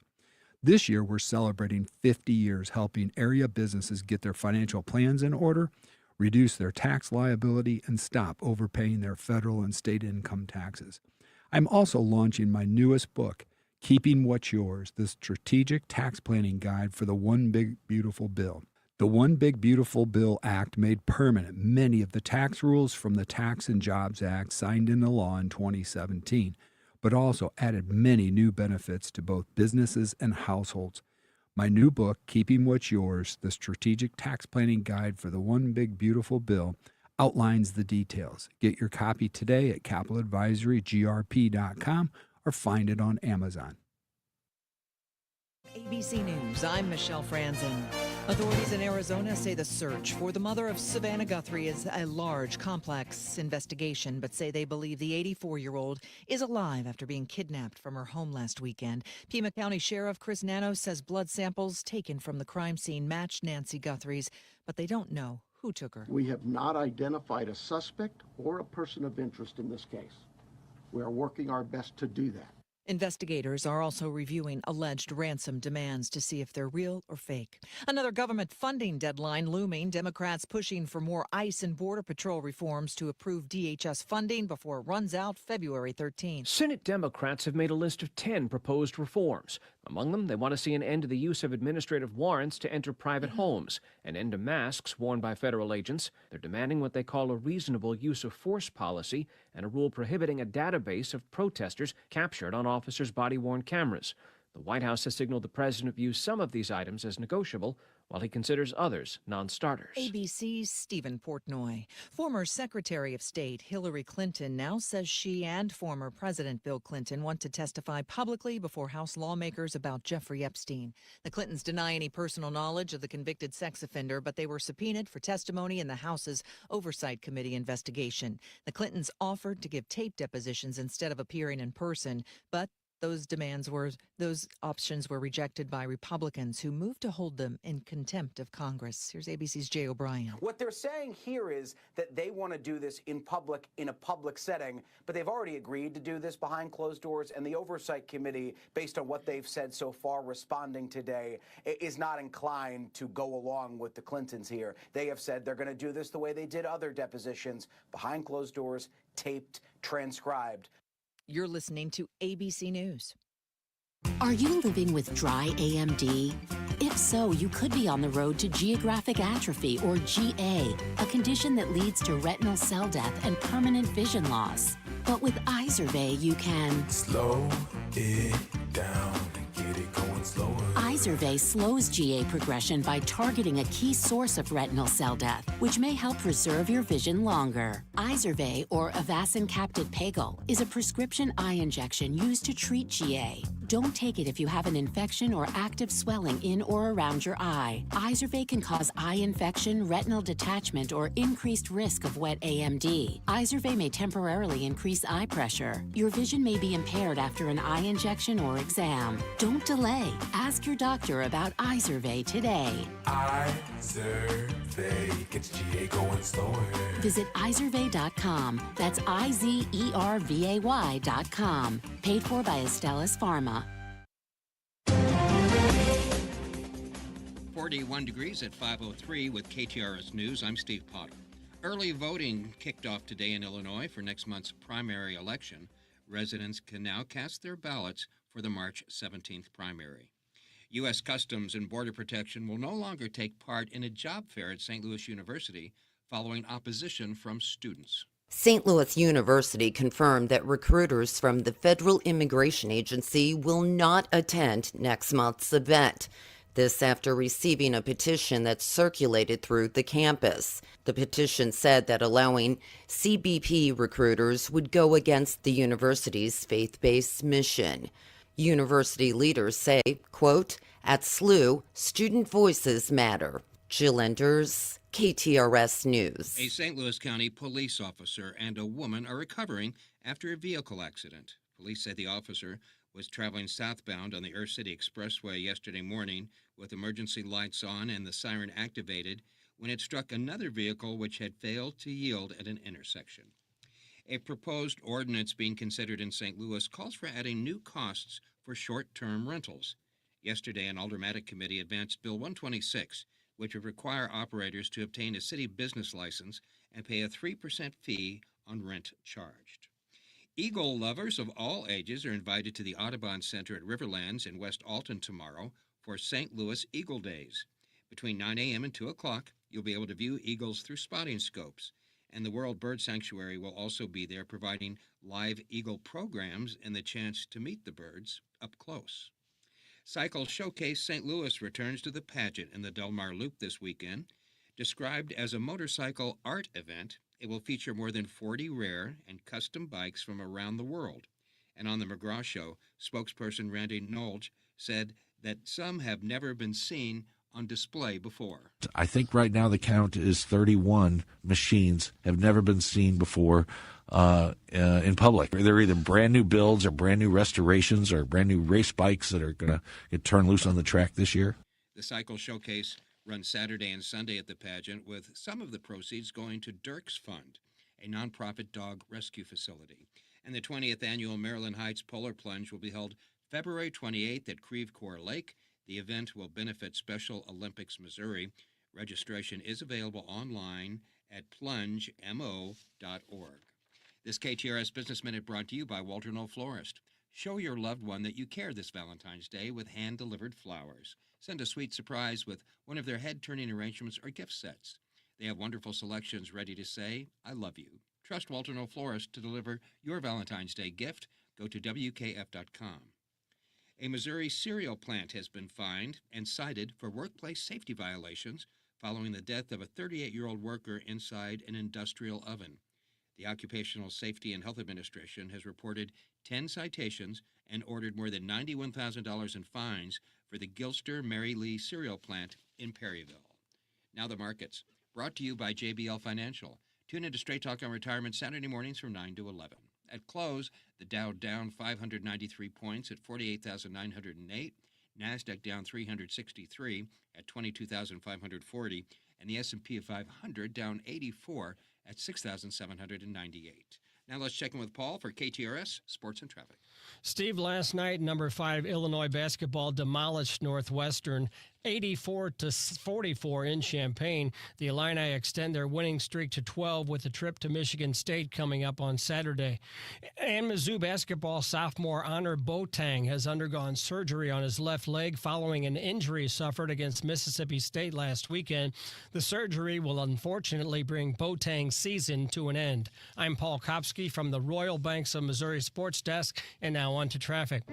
S15: This year, we're celebrating 50 years helping area businesses get their financial plans in order, reduce their tax liability, and stop overpaying their federal and state income taxes. I'm also launching my newest book, Keeping What's Yours, the Strategic Tax Planning Guide for the One Big Beautiful Bill. The One Big Beautiful Bill Act made permanent many of the tax rules from the Tax and Jobs Act signed into law in 2017, but also added many new benefits to both businesses and households. My new book, Keeping What's Yours, the Strategic Tax Planning Guide for the One Big Beautiful Bill, outlines the details. Get your copy today at capitaladvisorygrp.com or find it on Amazon.
S23: ABC News, I'm Michelle Franzen. Authorities in Arizona say the search for the mother of Savannah Guthrie is a large, complex investigation, but say they believe the 84-year-old is alive after being kidnapped from her home last weekend. Pima County Sheriff Chris Nano says blood samples taken from the crime scene matched Nancy Guthrie's, but they don't know who took her.
S13: We have not identified a suspect or a person of interest in this case. We are working our best to do that.
S23: Investigators are also reviewing alleged ransom demands to see if they're real or fake. Another government funding deadline looming. Democrats pushing for more ICE and Border Patrol reforms to approve DHS funding before it runs out February 13th.
S16: Senate Democrats have made a list of 10 proposed reforms. Among them, they want to see an end to the use of administrative warrants to enter private homes, an end to masks worn by federal agents. They're demanding what they call a reasonable use of force policy and a rule prohibiting a database of protesters captured on officers' body-worn cameras. The White House has signaled the president views some of these items as negotiable, while he considers others non-starters.
S23: ABC's Stephen Portnoy. Former Secretary of State Hillary Clinton now says she and former President Bill Clinton want to testify publicly before House lawmakers about Jeffrey Epstein. The Clintons deny any personal knowledge of the convicted sex offender, but they were subpoenaed for testimony in the House's Oversight Committee investigation. The Clintons offered to give tape depositions instead of appearing in person, but those options were rejected by Republicans who moved to hold them in contempt of Congress. Here's ABC's Jay O'Brien.
S18: What they're saying here is that they want to do this in public, in a public setting, but they've already agreed to do this behind closed doors, and the Oversight Committee, based on what they've said so far responding today, is not inclined to go along with the Clintons here. They have said they're going to do this the way they did other depositions, behind closed doors, taped, transcribed.
S23: You're listening to ABC News.
S19: Are you living with dry AMD? If so, you could be on the road to geographic atrophy, or GA, a condition that leads to retinal cell death and permanent vision loss. But with Izervay, you can
S20: slow it down and get it going slower.
S19: Izervay slows GA progression by targeting a key source of retinal cell death, which may help preserve your vision longer. Izervay, or Avastin Capted Pagel, is a prescription eye injection used to treat GA. Don't take it if you have an infection or active swelling in or around your eye. Izervay can cause eye infection, retinal detachment, or increased risk of wet AMD. Izervay may temporarily increase eye pressure. Your vision may be impaired after an eye injection or exam. Don't delay. Ask your doctor about Izervay today.
S20: Izervay gets GA going slower.
S19: Visit Izervay.com. That's IZERVAY.com. Paid for by Astellas Pharma.
S3: 41 degrees at 5:03 with KTRS News. I'm Steve Potter. Early voting kicked off today in Illinois for next month's primary election. Residents can now cast their ballots for the March 17th primary. U.S. Customs and Border Protection will no longer take part in a job fair at St. Louis University following opposition from students.
S6: St. Louis University confirmed that recruiters from the Federal Immigration Agency will not attend next month's event. This after receiving a petition that circulated through the campus. The petition said that allowing CBP recruiters would go against the university's faith-based mission. University leaders say, quote, "At SLU, student voices matter." Jill Enders, KTRS News.
S3: A St. Louis County police officer and a woman are recovering after a vehicle accident. Police say the officer was traveling southbound on the Earth City Expressway yesterday morning with emergency lights on and the siren activated when it struck another vehicle which had failed to yield at an intersection. A proposed ordinance being considered in St. Louis calls for adding new costs for short-term rentals. Yesterday, an Aldermanic committee advanced Bill 126, which would require operators to obtain a city business license and pay a 3% fee on rent charged. Eagle lovers of all ages are invited to the Audubon Center at Riverlands in West Alton tomorrow for St. Louis Eagle Days. Between 9 a.m. and 2 o'clock, you'll be able to view eagles through spotting scopes, and the World Bird Sanctuary will also be there providing live eagle programs and the chance to meet the birds up close. Cycle Showcase St. Louis returns to the pageant in the Del Mar Loop this weekend. Described as a motorcycle art event, it will feature more than 40 rare and custom bikes from around the world. And on the McGraw Show, spokesperson Randy Nolge said that some have never been seen on display before.
S17: I think right now the count is 31 machines have never been seen before in public. They're either brand new builds or brand new restorations or brand new race bikes that are going to get turned loose on the track this year.
S3: The Cycle Showcase runs Saturday and Sunday at the pageant, with some of the proceeds going to Dirk's Fund, a nonprofit dog rescue facility. And the 20th annual Maryland Heights Polar Plunge will be held February 28th at Creve Coeur Lake. The event will benefit Special Olympics Missouri. Registration is available online at plungemo.org. This KTRS Business Minute brought to you by Walter Knoll Florist. Show your loved one that you care this Valentine's Day with hand-delivered flowers. Send a sweet surprise with one of their head-turning arrangements or gift sets. They have wonderful selections ready to say, "I love you." Trust Walter Knoll Florist to deliver your Valentine's Day gift. Go to WKF.com. A Missouri cereal plant has been fined and cited for workplace safety violations following the death of a 38-year-old worker inside an industrial oven. The Occupational Safety and Health Administration has reported 10 citations and ordered more than $91,000 in fines for the Gilster Mary Lee cereal plant in Perryville. Now the markets, brought to you by JBL Financial. Tune into Straight Talk on Retirement Saturday mornings from 9 to 11. At close, the Dow down 593 points at 48,908, NASDAQ down 363 at 22,540, and the S&P 500 down 84 at 6,798. Now let's check in with Paul for KTRS Sports and Traffic.
S12: Steve, last night, number 5 Illinois basketball demolished Northwestern 84-44 in Champaign. The Illini extend their winning streak to 12 with a trip to Michigan State coming up on Saturday. And Mizzou basketball sophomore Honor Boateng has undergone surgery on his left leg following an injury suffered against Mississippi State last weekend. The surgery will unfortunately bring Boateng's season to an end. I'm Paul Kopsky from the Royal Banks of Missouri Sports Desk, and now on to traffic.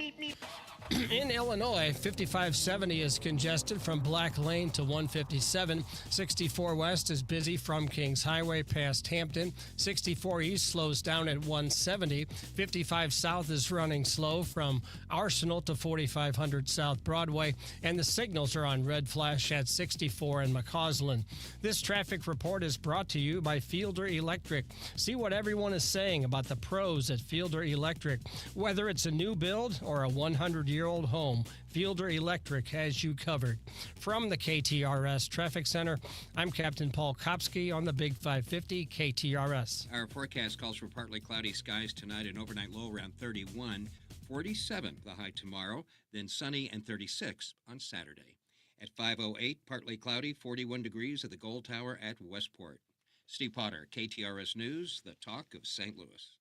S12: In Illinois, 5570 is congested from Black Lane to 157. 64 West is busy from Kings Highway past Hampton. 64 East slows down at 170. 55 South is running slow from Arsenal to 4500 South Broadway. And the signals are on red flash at 64 in McCausland. This traffic report is brought to you by Fielder Electric. See what everyone is saying about the pros at Fielder Electric. Whether it's a new build or a 100-year-old home, Fielder Electric has you covered. From the KTRS Traffic Center, I'm Captain Paul Kopsky on the Big 550 KTRS.
S3: Our forecast calls for partly cloudy skies tonight, an overnight low around 31, 47 the high tomorrow, then sunny and 36 on Saturday. At 5:08, partly cloudy, 41 degrees at the Gold Tower at Westport. Steve Potter, KTRS News, the talk of St. Louis.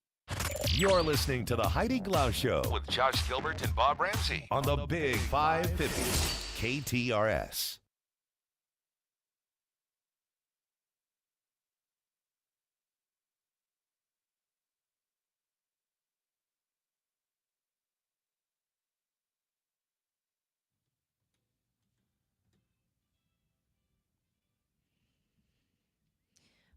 S5: You're listening to the Heidi Glaus Show with Josh Gilbert and Bob Ramsey on the Big 550 KTRS.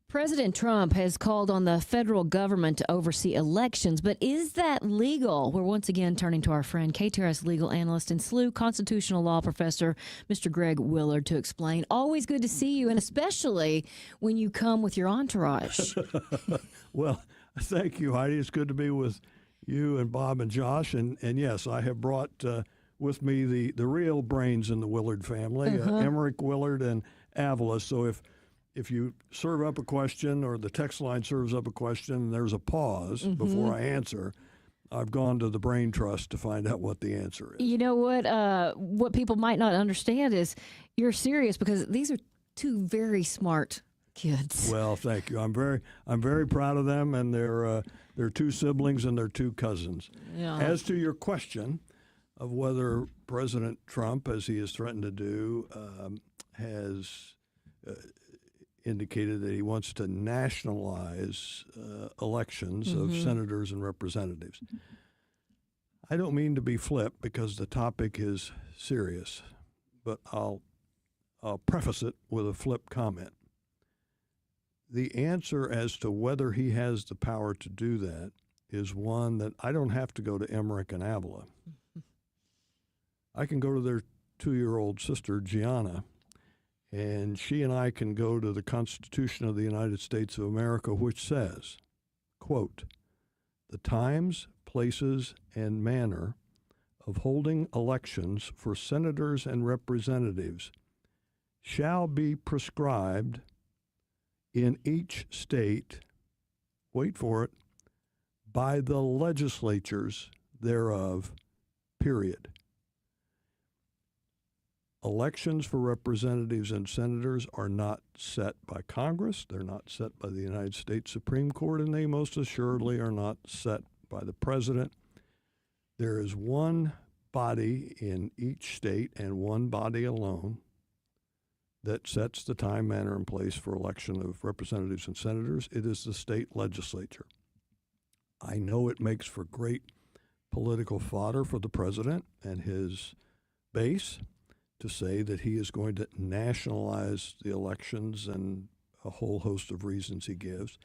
S9: President Trump has called on the federal government to oversee elections, but is that legal? We're once again turning to our friend, KTRS legal analyst and SLU constitutional law professor, Mr. Greg Willard, to explain. Always good to see you, and especially when you come with your entourage.
S1: Well, thank you, Heidi. It's good to be with you and Bob and Josh. And yes, I have brought with me the real brains in the Willard family, Emmerich, Willard, and Avila. So if you serve up a question or the text line serves up a question and there's a pause before I answer, I've gone to the Brain Trust to find out what the answer is.
S9: You know what people might not understand is you're serious because these are two very smart kids.
S1: Well, thank you. I'm very proud of them, and they're two siblings and they're two cousins.
S9: Yeah.
S1: As to your question of whether President Trump, as he has threatened to do, has indicated that he wants to nationalize elections of senators and representatives. I don't mean to be flip because the topic is serious, but I'll preface it with a flip comment. The answer as to whether he has the power to do that is one that I don't have to go to Emmerich and Avila. I can go to their 2-year-old sister, Gianna, and she and I can go to the Constitution of the United States of America, which says, quote, "The times, places, and manner of holding elections for senators and representatives shall be prescribed in each state," wait for it, "by the legislatures thereof, period." Elections for representatives and senators are not set by Congress, they're not set by the United States Supreme Court, and they most assuredly are not set by the president. There is one body in each state and one body alone that sets the time, manner, and place for election of representatives and senators. It is the state legislature. I know it makes for great political fodder for the president and his base to say that he is going to nationalize the elections and a whole host of reasons he gives.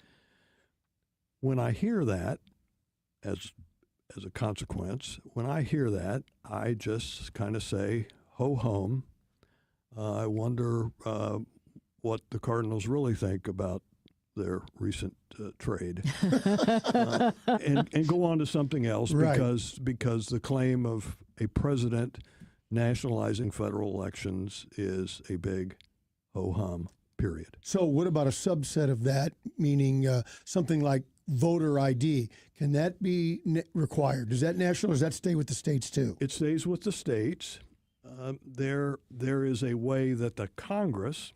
S1: When I hear that, as a consequence, when I hear that, I just kind of say, ho hum. I wonder what the Cardinals really think about their recent trade, and go on to something else, because the claim of a president nationalizing federal elections is a big ho-hum, period.
S10: So what about a subset of that, meaning something like voter ID? Can that be required? Does that national, or does that stay with the states too?
S1: It stays with the states. There is a way that the Congress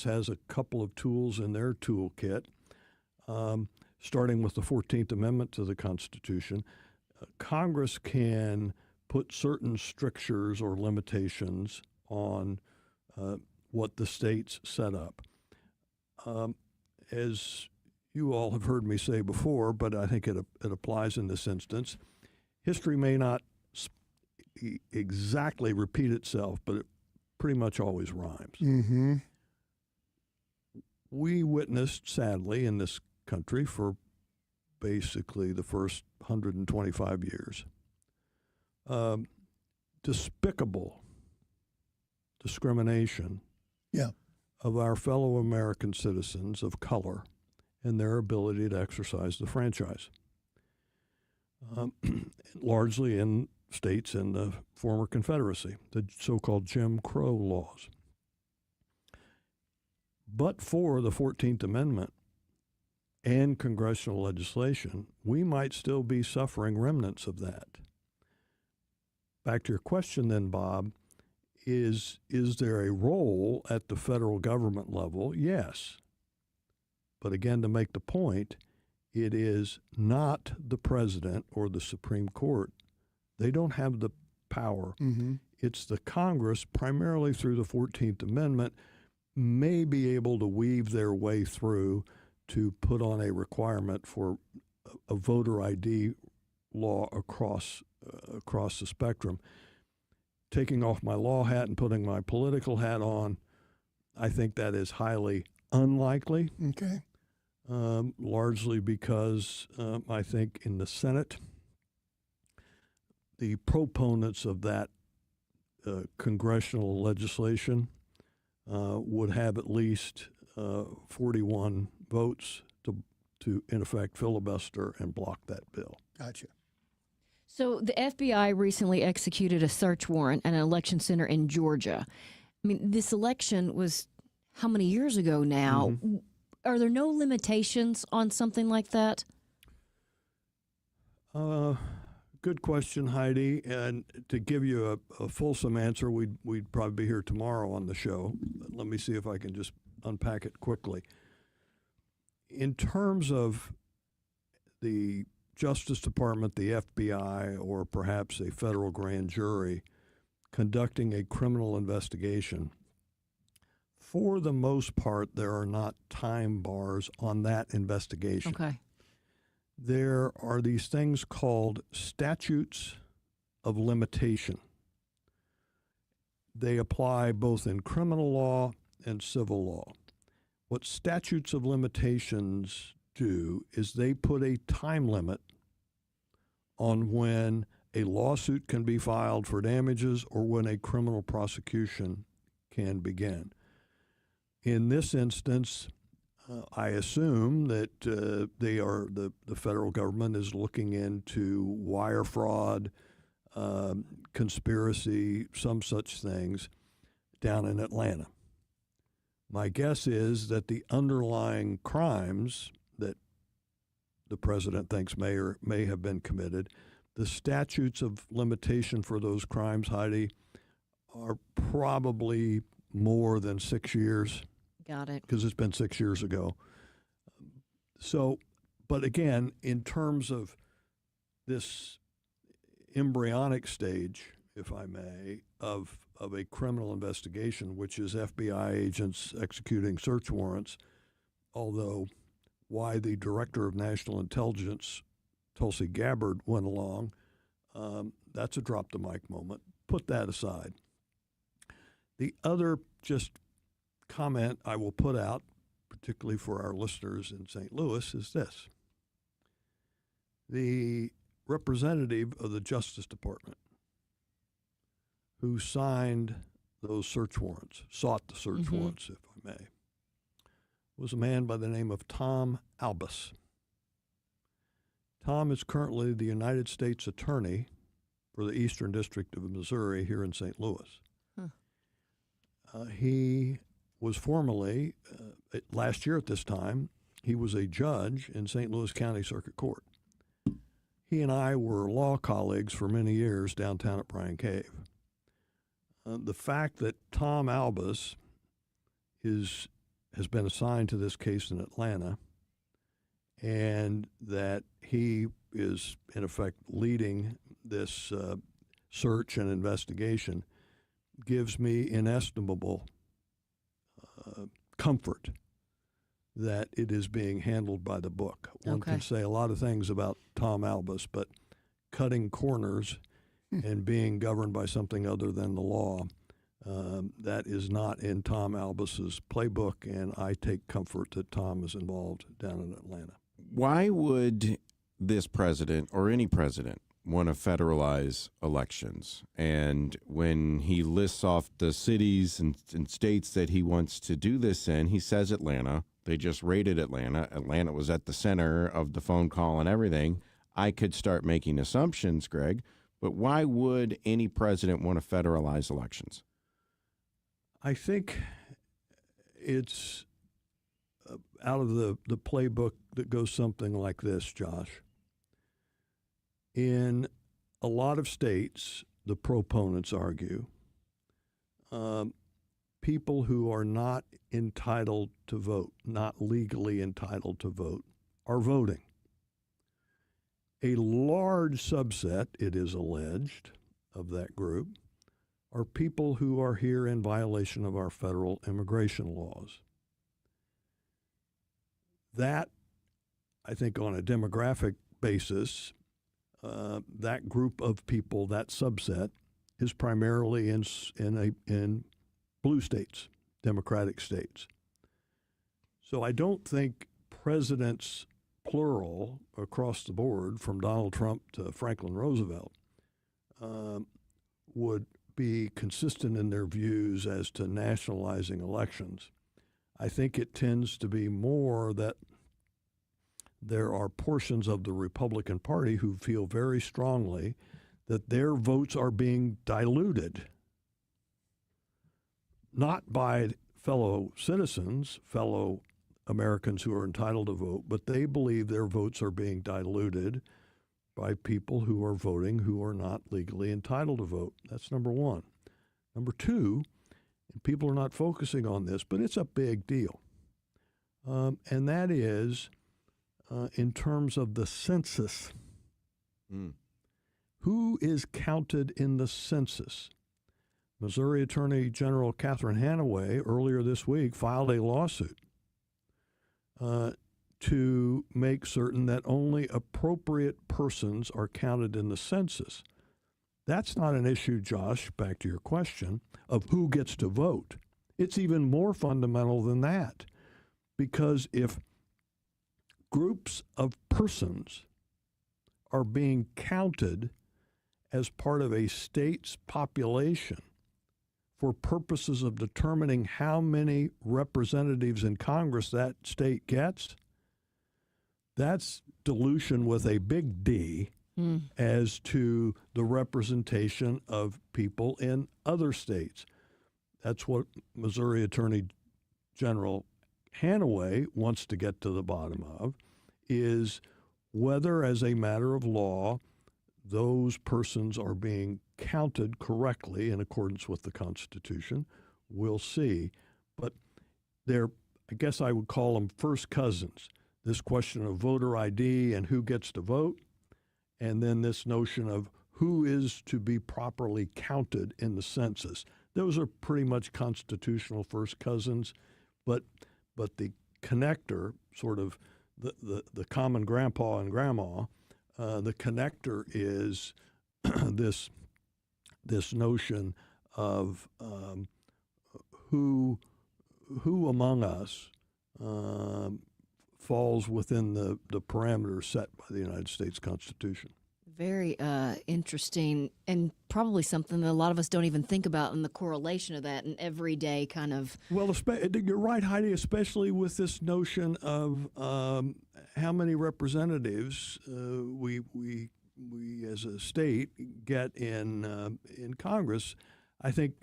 S1: has a couple of tools in their toolkit, starting with the 14th Amendment to the Constitution. Congress can put certain strictures or limitations on what the states set up. As you all have heard me say before, but I think it applies in this instance, history may not exactly repeat itself, but it pretty much always rhymes.
S10: Mm-hmm.
S1: We witnessed, sadly, in this country for basically the first 125 years, despicable discrimination of our fellow American citizens of color and their ability to exercise the franchise, largely in states in the former Confederacy, the so-called Jim Crow laws. But for the 14th Amendment and congressional legislation, we might still be suffering remnants of that. Back to your question then, Bob, is there a role at the federal government level? Yes. But again, to make the point, it is not the president or the Supreme Court. They don't have the power.
S10: Mm-hmm.
S1: It's the Congress, primarily through the 14th Amendment, may be able to weave their way through to put on a requirement for a voter ID law across the spectrum. Taking off my law hat and putting my political hat on, I think that is highly unlikely.
S10: Okay.
S1: Largely because I think in the Senate, the proponents of that congressional legislation would have at least 41 votes to in effect filibuster and block that bill.
S10: Gotcha.
S9: So the FBI recently executed a search warrant at an election center in Georgia. I mean, this election was how many years ago now? Mm-hmm. Are there no limitations on something like that?
S1: Good question, Heidi. And to give you a fulsome answer, we'd probably be here tomorrow on the show. But let me see if I can just unpack it quickly. In terms of the Justice Department, the FBI, or perhaps a federal grand jury conducting a criminal investigation, for the most part, there are not time bars on that investigation.
S9: Okay.
S1: There are these things called statutes of limitation. They apply both in criminal law and civil law. What statutes of limitations do is they put a time limit on when a lawsuit can be filed for damages or when a criminal prosecution can begin. In this instance, I assume that the federal government is looking into wire fraud, conspiracy, some such things down in Atlanta. My guess is that the underlying crimes that the president thinks may have been committed, the statutes of limitation for those crimes, Heidi, are probably more than 6 years.
S9: Got it.
S1: Because it's been 6 years ago. So, but again, in terms of this embryonic stage, if I may, of a criminal investigation, which is FBI agents executing search warrants, although why the Director of National Intelligence, Tulsi Gabbard, went along, that's a drop the mic moment. Put that aside. The other just comment I will put out, particularly for our listeners in St. Louis, is this. The representative of the Justice Department who signed those search warrants, sought the search warrants, if I may, was a man by the name of Tom Albus. Tom is currently the United States Attorney for the Eastern District of Missouri here in St. Louis. He was formerly, last year at this time, he was a judge in St. Louis County Circuit Court. He and I were law colleagues for many years downtown at Bryan Cave. The fact that Tom Albus has been assigned to this case in Atlanta and that he is, in effect, leading this search and investigation gives me inestimable comfort that it is being handled by the book. One can say a lot of things about Tom Albus, but cutting corners and being governed by something other than the law. That is not in Tom Albus's playbook, and I take comfort that Tom is involved down in Atlanta.
S11: Why would this president or any president want to federalize elections? And when he lists off the cities and states that he wants to do this in, he says Atlanta. They just raided Atlanta. Atlanta was at the center of the phone call and everything. I could start making assumptions, Greg, but why would any president want to federalize elections?
S1: I think it's out of the playbook that goes something like this, Josh. In a lot of states, the proponents argue, people who are not entitled to vote, not legally entitled to vote, are voting. A large subset, it is alleged, of that group are people who are here in violation of our federal immigration laws. That, I think, on a demographic basis, that group of people, that subset, is primarily in blue states, Democratic states. So I don't think presidents, plural, across the board, from Donald Trump to Franklin Roosevelt, would be consistent in their views as to nationalizing elections. I think it tends to be more that there are portions of the Republican Party who feel very strongly that their votes are being diluted, not by fellow citizens, fellow Americans who are entitled to vote, but they believe their votes are being diluted by people who are voting who are not legally entitled to vote. That's number one. Number two, and people are not focusing on this, but it's a big deal, and that is in terms of the census. Who is counted in the census? Missouri Attorney General Catherine Hanaway earlier this week filed a lawsuit to make certain that only appropriate persons are counted in the census. That's not an issue, Josh, back to your question, of who gets to vote. It's even more fundamental than that, because if groups of persons are being counted as part of a state's population for purposes of determining how many representatives in Congress that state gets, that's dilution with a big D as to the representation of people in other states. That's what Missouri Attorney General Hanaway wants to get to the bottom of, is whether, as a matter of law, those persons are being counted correctly in accordance with the Constitution. We'll see. But they're, I guess I would call them first cousins. This question of voter ID and who gets to vote, and then this notion of who is to be properly counted in the census. Those are pretty much constitutional first cousins, but the connector, sort of the common grandpa and grandma, the connector is this notion of who among us falls within the parameters set by the United States Constitution.
S9: Very interesting, and probably something that a lot of us don't even think about in the correlation of that in everyday kind of.
S1: Well, you're right, Heidi, especially with this notion of how many representatives we as a state get in Congress. I think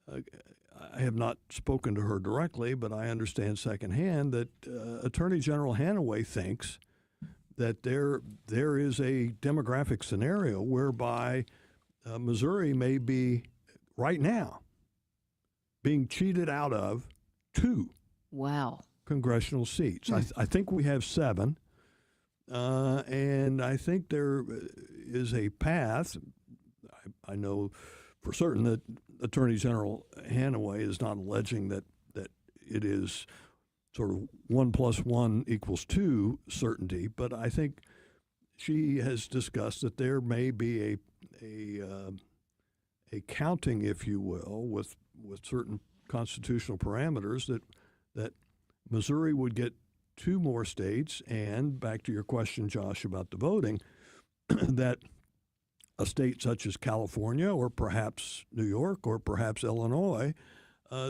S1: I have not spoken to her directly, but I understand secondhand that Attorney General Hanaway thinks that there is a demographic scenario whereby Missouri may be, right now, being cheated out of 2 congressional seats. I think we have 7, and I think there is a path. I know for certain that Attorney General Hanaway is not alleging that it is sort of 1 + 1 = 2 certainty, but I think she has discussed that there may be a counting, if you will, with certain constitutional parameters that Missouri would get 2 more states, and back to your question, Josh, about the voting, that a state such as California or perhaps New York or perhaps Illinois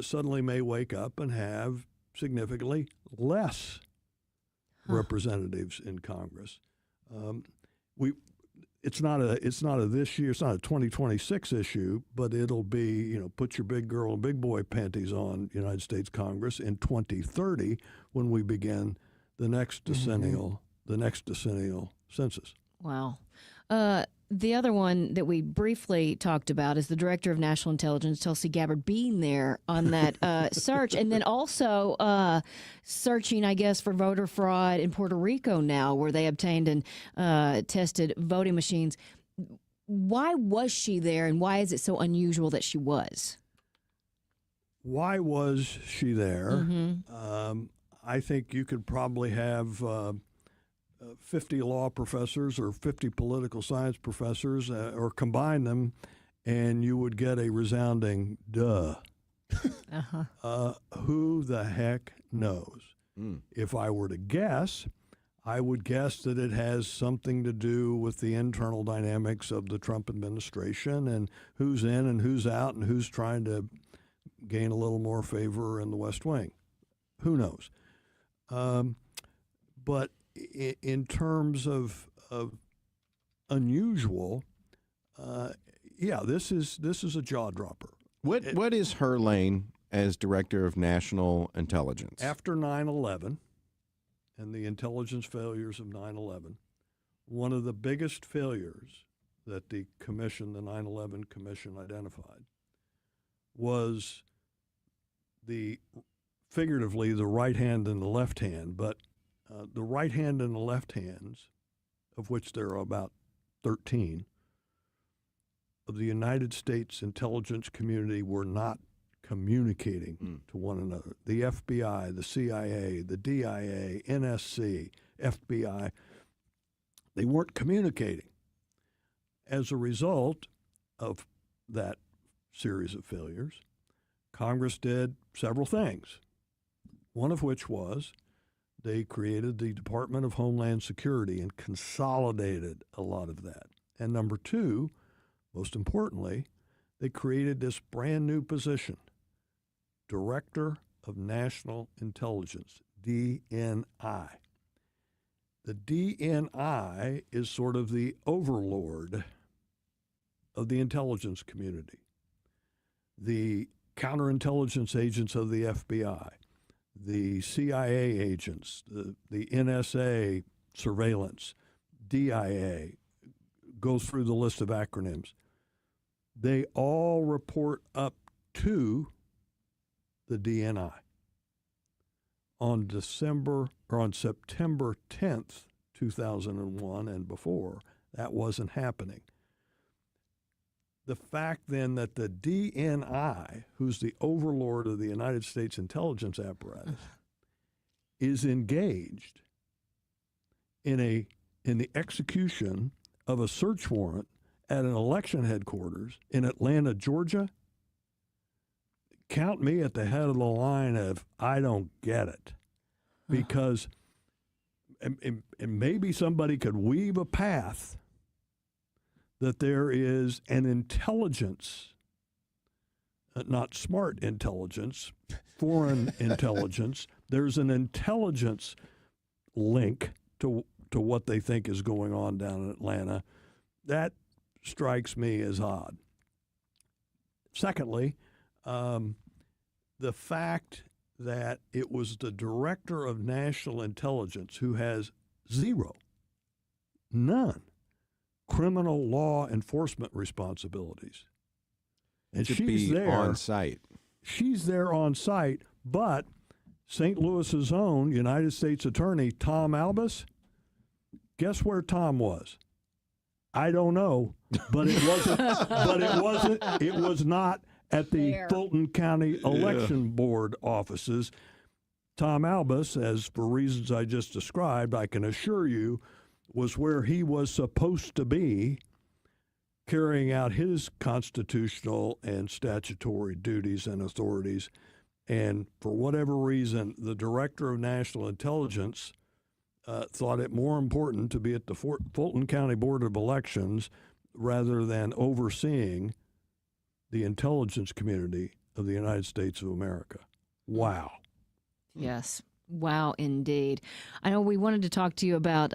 S1: suddenly may wake up and have significantly less representatives in Congress. It's not a this year, it's not a 2026 issue, but it'll be, put your big girl and big boy panties on, United States Congress in 2030 when we begin the next decennial census.
S9: Wow. The other one that we briefly talked about is the Director of National Intelligence, Tulsi Gabbard, being there on that search, and then also searching, I guess, for voter fraud in Puerto Rico now, where they obtained and tested voting machines. Why was she there, and why is it so unusual that she was?
S1: Why was she there? I think you could probably have 50 law professors or 50 political science professors or combine them, and you would get a resounding duh. Who the heck knows? If I were to guess, I would guess that it has something to do with the internal dynamics of the Trump administration and who's in and who's out and who's trying to gain a little more favor in the West Wing. Who knows? But in terms of unusual, this is a jaw dropper.
S11: What is her lane as Director of National Intelligence?
S1: After 9/11 and the intelligence failures of 9/11, one of the biggest failures that the 9/11 Commission identified was figuratively the right hand and the left hand, but the right hand and the left hands, of which there are about 13, of the United States intelligence community were not communicating to one another. The FBI, the CIA, the DIA, NSC, FBI, they weren't communicating. As a result of that series of failures, Congress did several things, one of which was they created the Department of Homeland Security and consolidated a lot of that. And number 2, most importantly, they created this brand new position, Director of National Intelligence, DNI. The DNI is sort of the overlord of the intelligence community. The counterintelligence agents of the FBI, the CIA agents, the NSA surveillance, DIA, go through the list of acronyms. They all report up to the DNI. On September 10th, 2001 and before, that wasn't happening. The fact then that the DNI, who's the overlord of the United States intelligence apparatus, is engaged in the execution of a search warrant at an election headquarters in Atlanta, Georgia, count me at the head of the line of I don't get it. Because and maybe somebody could weave a path that there is an intelligence, not smart intelligence, foreign intelligence. There's an intelligence link to what they think is going on down in Atlanta. That strikes me as odd. Secondly, the fact that it was the Director of National Intelligence who has none, criminal law enforcement responsibilities. And she's there
S11: on site.
S1: She's there on site, but St. Louis's own United States Attorney Tom Albus, guess where Tom was? I don't know, but it wasn't. It was not at the Fulton County Election Board offices. Tom Albus, as for reasons I just described, I can assure you, was where he was supposed to be carrying out his constitutional and statutory duties and authorities. And for whatever reason, the Director of National Intelligence thought it more important to be at the Fulton County Board of Elections rather than overseeing the intelligence community of the United States of America. Wow.
S9: Yes. Wow, indeed. I know we wanted to talk to you about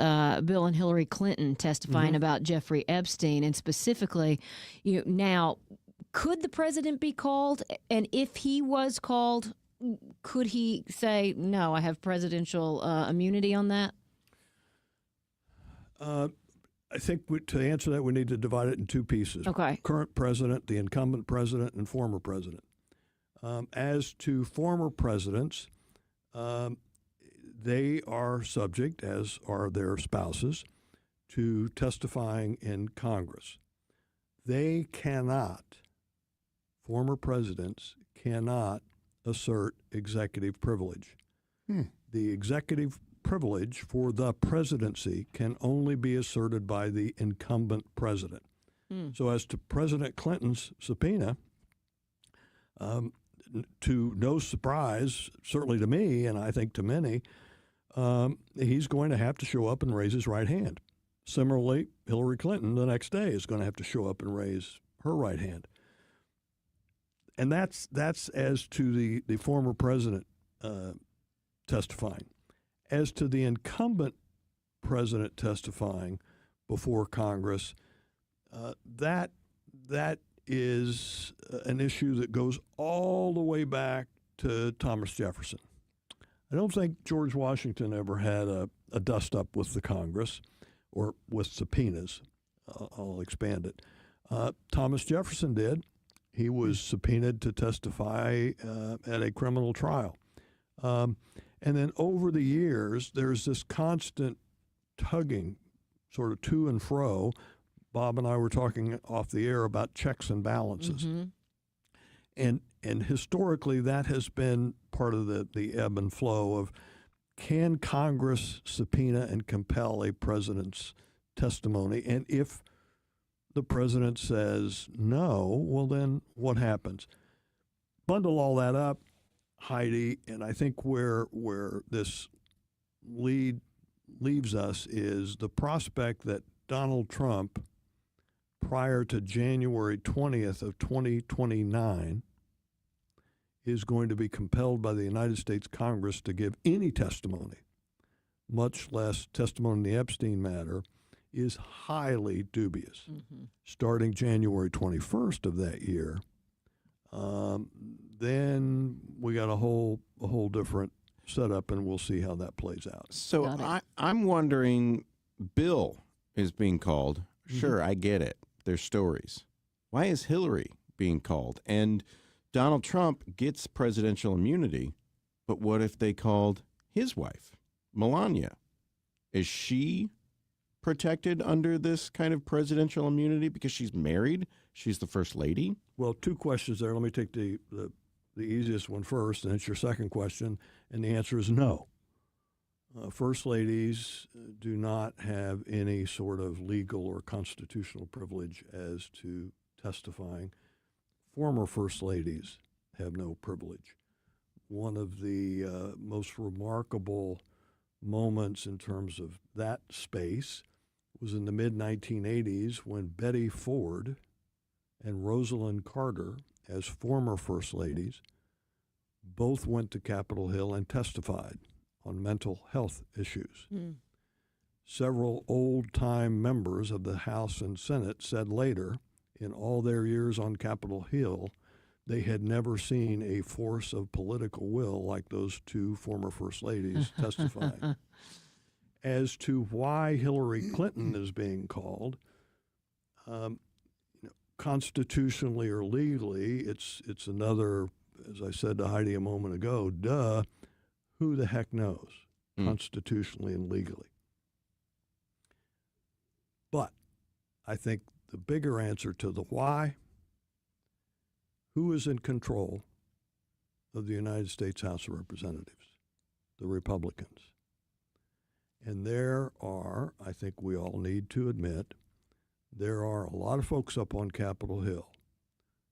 S9: Bill and Hillary Clinton testifying about Jeffrey Epstein, and specifically, now, could the president be called? And if he was called, could he say, no, I have presidential immunity on that?
S1: I think to answer that, we need to divide it in two pieces.
S9: Okay.
S1: Current president, the incumbent president, and former president. As to former presidents, they are subject, as are their spouses, to testifying in Congress. They cannot, former presidents cannot assert executive privilege. The executive privilege for the presidency can only be asserted by the incumbent president. So as to President Clinton's subpoena, to no surprise, certainly to me, and I think to many, he's going to have to show up and raise his right hand. Similarly, Hillary Clinton the next day is going to have to show up and raise her right hand. And that's as to the former president testifying. As to the incumbent president testifying before Congress, that is an issue that goes all the way back to Thomas Jefferson. I don't think George Washington ever had a dust-up with the Congress or with subpoenas. I'll expand it. Thomas Jefferson did. He was subpoenaed to testify at a criminal trial. And then over the years, there's this constant tugging, sort of to and fro. Bob and I were talking off the air about checks and balances. And historically, that has been part of the ebb and flow of, can Congress subpoena and compel a president's testimony? And if the president says no, well, then what happens? Bundle all that up, Heidi, and I think where this leaves us is the prospect that Donald Trump, prior to January 20th of 2029, is going to be compelled by the United States Congress to give any testimony, much less testimony in the Epstein matter, is highly dubious. Starting January 21st of that year, then we got a whole different setup, and we'll see how that plays out.
S11: So I'm wondering, Bill is being called. Sure, I get it. There's stories. Why is Hillary being called? And Donald Trump gets presidential immunity, but what if they called his wife, Melania? Is she protected under this kind of presidential immunity because she's married? She's the first lady?
S1: Well, two questions there. Let me take the easiest one first, and it's your second question, and the answer is no. First ladies do not have any sort of legal or constitutional privilege as to testifying. Former first ladies have no privilege. One of the most remarkable moments in terms of that space was in the mid-1980s when Betty Ford and Rosalind Carter, as former first ladies, both went to Capitol Hill and testified on mental health issues. Several old-time members of the House and Senate said later, in all their years on Capitol Hill, they had never seen a force of political will like those two former first ladies testifying. As to why Hillary Clinton is being called, constitutionally or legally, it's another, as I said to Heidi a moment ago, who the heck knows, constitutionally and legally. But I think the bigger answer to the why, who is in control of the United States House of Representatives? The Republicans. And there are, I think we all need to admit, there are a lot of folks up on Capitol Hill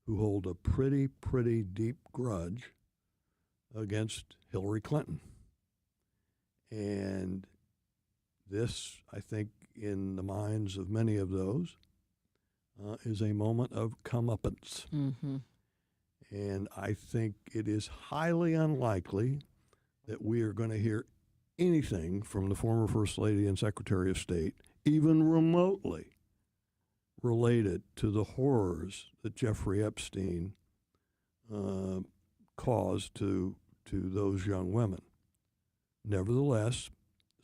S1: who hold a pretty deep grudge against Hillary Clinton. And this, I think, in the minds of many of those, is a moment of comeuppance.
S9: Mm-hmm.
S1: And I think it is highly unlikely that we are going to hear anything from the former First Lady and Secretary of State, even remotely related to the horrors that Jeffrey Epstein caused to those young women. Nevertheless,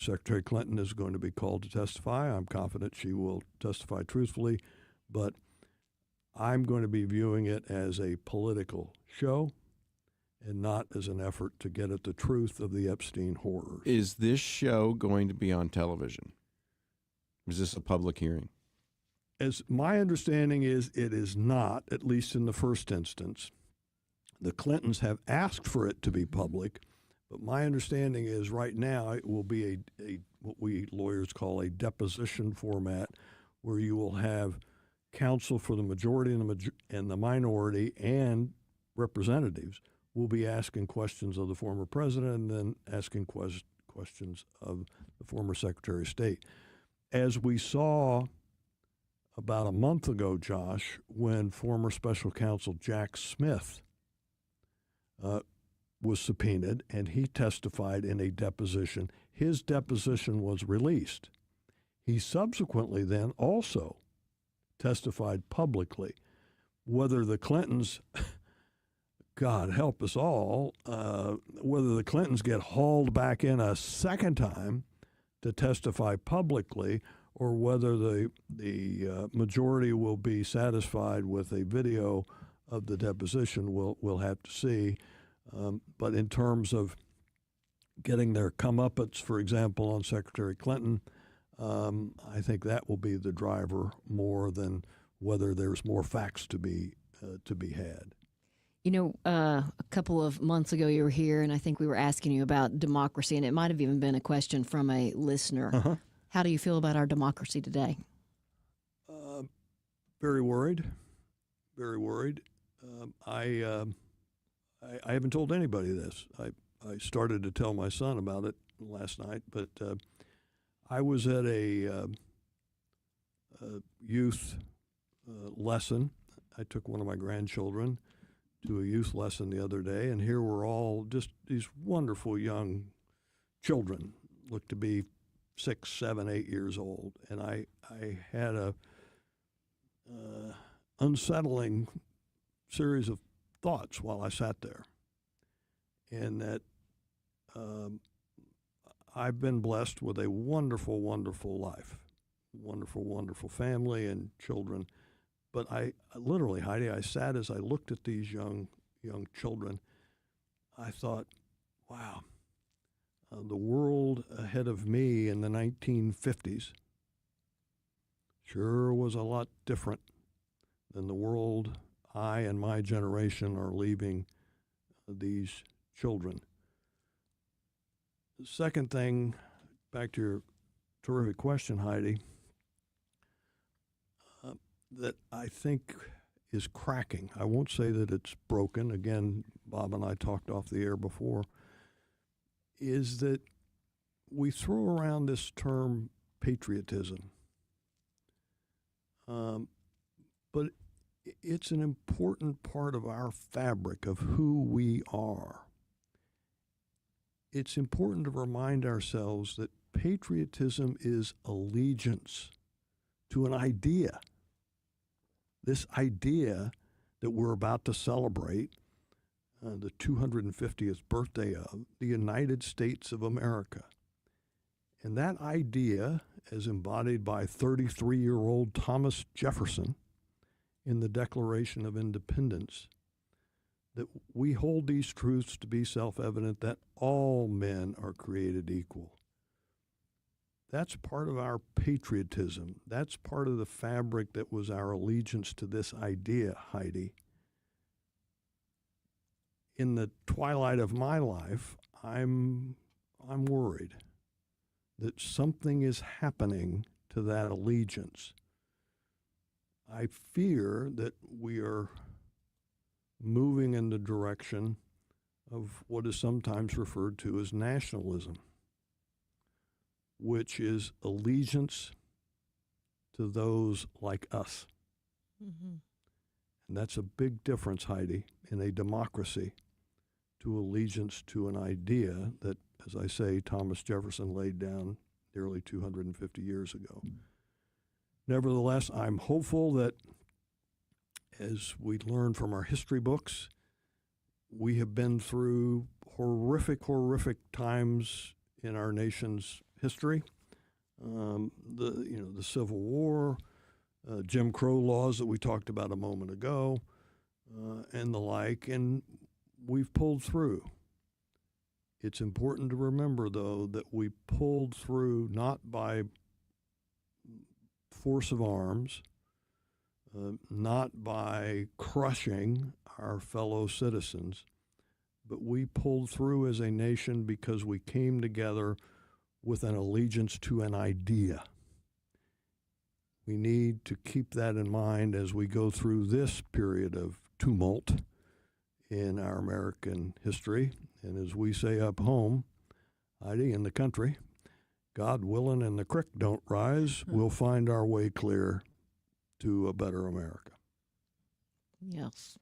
S1: Secretary Clinton is going to be called to testify. I'm confident she will testify truthfully, but I'm going to be viewing it as a political show and not as an effort to get at the truth of the Epstein horrors.
S11: Is this show going to be on television? Is this a public hearing?
S1: As my understanding is, it is not, at least in the first instance. The Clintons have asked for it to be public, but my understanding is right now it will be a what we lawyers call a deposition format, where you will have counsel for the majority and the minority and representatives will be asking questions of the former president and then asking questions of the former Secretary of State. As we saw about a month ago, Josh, when former special counsel Jack Smith was subpoenaed and he testified in a deposition, his deposition was released. He subsequently then also testified publicly. Whether the Clintons, God help us all, whether the Clintons get hauled back in a second time to testify publicly, or whether the majority will be satisfied with a video of the deposition, we'll have to see. But in terms of getting their comeuppance, for example, on Secretary Clinton, I think that will be the driver more than whether there's more facts to be had.
S9: You know, a couple of months ago you were here, and I think we were asking you about democracy, and it might have even been a question from a listener.
S1: Uh-huh.
S9: How do you feel about our democracy today?
S1: Very worried. Very worried. I haven't told anybody this. I started to tell my son about it last night, but I was at a youth lesson. I took one of my grandchildren to a youth lesson the other day, and here were all just these wonderful young children, looked to be 6, 7, 8 years old, and I had a unsettling series of thoughts while I sat there, and that I've been blessed with a wonderful, wonderful life, wonderful family and children. But I literally, Heidi, I sat as I looked at these young children. I thought, wow, the world ahead of me in the 1950s sure was a lot different than the world I and my generation are leaving these children. The second thing, back to your terrific question, Heidi, that I think is cracking. I won't say that it's broken. Again, Bob and I talked off the air before, is that we throw around this term patriotism. But it's an important part of our fabric of who we are. It's important to remind ourselves that patriotism is allegiance to an idea. This idea that we're about to celebrate the 250th birthday of the United States of America. And that idea, as embodied by 33-year-old Thomas Jefferson in the Declaration of Independence, that we hold these truths to be self-evident, that all men are created equal. That's part of our patriotism. That's part of the fabric that was our allegiance to this idea, Heidi. In the twilight of my life, I'm worried that something is happening to that allegiance. I fear that we are moving in the direction of what is sometimes referred to as nationalism, which is allegiance to those like us.
S9: Mm-hmm.
S1: And that's a big difference, Heidi, in a democracy, to allegiance to an idea that, as I say, Thomas Jefferson laid down nearly 250 years ago. Nevertheless, I'm hopeful that, as we learn from our history books, we have been through horrific times in our nation's history. The Civil War, Jim Crow laws that we talked about a moment ago, and the like, and we've pulled through. It's important to remember, though, that we pulled through not by force of arms, not by crushing our fellow citizens, but we pulled through as a nation because we came together with an allegiance to an idea. We need to keep that in mind as we go through this period of tumult in our American history. And as we say up home, Heidi, in the country, God willing and the creek don't rise, we'll find our way clear to a better America.
S9: Yes.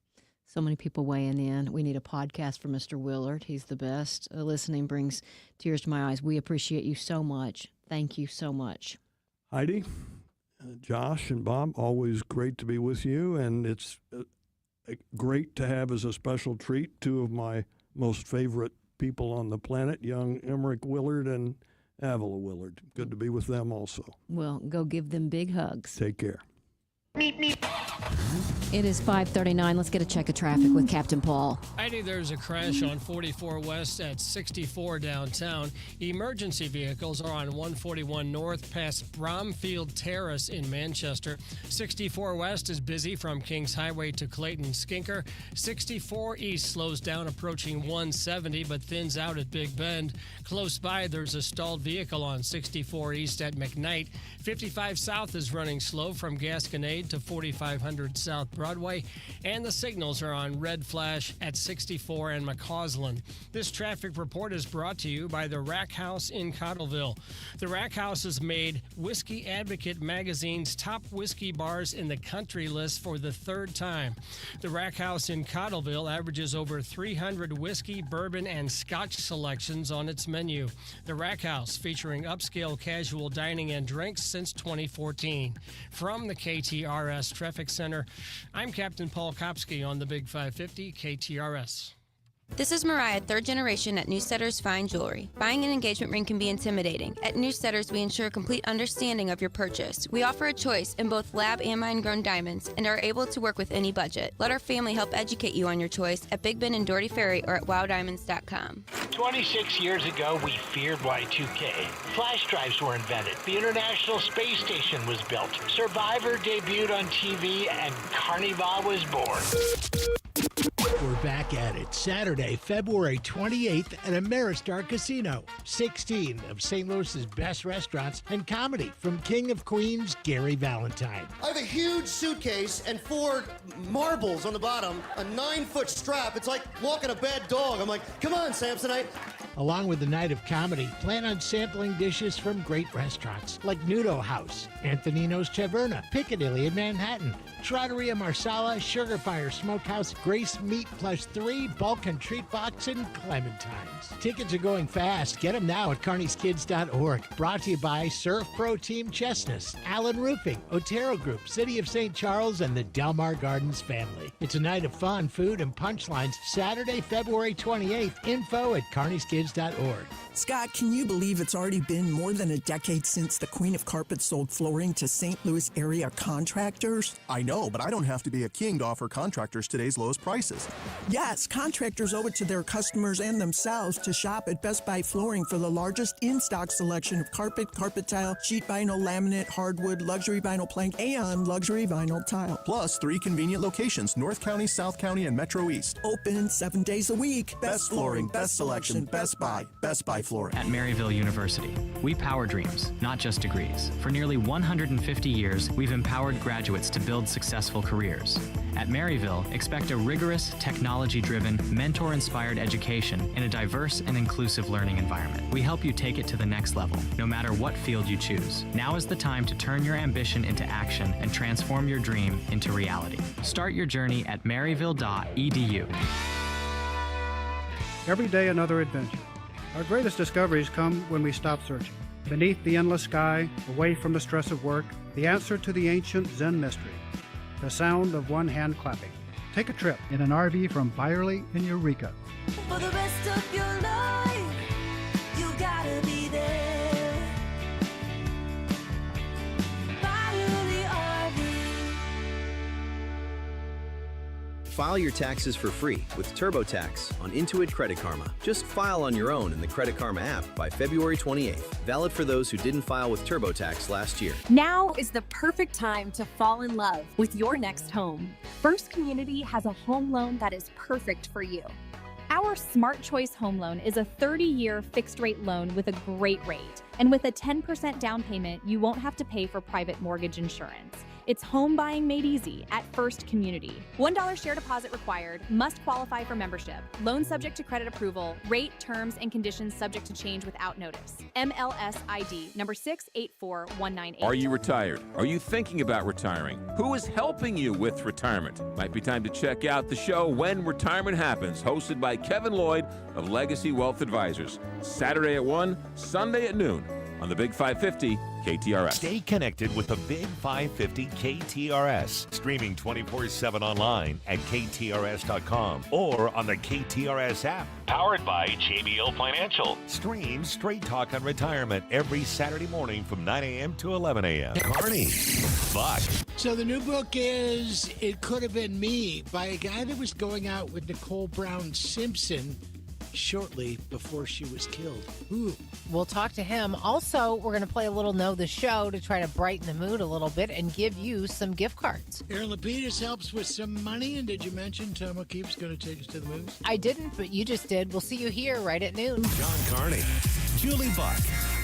S9: So many people weighing in. We need a podcast for Mr. Willard. He's the best. Listening brings tears to my eyes. We appreciate you so much. Thank you so much.
S1: Heidi, Josh, and Bob, always great to be with you. And it's great to have as a special treat two of my most favorite people on the planet, young Emmerich Willard and Avila Willard. Good to be with them also.
S9: Well, go give them big hugs.
S1: Take care.
S9: It is 5:39. Let's get a check of traffic with Captain Paul.
S12: Heidi, there's a crash on 44 West at 64 downtown. Emergency vehicles are on 141 North past Bromfield Terrace in Manchester. 64 West is busy from Kings Highway to Clayton Skinker. 64 East slows down approaching 170 but thins out at Big Bend. Close by, there's a stalled vehicle on 64 East at McKnight. 55 South is running slow from Gasconade to 4500 South Broadway, and the signals are on red flash at 64 and McCausland. This traffic report is brought to you by the Rack House in Cottleville. The Rack House has made Whiskey Advocate magazine's top whiskey bars in the country list for the third time. The Rack House in Cottleville averages over 300 whiskey, bourbon, and scotch selections on its menu. The Rack House, featuring upscale casual dining and drinks since 2014. From the KTRS Traffic Center, I'm Captain Paul Kopsky on the Big 550 KTRS.
S14: This is Mariah, third generation at Newsetter's Fine Jewelry. Buying an engagement ring can be intimidating. At Newsetter's, we ensure complete understanding of your purchase. We offer a choice in both lab and mine-grown diamonds and are able to work with any budget. Let our family help educate you on your choice at Big Ben and Doherty Ferry or at wowdiamonds.com.
S21: 26 years ago, we feared Y2K. Flash drives were invented. The International Space Station was built. Survivor debuted on TV, and Carnival was born.
S22: We're back at it Saturday, February 28th at Ameristar Casino. 16 of St. Louis's best restaurants and comedy from King of Queens, Gary Valentine.
S24: I have a huge suitcase and 4 marbles on the bottom, a 9-foot strap. It's like walking a bad dog. I'm like, come on, Samsonite.
S22: Along with the night of comedy, plan on sampling dishes from great restaurants like Nudo House, Antonino's Taverna, Piccadilly in Manhattan, Trattoria Marsala, Sugar Fire Smokehouse, Grace Meat Plus 3, Bulk and Treat Box, and Clementine's. Tickets are going fast. Get them now at carnieskids.org. Brought to you by Surf Pro Team Chestnut, Allen Roofing, Otero Group, City of St. Charles, and the Delmar Gardens family. It's a night of fun, food, and punchlines. Saturday, February 28th. Info at carnieskids.org.
S25: Scott, can you believe it's already been more than a decade since the Queen of Carpet sold flooring to St. Louis area contractors?
S26: I know, but I don't have to be a king to offer contractors today's lowest prices.
S25: Yeah, Yes, contractors owe it to their customers and themselves to shop at Best Buy Flooring for the largest in-stock selection of carpet, carpet tile, sheet vinyl, laminate, hardwood, luxury vinyl plank, and luxury vinyl tile.
S2: Plus 3 convenient locations, North County, South County, and Metro East.
S25: Open 7 days a week.
S2: Best flooring, best selection, Best Buy. Best Buy Flooring.
S4: At Maryville University, we power dreams, not just degrees. For nearly 150 years, we've empowered graduates to build successful careers. At Maryville, expect a rigorous, technology-driven, mentor-inspired education in a diverse and inclusive learning environment. We help you take it to the next level, no matter what field you choose. Now is the time to turn your ambition into action and transform your dream into reality. Start your journey at maryville.edu.
S7: Every day another adventure. Our greatest discoveries come when we stop searching. Beneath the endless sky, away from the stress of work, the answer to the ancient Zen mystery, the sound of one hand clapping. Take a trip in an RV from Byerly in Eureka.
S8: For the rest of your life, you gotta be there. Byerly RV.
S15: File your taxes for free with TurboTax on Intuit Credit Karma. Just file on your own in the Credit Karma app by February 28th. Valid for those who didn't file with TurboTax last year.
S26: Now is the perfect time to fall in love with your next home. First Community has a home loan that is perfect for you. Our Smart Choice Home Loan is a 30-year fixed-rate loan with a great rate. And with a 10% down payment, you won't have to pay for private mortgage insurance. It's home buying made easy at First Community. $1 share deposit required. Must qualify for membership. Loan subject to credit approval. Rate, terms, and conditions subject to change without notice. MLS ID number 684198.
S27: Are you retired? Are you thinking about retiring? Who is helping you with retirement? Might be time to check out the show When Retirement Happens, hosted by Kevin Lloyd of Legacy Wealth Advisors. Saturday at 1, Sunday at noon on the Big 550 KTRS.
S5: Stay connected with the Big 550 KTRS, streaming 24/7 online at KTRS.com or on the KTRS app. Powered by JBL Financial. Stream Straight Talk on Retirement every Saturday morning from 9 a.m. to 11 a.m. Carney, Buck.
S22: So the new book is It Could Have Been Me by a guy that was going out with Nicole Brown Simpson shortly before she was killed. Ooh.
S28: We'll talk to him. Also, we're going to play a little Know the Show to try to brighten the mood a little bit and give you some gift cards.
S22: Aaron Lapidus helps with some money. And did you mention Tom O'Keefe's going to take us to the movies?
S28: I didn't, but you just did. We'll see you here right at noon.
S5: John Carney, Julie Buck,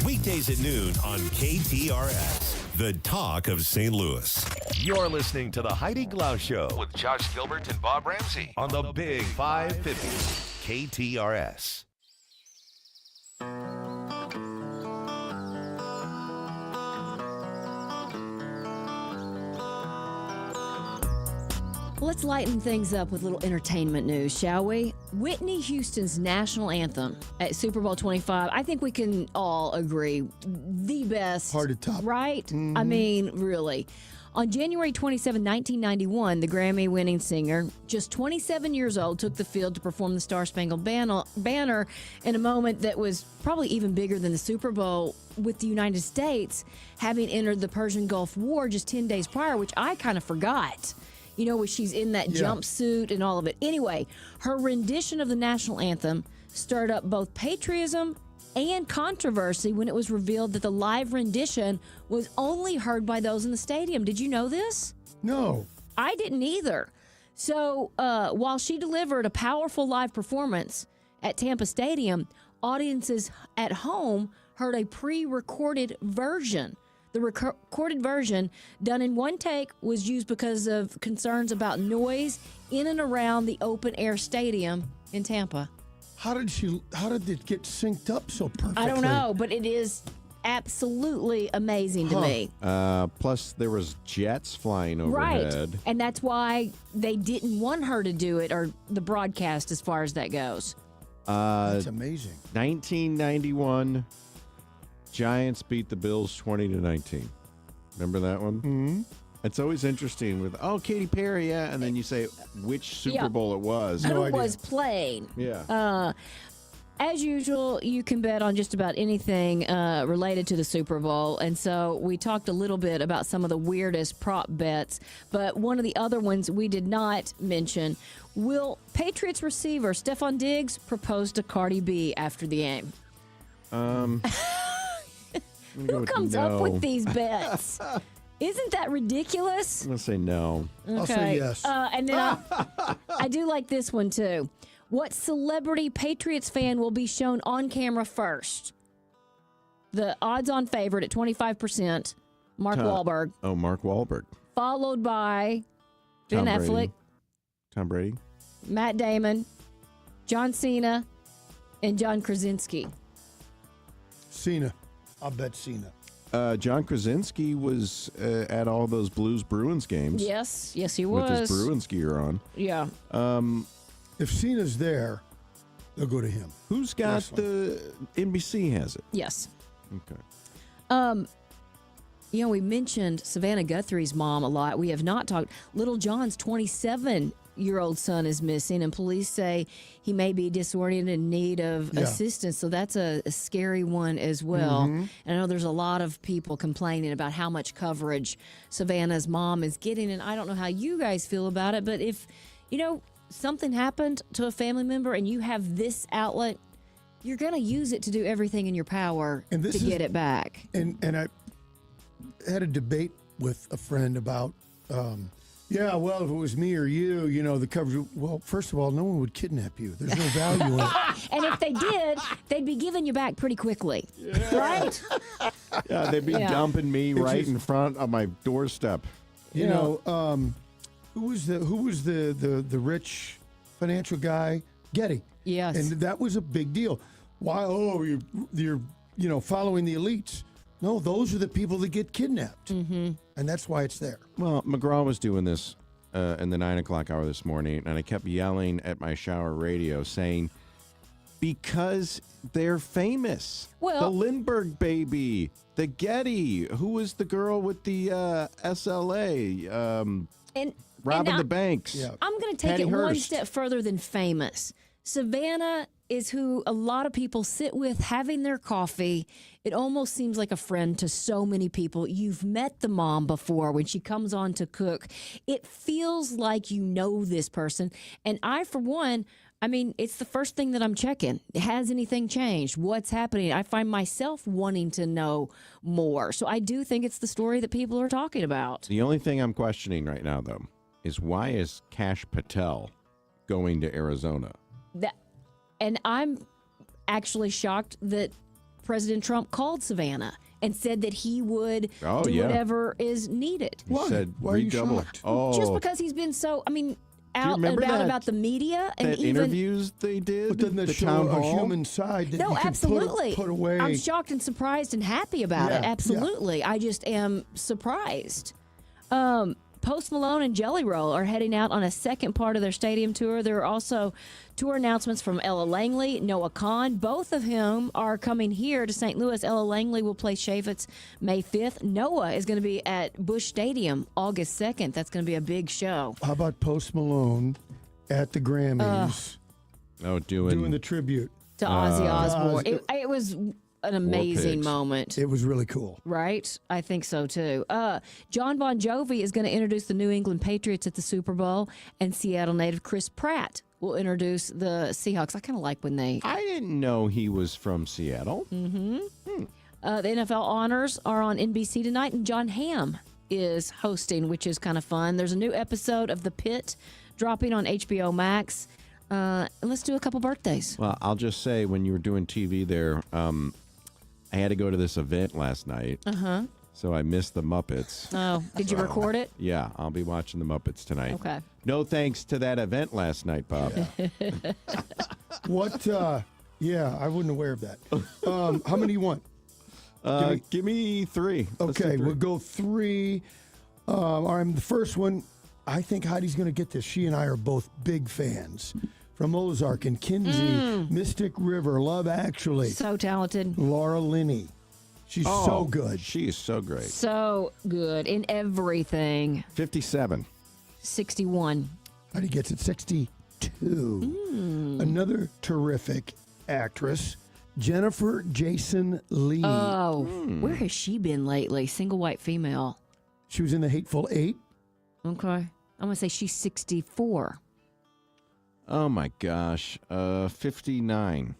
S5: weekdays at noon on KTRS, the talk of St. Louis. You're listening to the Heidi Glaus Show with Josh Gilbert and Bob Ramsey on the Big 550 KTRS.
S9: Let's lighten things up with a little entertainment news, shall we? Whitney Houston's national anthem at Super Bowl 25, I think we can all agree, the best.
S10: Hard to top.
S9: Right?
S10: Mm-hmm.
S9: I mean, really. On January 27, 1991, the Grammy-winning singer, just 27 years old, took the field to perform the Star-Spangled Banner in a moment that was probably even bigger than the Super Bowl, with the United States having entered the Persian Gulf War just 10 days prior, which I kind of forgot. You know, where she's in that jumpsuit and all of it. Anyway, her rendition of the national anthem stirred up both patriotism and controversy when it was revealed that the live rendition was only heard by those in the stadium. Did you know this?
S10: No.
S9: I didn't either. So while she delivered a powerful live performance at Tampa Stadium, audiences at home heard a pre-recorded version. The recorded version, done in one take, was used because of concerns about noise in and around the open-air stadium in Tampa.
S10: How did it get synced up so perfectly?
S9: I don't know, but it is absolutely amazing to me.
S11: Plus, there was jets flying overhead.
S9: Right, and that's why they didn't want her to do it, or the broadcast as far as that goes.
S10: That's amazing.
S11: 1991, Giants beat the Bills 20-19. Remember that one?
S10: Mm-hmm.
S11: It's always interesting with, Katy Perry, yeah, and then you say which Super Bowl it was.
S9: Who was playing.
S11: Yeah.
S9: As usual, you can bet on just about anything related to the Super Bowl. And so we talked a little bit about some of the weirdest prop bets. But one of the other ones we did not mention, will Patriots receiver Stephon Diggs propose to Cardi B after the game? Who comes up with these bets? Isn't that ridiculous?
S11: I'm going to say no.
S9: Okay.
S10: I'll say yes.
S9: And then I do like this one, too. What celebrity Patriots fan will be shown on camera first? The odds-on favorite at 25%, Mark Wahlberg.
S11: Oh, Mark Wahlberg.
S9: Followed by Ben
S11: Tom
S9: Affleck,
S11: Brady. Tom Brady.
S9: Matt Damon, John Cena, and John Krasinski.
S10: Cena. I'll bet Cena.
S11: John Krasinski was at all those Blues Bruins games.
S9: Yes, he was.
S11: With his Bruins gear on.
S9: Yeah.
S10: If Cena's there, they'll go to him.
S11: Who's got the NBC has it?
S9: Yes.
S11: Okay.
S9: We mentioned Savannah Guthrie's mom a lot. We have not talked. Little John's 27-year-old son is missing, and police say he may be disoriented in need of assistance. So that's a scary one as well.
S10: Mm-hmm.
S9: And I know there's a lot of people complaining about how much coverage Savannah's mom is getting, and I don't know how you guys feel about it, but if, something happened to a family member and you have this outlet, you're going to use it to do everything in your power to get it back.
S10: And I had a debate with a friend about, if it was me or you, the coverage. Well, first of all, no one would kidnap you. There's no value in it.
S9: And if they did, they'd be giving you back pretty quickly, right?
S11: Yeah, they'd be dumping me right in front of my doorstep.
S10: Who was the rich financial guy? Getty.
S9: Yes.
S10: And that was a big deal. Why? Oh, you're following the elites. No, those are the people that get kidnapped. Mm-hmm. And that's why it's there.
S11: Well, McGraw was doing this in the 9 o'clock hour this morning, and I kept yelling at my shower radio saying, because they're famous.
S9: Well,
S11: the Lindbergh baby, the Getty, who was the girl with the SLA, robbing the banks.
S10: Yeah.
S9: I'm going to take
S11: Patty
S9: it one
S11: Hearst.
S9: step further than famous. Savannah is who a lot of people sit with having their coffee. It almost seems like a friend to so many people. You've met the mom before when she comes on to cook. It feels like you know this person. And I, for one, it's the first thing that I'm checking. Has anything changed? What's happening? I find myself wanting to know more. So I do think it's the story that people are talking about.
S11: The only thing I'm questioning right now, though, is why is Kash Patel going to Arizona?
S9: And I'm actually shocked that President Trump called Savannah and said that he would do whatever is needed.
S11: He said
S10: Why are you
S11: redouble.
S10: shocked?
S11: Oh,
S9: Just because he's been so, out and
S11: remember
S9: about the media. And
S11: that
S9: even
S11: interviews they did?
S10: But then
S11: the town
S10: a
S11: hall?
S10: human side that
S9: No,
S10: you can
S9: absolutely.
S10: put away.
S9: I'm shocked and surprised and happy about it.
S10: Yeah,
S9: Absolutely. I just am surprised. Post Malone and Jelly Roll are heading out on a second part of their stadium tour. There are also tour announcements from Ella Langley, Noah Kahan, both of whom are coming here to St. Louis. Ella Langley will play Chaffetz May 5th. Noah is going to be at Busch Stadium August 2nd. That's going to be a big show.
S10: How about Post Malone at the Grammys doing the tribute
S9: To Ozzy Osbourne. It was an amazing
S11: pigs.
S9: moment.
S10: It was really cool.
S9: Right? I think so, too. John Bon Jovi is going to introduce the New England Patriots at the Super Bowl, and Seattle native Chris Pratt will introduce the Seahawks. I kind of like when they...
S11: I didn't know he was from Seattle.
S9: Mm-hmm. The NFL honors are on NBC tonight, and John Hamm is hosting, which is kind of fun. There's a new episode of The Pit dropping on HBO Max. And let's do a couple birthdays.
S11: Well, I'll just say, when you were doing TV there, I had to go to this event last night.
S9: Uh-huh.
S11: So I missed the Muppets.
S9: Oh, did you record it?
S11: Yeah, I'll be watching the Muppets tonight.
S9: Okay.
S11: No thanks to that event last night, Bob.
S10: What? I wasn't aware of that. How many do you want?
S11: Give me 3. Let's do
S10: Okay,
S11: 3.
S10: we'll go 3. All right, the first one, I think Heidi's going to get this. She and I are both big fans. From Ozark and Kinsey, Mystic River, Love Actually.
S9: So talented.
S10: Laura Linney. She's so good.
S11: She is so great.
S9: So good in everything.
S11: 57.
S9: 61.
S10: Heidi gets it 62. Another terrific actress Jennifer Jason Leigh.
S9: Oh, where has she been lately? Single white female.
S10: She was in The Hateful Eight.
S9: Okay. I'm going to say she's 64.
S11: Oh, my gosh. 59.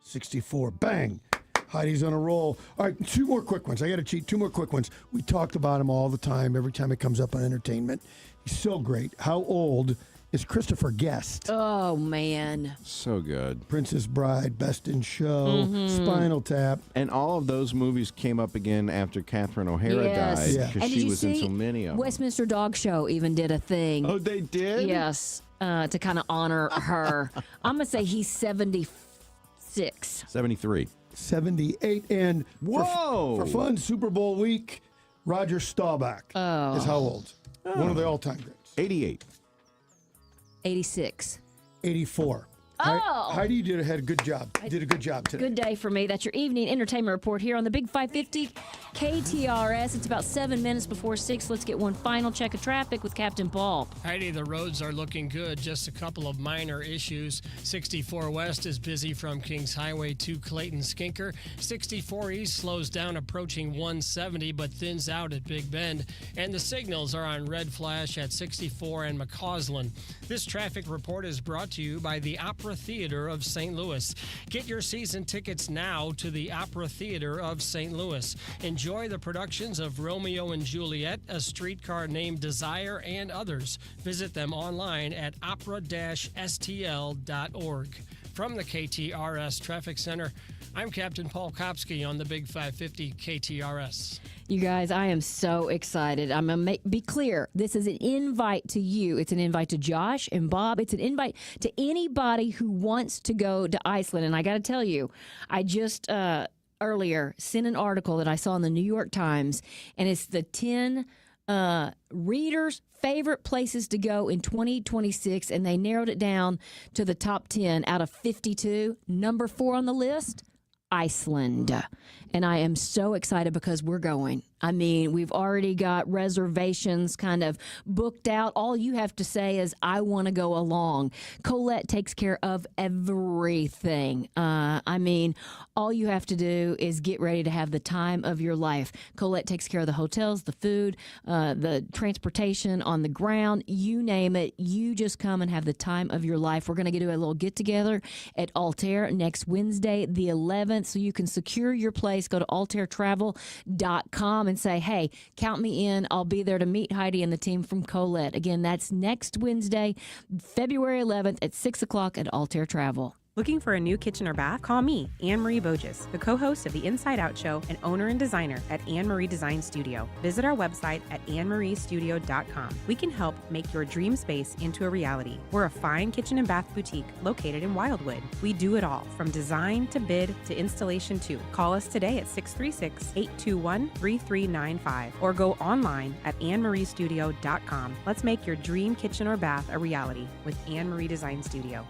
S10: 64. Bang. Heidi's on a roll. All right, 2 more quick ones. I got to cheat. 2 more quick ones. We talked about him all the time, every time it comes up on entertainment. He's so great. How old is Christopher Guest?
S9: Oh, man.
S11: So good.
S10: Princess Bride, Best in Show, Spinal Tap.
S11: And all of those movies came up again after Catherine O'Hara
S9: Yes.
S11: died because
S9: And did
S11: she
S9: you
S11: was in
S9: see
S11: so many of them.
S9: Westminster Dog Show even did a thing.
S11: Oh, they did?
S9: Yes, to kind of honor her. I'm going to say he's 76.
S11: 73.
S10: 78. And
S11: Whoa!
S10: For fun, Super Bowl week, Roger Staubach is how old? One of the all-time greats.
S11: 88.
S9: 86.
S10: 84.
S9: Oh!
S10: Heidi had a good job. Did a good job today.
S9: Good day for me. That's your evening entertainment report here on the Big 550 KTRS. It's about 7 minutes before 6. Let's get one final check of traffic with Captain Paul.
S12: Heidi, the roads are looking good. Just a couple of minor issues. 64 West is busy from Kings Highway to Clayton Skinker. 64 East slows down approaching 170 but thins out at Big Bend. And the signals are on red flash at 64 and McCausland. This traffic report is brought to you by the Opera Theater of St. Louis. Get your season tickets now to the Opera Theater of St. Louis. Enjoy the productions of Romeo and Juliet, A Streetcar Named Desire, and others. Visit them online at opera-stl.org. From the KTRS Traffic Center, I'm Captain Paul Kopsky on the Big 550 KTRS.
S9: You guys, I am so excited. I'm going to be clear. This is an invite to you. It's an invite to Josh and Bob. It's an invite to anybody who wants to go to Iceland. And I got to tell you, I just earlier sent an article that I saw in the New York Times, and it's the 10 readers' favorite places to go in 2026, and they narrowed it down to the top 10 out of 52. Number 4 on the list, Iceland. And I am so excited because we're going. I mean, we've already got reservations kind of booked out. All you have to say is, I want to go along. Colette takes care of everything. I mean, all you have to do is get ready to have the time of your life. Colette takes care of the hotels, the food, the transportation on the ground, you name it. You just come and have the time of your life. We're going to do a little get-together at Altair next Wednesday, the 11th, so you can secure your place. Go to altairtravel.com and say, hey, count me in. I'll be there to meet Heidi and the team from Colette. Again, that's next Wednesday, February 11th at 6 o'clock at Altair Travel.
S6: Looking for a new kitchen or bath? Call me, Anne-Marie Boges, the co-host of the Inside Out Show and owner and designer at Anne-Marie Design Studio. Visit our website at annemariestudio.com. We can help make your dream space into a reality. We're a fine kitchen and bath boutique located in Wildwood. We do it all, from design to bid to installation too. Call us today at 636-821-3395 or go online at annemariestudio.com. Let's make your dream kitchen or bath a reality with Anne-Marie Design Studio.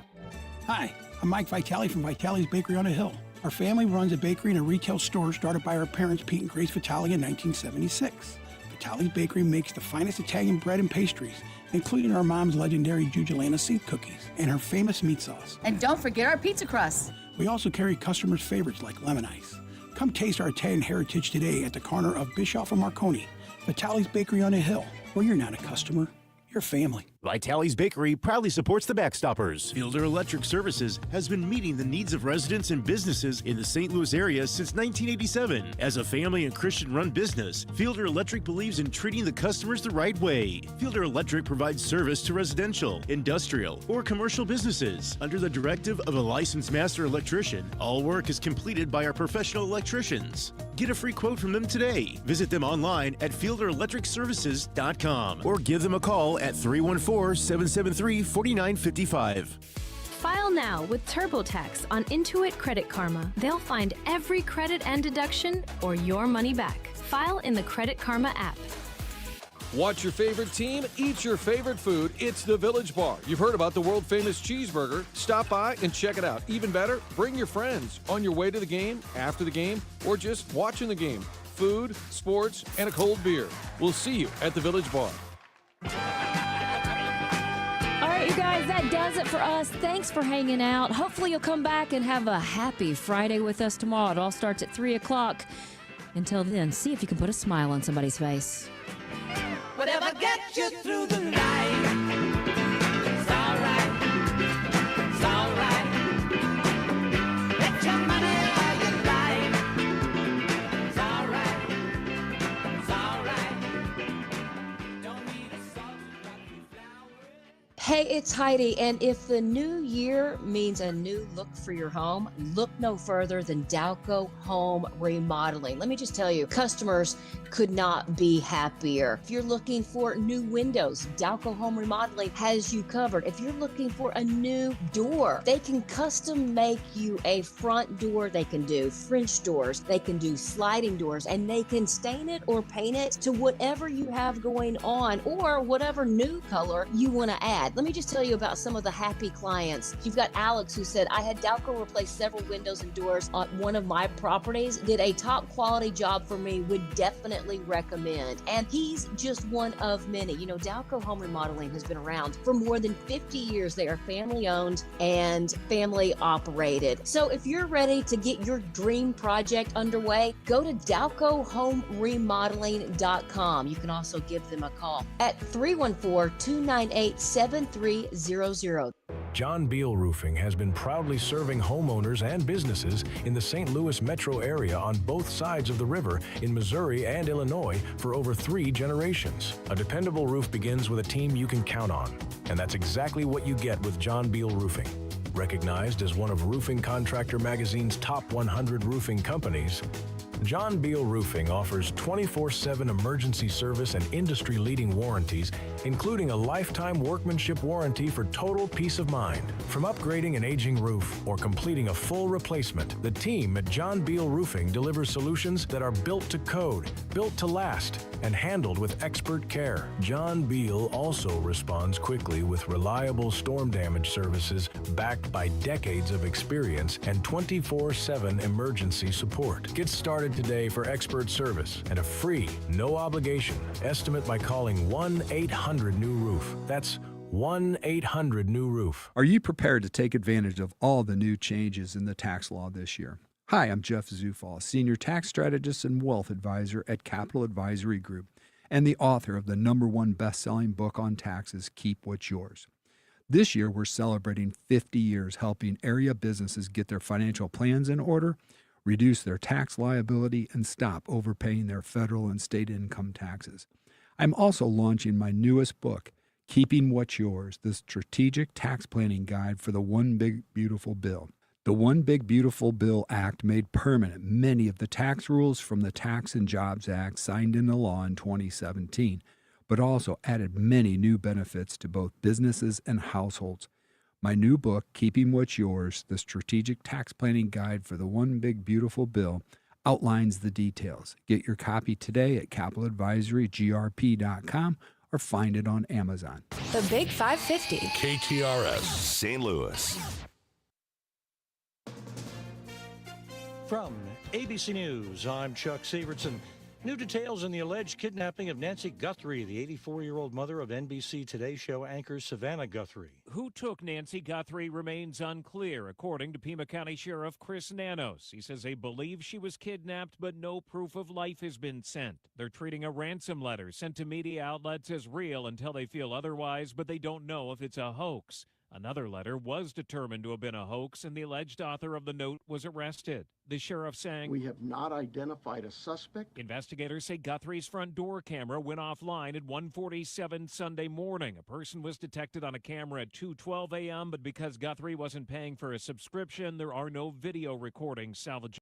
S13: Hi, I'm Mike Vitale from Vitale's Bakery on a Hill. Our family runs a bakery and a retail store started by our parents, Pete and Grace Vitale, in 1976. Vitale's Bakery makes the finest Italian bread and pastries, including our mom's legendary Giugiulana seed cookies and her famous meat sauce.
S16: And don't forget our pizza crust.
S13: We also carry customers' favorites like lemon ice. Come taste our Italian heritage today at the corner of Bischoff and Marconi. Vitale's Bakery on a Hill, where you're not a customer, you're family.
S17: Vitale's Bakery proudly supports the Backstoppers. Fielder Electric Services has been meeting the needs of residents and businesses in the St. Louis area since 1987. As a family and Christian-run business, Fielder Electric believes in treating the customers the right way. Fielder Electric provides service to residential, industrial, or commercial businesses. Under the directive of a licensed master electrician, all work is completed by our professional electricians. Get a free quote from them today. Visit them online at fielderelectricservices.com or give them a call at 314-773-4955.
S18: File now with TurboTax on Intuit Credit Karma. They'll find every credit and deduction or your money back. File in the Credit Karma app.
S19: Watch your favorite team, eat your favorite food. It's the Village Bar. You've heard about the world-famous cheeseburger. Stop by and check it out. Even better, bring your friends on your way to the game, after the game, or just watching the game. Food, sports, and a cold beer. We'll see you at the Village Bar.
S9: All right, guys, that does it for us. Thanks for hanging out. Hopefully you'll come back and have a happy Friday with us tomorrow. It all starts at 3 o'clock. Until then, see if you can put a smile on somebody's face.
S8: Whatever gets you through the night. It's alright. It's alright. Let your money buy your life. It's alright. It's alright. Don't need a salt to rock your flowers.
S9: Hey, it's Heidi, and if the new year means a new look for your home, look no further than Dalco Home Remodeling. Let me just tell you, customers could not be happier. If you're looking for new windows, Dalco Home Remodeling has you covered. If you're looking for a new door, they can custom make you a front door. They can do French doors, they can do sliding doors, and they can stain it or paint it to whatever you have going on or whatever new color you want to add. Let me just tell you about some of the happy clients. You've got Alex, who said, I had Dalco replace several windows and doors on one of my properties, did a top quality job for me, would definitely recommend. And he's just one of many. You know, Dalco Home Remodeling has been around for more than 50 years. They are family owned and family operated. So if you're ready to get your dream project underway, go to DalcoHomeRemodeling.com. You can also give them a call at 314-298-7300.
S1: John Beal Roofing has been proudly serving homeowners and businesses in the St. Louis metro area on both sides of the river in Missouri and Illinois for over 3 generations. A dependable roof begins with a team you can count on, and that's exactly what you get with John Beal Roofing. Recognized as one of Roofing Contractor Magazine's top 100 roofing companies, John Beal Roofing offers 24/7 emergency service and industry-leading warranties, including a lifetime workmanship warranty for total peace of mind. From upgrading an aging roof or completing a full replacement, the team at John Beal Roofing delivers solutions that are built to code, built to last, and handled with expert care. John Beal also responds quickly with reliable storm damage services backed by decades of experience and 24/7 emergency support. Get started today for expert service and a free, no obligation estimate by calling 1-800-NEW-ROOF. That's 1-800-NEW-ROOF.
S3: Are you prepared to take advantage of all the new changes in the tax law this year? Hi, I'm Jeff Zufall, Senior Tax Strategist and Wealth Advisor at Capital Advisory Group and the author of the #1 best-selling book on taxes, Keep What's Yours. This year, we're celebrating 50 years helping area businesses get their financial plans in order, reduce their tax liability, and stop overpaying their federal and state income taxes. I'm also launching my newest book, Keeping What's Yours, the Strategic Tax Planning Guide for the One Big Beautiful Bill. The One Big Beautiful Bill Act made permanent many of the tax rules from the Tax and Jobs Act signed into law in 2017, but also added many new benefits to both businesses and households. My new book, Keeping What's Yours, the Strategic Tax Planning Guide for the One Big Beautiful Bill, outlines the details. Get your copy today at capitaladvisorygrp.com or find it on Amazon.
S14: The Big 550.
S5: KTRS St. Louis.
S20: From ABC News, I'm Chuck Severson. New details in the alleged kidnapping of Nancy Guthrie, the 84-year-old mother of NBC Today Show anchor Savannah Guthrie.
S21: Who took Nancy Guthrie remains unclear, according to Pima County Sheriff Chris Nanos. He says they believe she was kidnapped, but no proof of life has been sent. They're treating a ransom letter sent to media outlets as real until they feel otherwise, but they don't know if it's a hoax. Another letter was determined to have been a hoax, and the alleged author of the note was arrested. The sheriff saying,
S23: "We have not identified a suspect."
S21: Investigators say Guthrie's front door camera went offline at 1:47 Sunday morning. A person was detected on a camera at 2:12 a.m., but because Guthrie wasn't paying for a subscription, there are no video recordings salvaged.